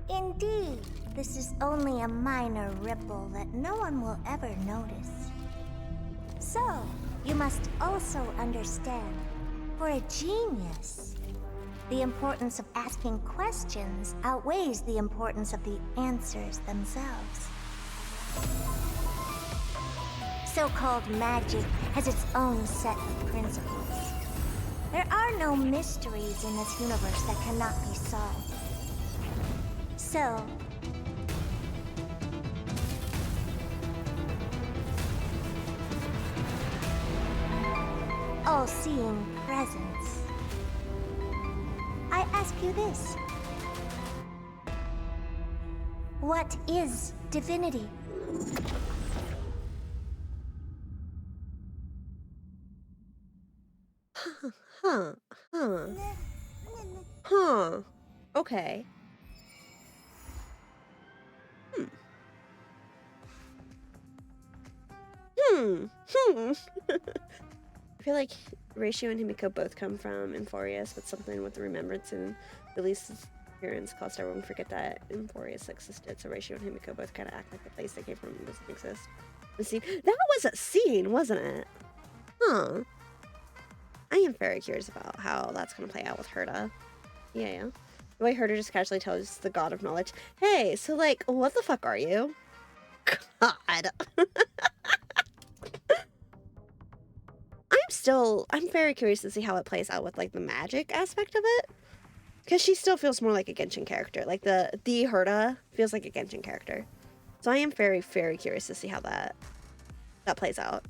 Indeed, this is only a minor ripple that no one will ever notice. So, you must also understand, for a genius, the importance of asking questions outweighs the importance of the answers themselves. so-called magic has its own set of principles. There are no mysteries in this universe that cannot be solved. So, all-seeing presence, I ask you this. What is divinity? Huh. Huh. Huh. Okay. Hmm. I feel like Ratio and Himiko both come from Emphorius, but something with the remembrance and Release's appearance caused everyone to forget that Emphorius existed. So Ratio and Himiko both kind of act like the place they came from doesn't exist. The scene. That was a scene, wasn't it? Huh. I am very curious about how that's going to play out with Herta. Yeah. The way Herta just casually tells the god of knowledge, hey, so like, what the fuck are you? God. I'm very curious to see how it plays out with like the magic aspect of it. Because she still feels more like a Genshin character. Like the Herta feels like a Genshin character. So I am very, very curious to see how that plays out.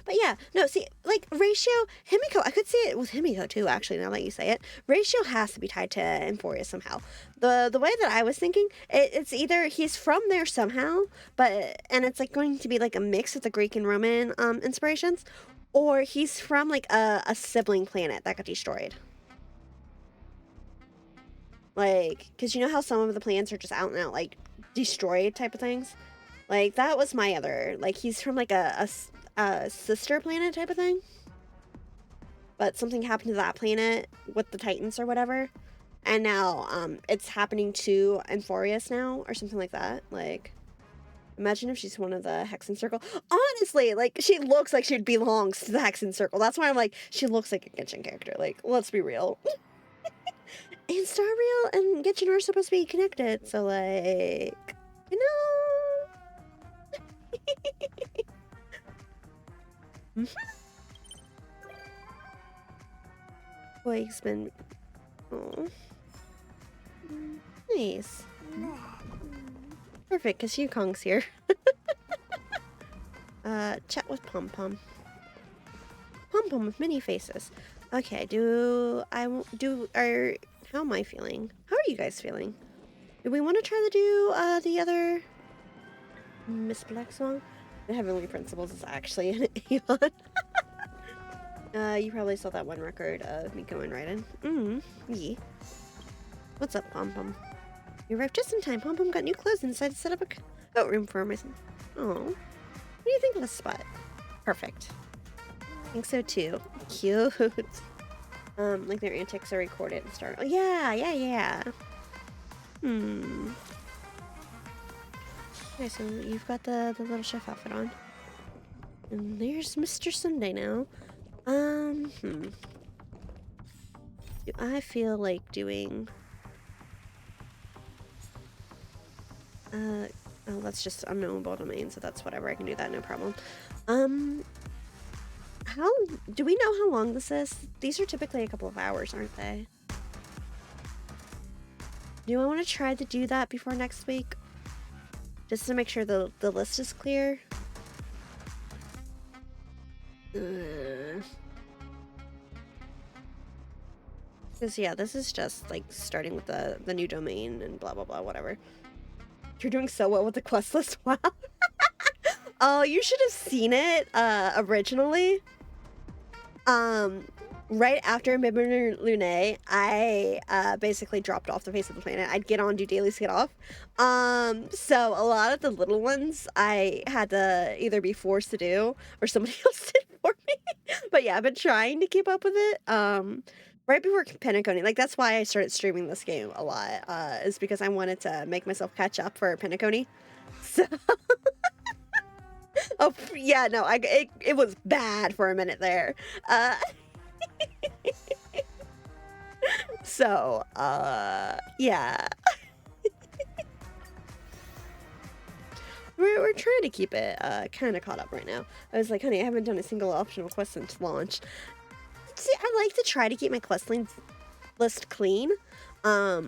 But yeah, no, see, like, Ratio, Himiko, I could see it with Himiko too, actually, now that you say it. Ratio has to be tied to Emphorius somehow. The way that I was thinking, it's either he's from there somehow, and it's, like, going to be, like, a mix of the Greek and Roman inspirations, or he's from, like, a sibling planet that got destroyed. Like, because you know how some of the planets are just out and out, like, destroyed type of things? Like, that was my other, like, he's from, like, a sister planet type of thing, but something happened to that planet with the Titans or whatever, and now it's happening to Emphorius now or something like that. Like, imagine if she's one of the Hexen Circle. Honestly, like, she looks like she belongs to the Hexen Circle. That's why I'm like, she looks like a Genshin character. Like, let's be real. And Starrail and Genshin are supposed to be connected, so like, you know. Boy, he's been. Oh, nice. Perfect, because Yukong's here. Chat with Pom Pom. Pom Pom with many faces. Okay, how am I feeling? How are you guys feeling? Do we want to try to do the other Miss Black song? The Heavenly Principles is actually an Avon. You probably saw that one record of me going right in. Yeah. What's up, Pom Pom? You arrived just in time. Pom Pom got new clothes and decided to set up a coat room for myself. Oh. What do you think of this spot? Perfect. I think so too. Cute. Like their antics are recorded and start. Oh yeah. Okay, so you've got the little chef outfit on. And there's Mr. Sunday now. Do I feel like doing... oh, that's just unknowable domain, so that's whatever. I can do that, no problem. Do we know how long this is? These are typically a couple of hours, aren't they? Do I want to try to do that before next week? Just to make sure the list is clear? Because, yeah, this is just, like, starting with the new domain and blah, blah, blah, whatever. You're doing so well with the quest list. Wow. Oh, you should have seen it originally. Right after Midwinter Lune, I basically dropped off the face of the planet. I'd get on, do dailies, get off. So a lot of the little ones I had to either be forced to do or somebody else did for me. But yeah, I've been trying to keep up with it. Right before Pentaconi, like that's why I started streaming this game a lot, is because I wanted to make myself catch up for Pentaconi. So, oh yeah, no, it was bad for a minute there. So, yeah. we're trying to keep it kind of caught up right now. I was like, honey, I haven't done a single optional quest since launch. See, I like to try to keep my quest list clean,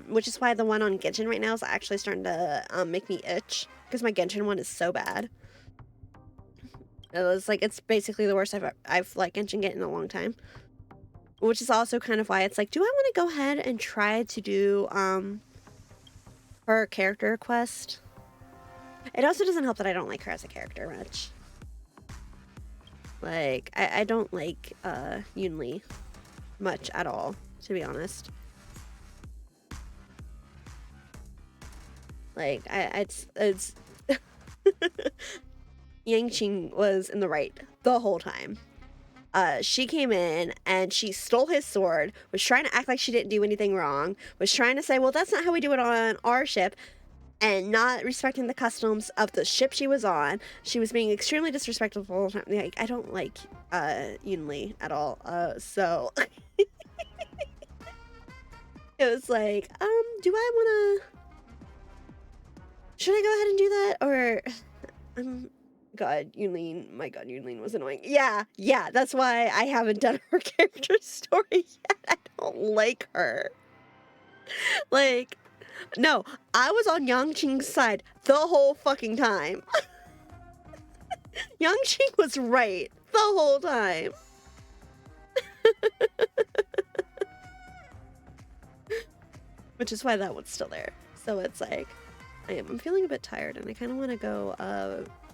which is why the one on Genshin right now is actually starting to make me itch, because my Genshin one is so bad. It was like, it's basically the worst I've like Genshin get in a long time, which is also kind of why it's like, do I want to go ahead and try to do her character quest? It also doesn't help that I don't like her as a character much. Like, I don't like Yunli much at all, to be honest. Like, it's Yangqing was in the right the whole time. She came in and she stole his sword, was trying to act like she didn't do anything wrong, was trying to say, well, that's not how we do it on our ship, and not respecting the customs of the ship she was on. She was being extremely disrespectful. Like, I don't like Yunli at all. So it was like, do I want to? Should I go ahead and do that, or God, Yunlin, my God, Yunlin was annoying. Yeah, that's why I haven't done her character story yet. I don't like her. Like, no, I was on Yangqing's side the whole fucking time. Yangqing was right the whole time. Which is why that one's still there. So it's like, I'm feeling a bit tired, and I kind of want to go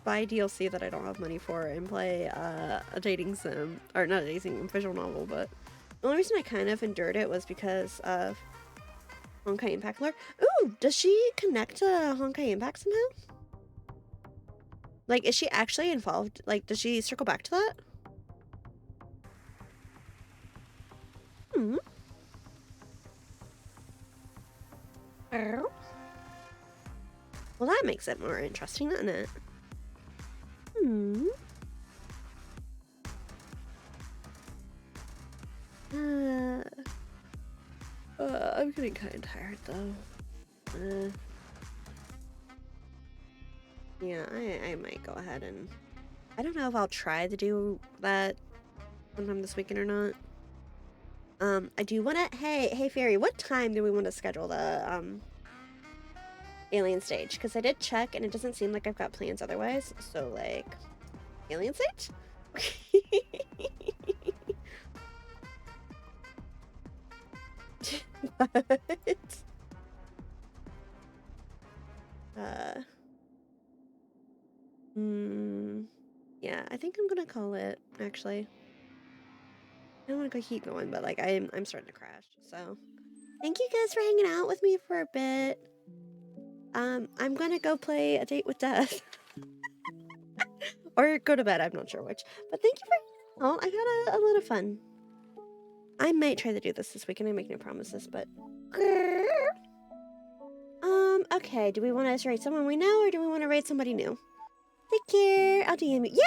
buy DLC that I don't have money for and play a dating sim, or not a dating sim, visual novel. But the only reason I kind of endured it was because of Honkai Impact lore. Ooh, does she connect to Honkai Impact somehow? Like, is she actually involved? Like, does she circle back to that? Well, that makes it more interesting, doesn't it? I'm getting kind of tired, though. Yeah, I might go ahead and... I don't know if I'll try to do that sometime this weekend or not. I do want to... Hey, Fairy, what time do we want to schedule the, alien stage? Because I did check, and it doesn't seem like I've got plans otherwise. So, like... Alien stage? What? Yeah, I think I'm gonna call it, actually. I don't want to keep going, but like I'm starting to crash. So thank you guys for hanging out with me for a bit. I'm gonna go play A Date with Death. Or go to bed, I'm not sure which. But thank you for hanging out. I had a lot of fun. I might try to do this weekend. I make no promises, but okay, do we want to rate someone we know, or do we want to rate somebody new? Take care. I'll DM you.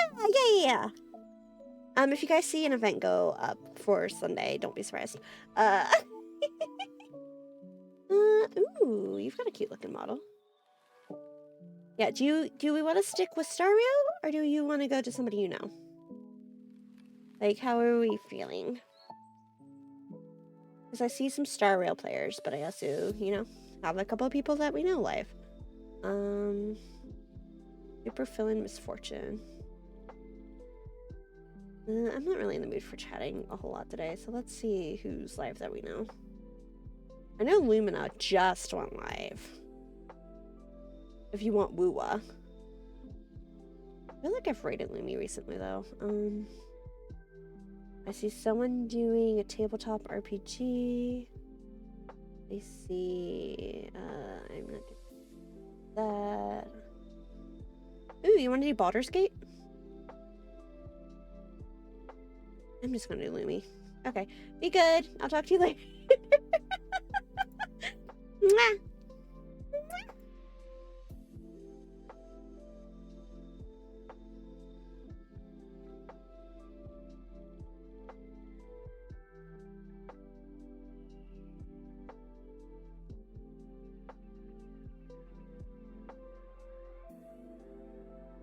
Yeah. If you guys see an event go up for Sunday, don't be surprised. Ooh, you've got a cute looking model. Yeah, do we want to stick with Starrail, or do you want to go to somebody you know? Like, how are we feeling? Because I see some Starrail players, but I also, have a couple of people that we know live. Super Filling Misfortune. I'm not really in the mood for chatting a whole lot today, so let's see who's live that we know. I know Lumina just went live. If you want Woowa. I feel like I've rated Lumi recently, though. I see someone doing a tabletop RPG. I see... I'm gonna do that. Ooh, you want to do Baldur's Gate? I'm just gonna do Lumi. Okay. Be good. I'll talk to you later.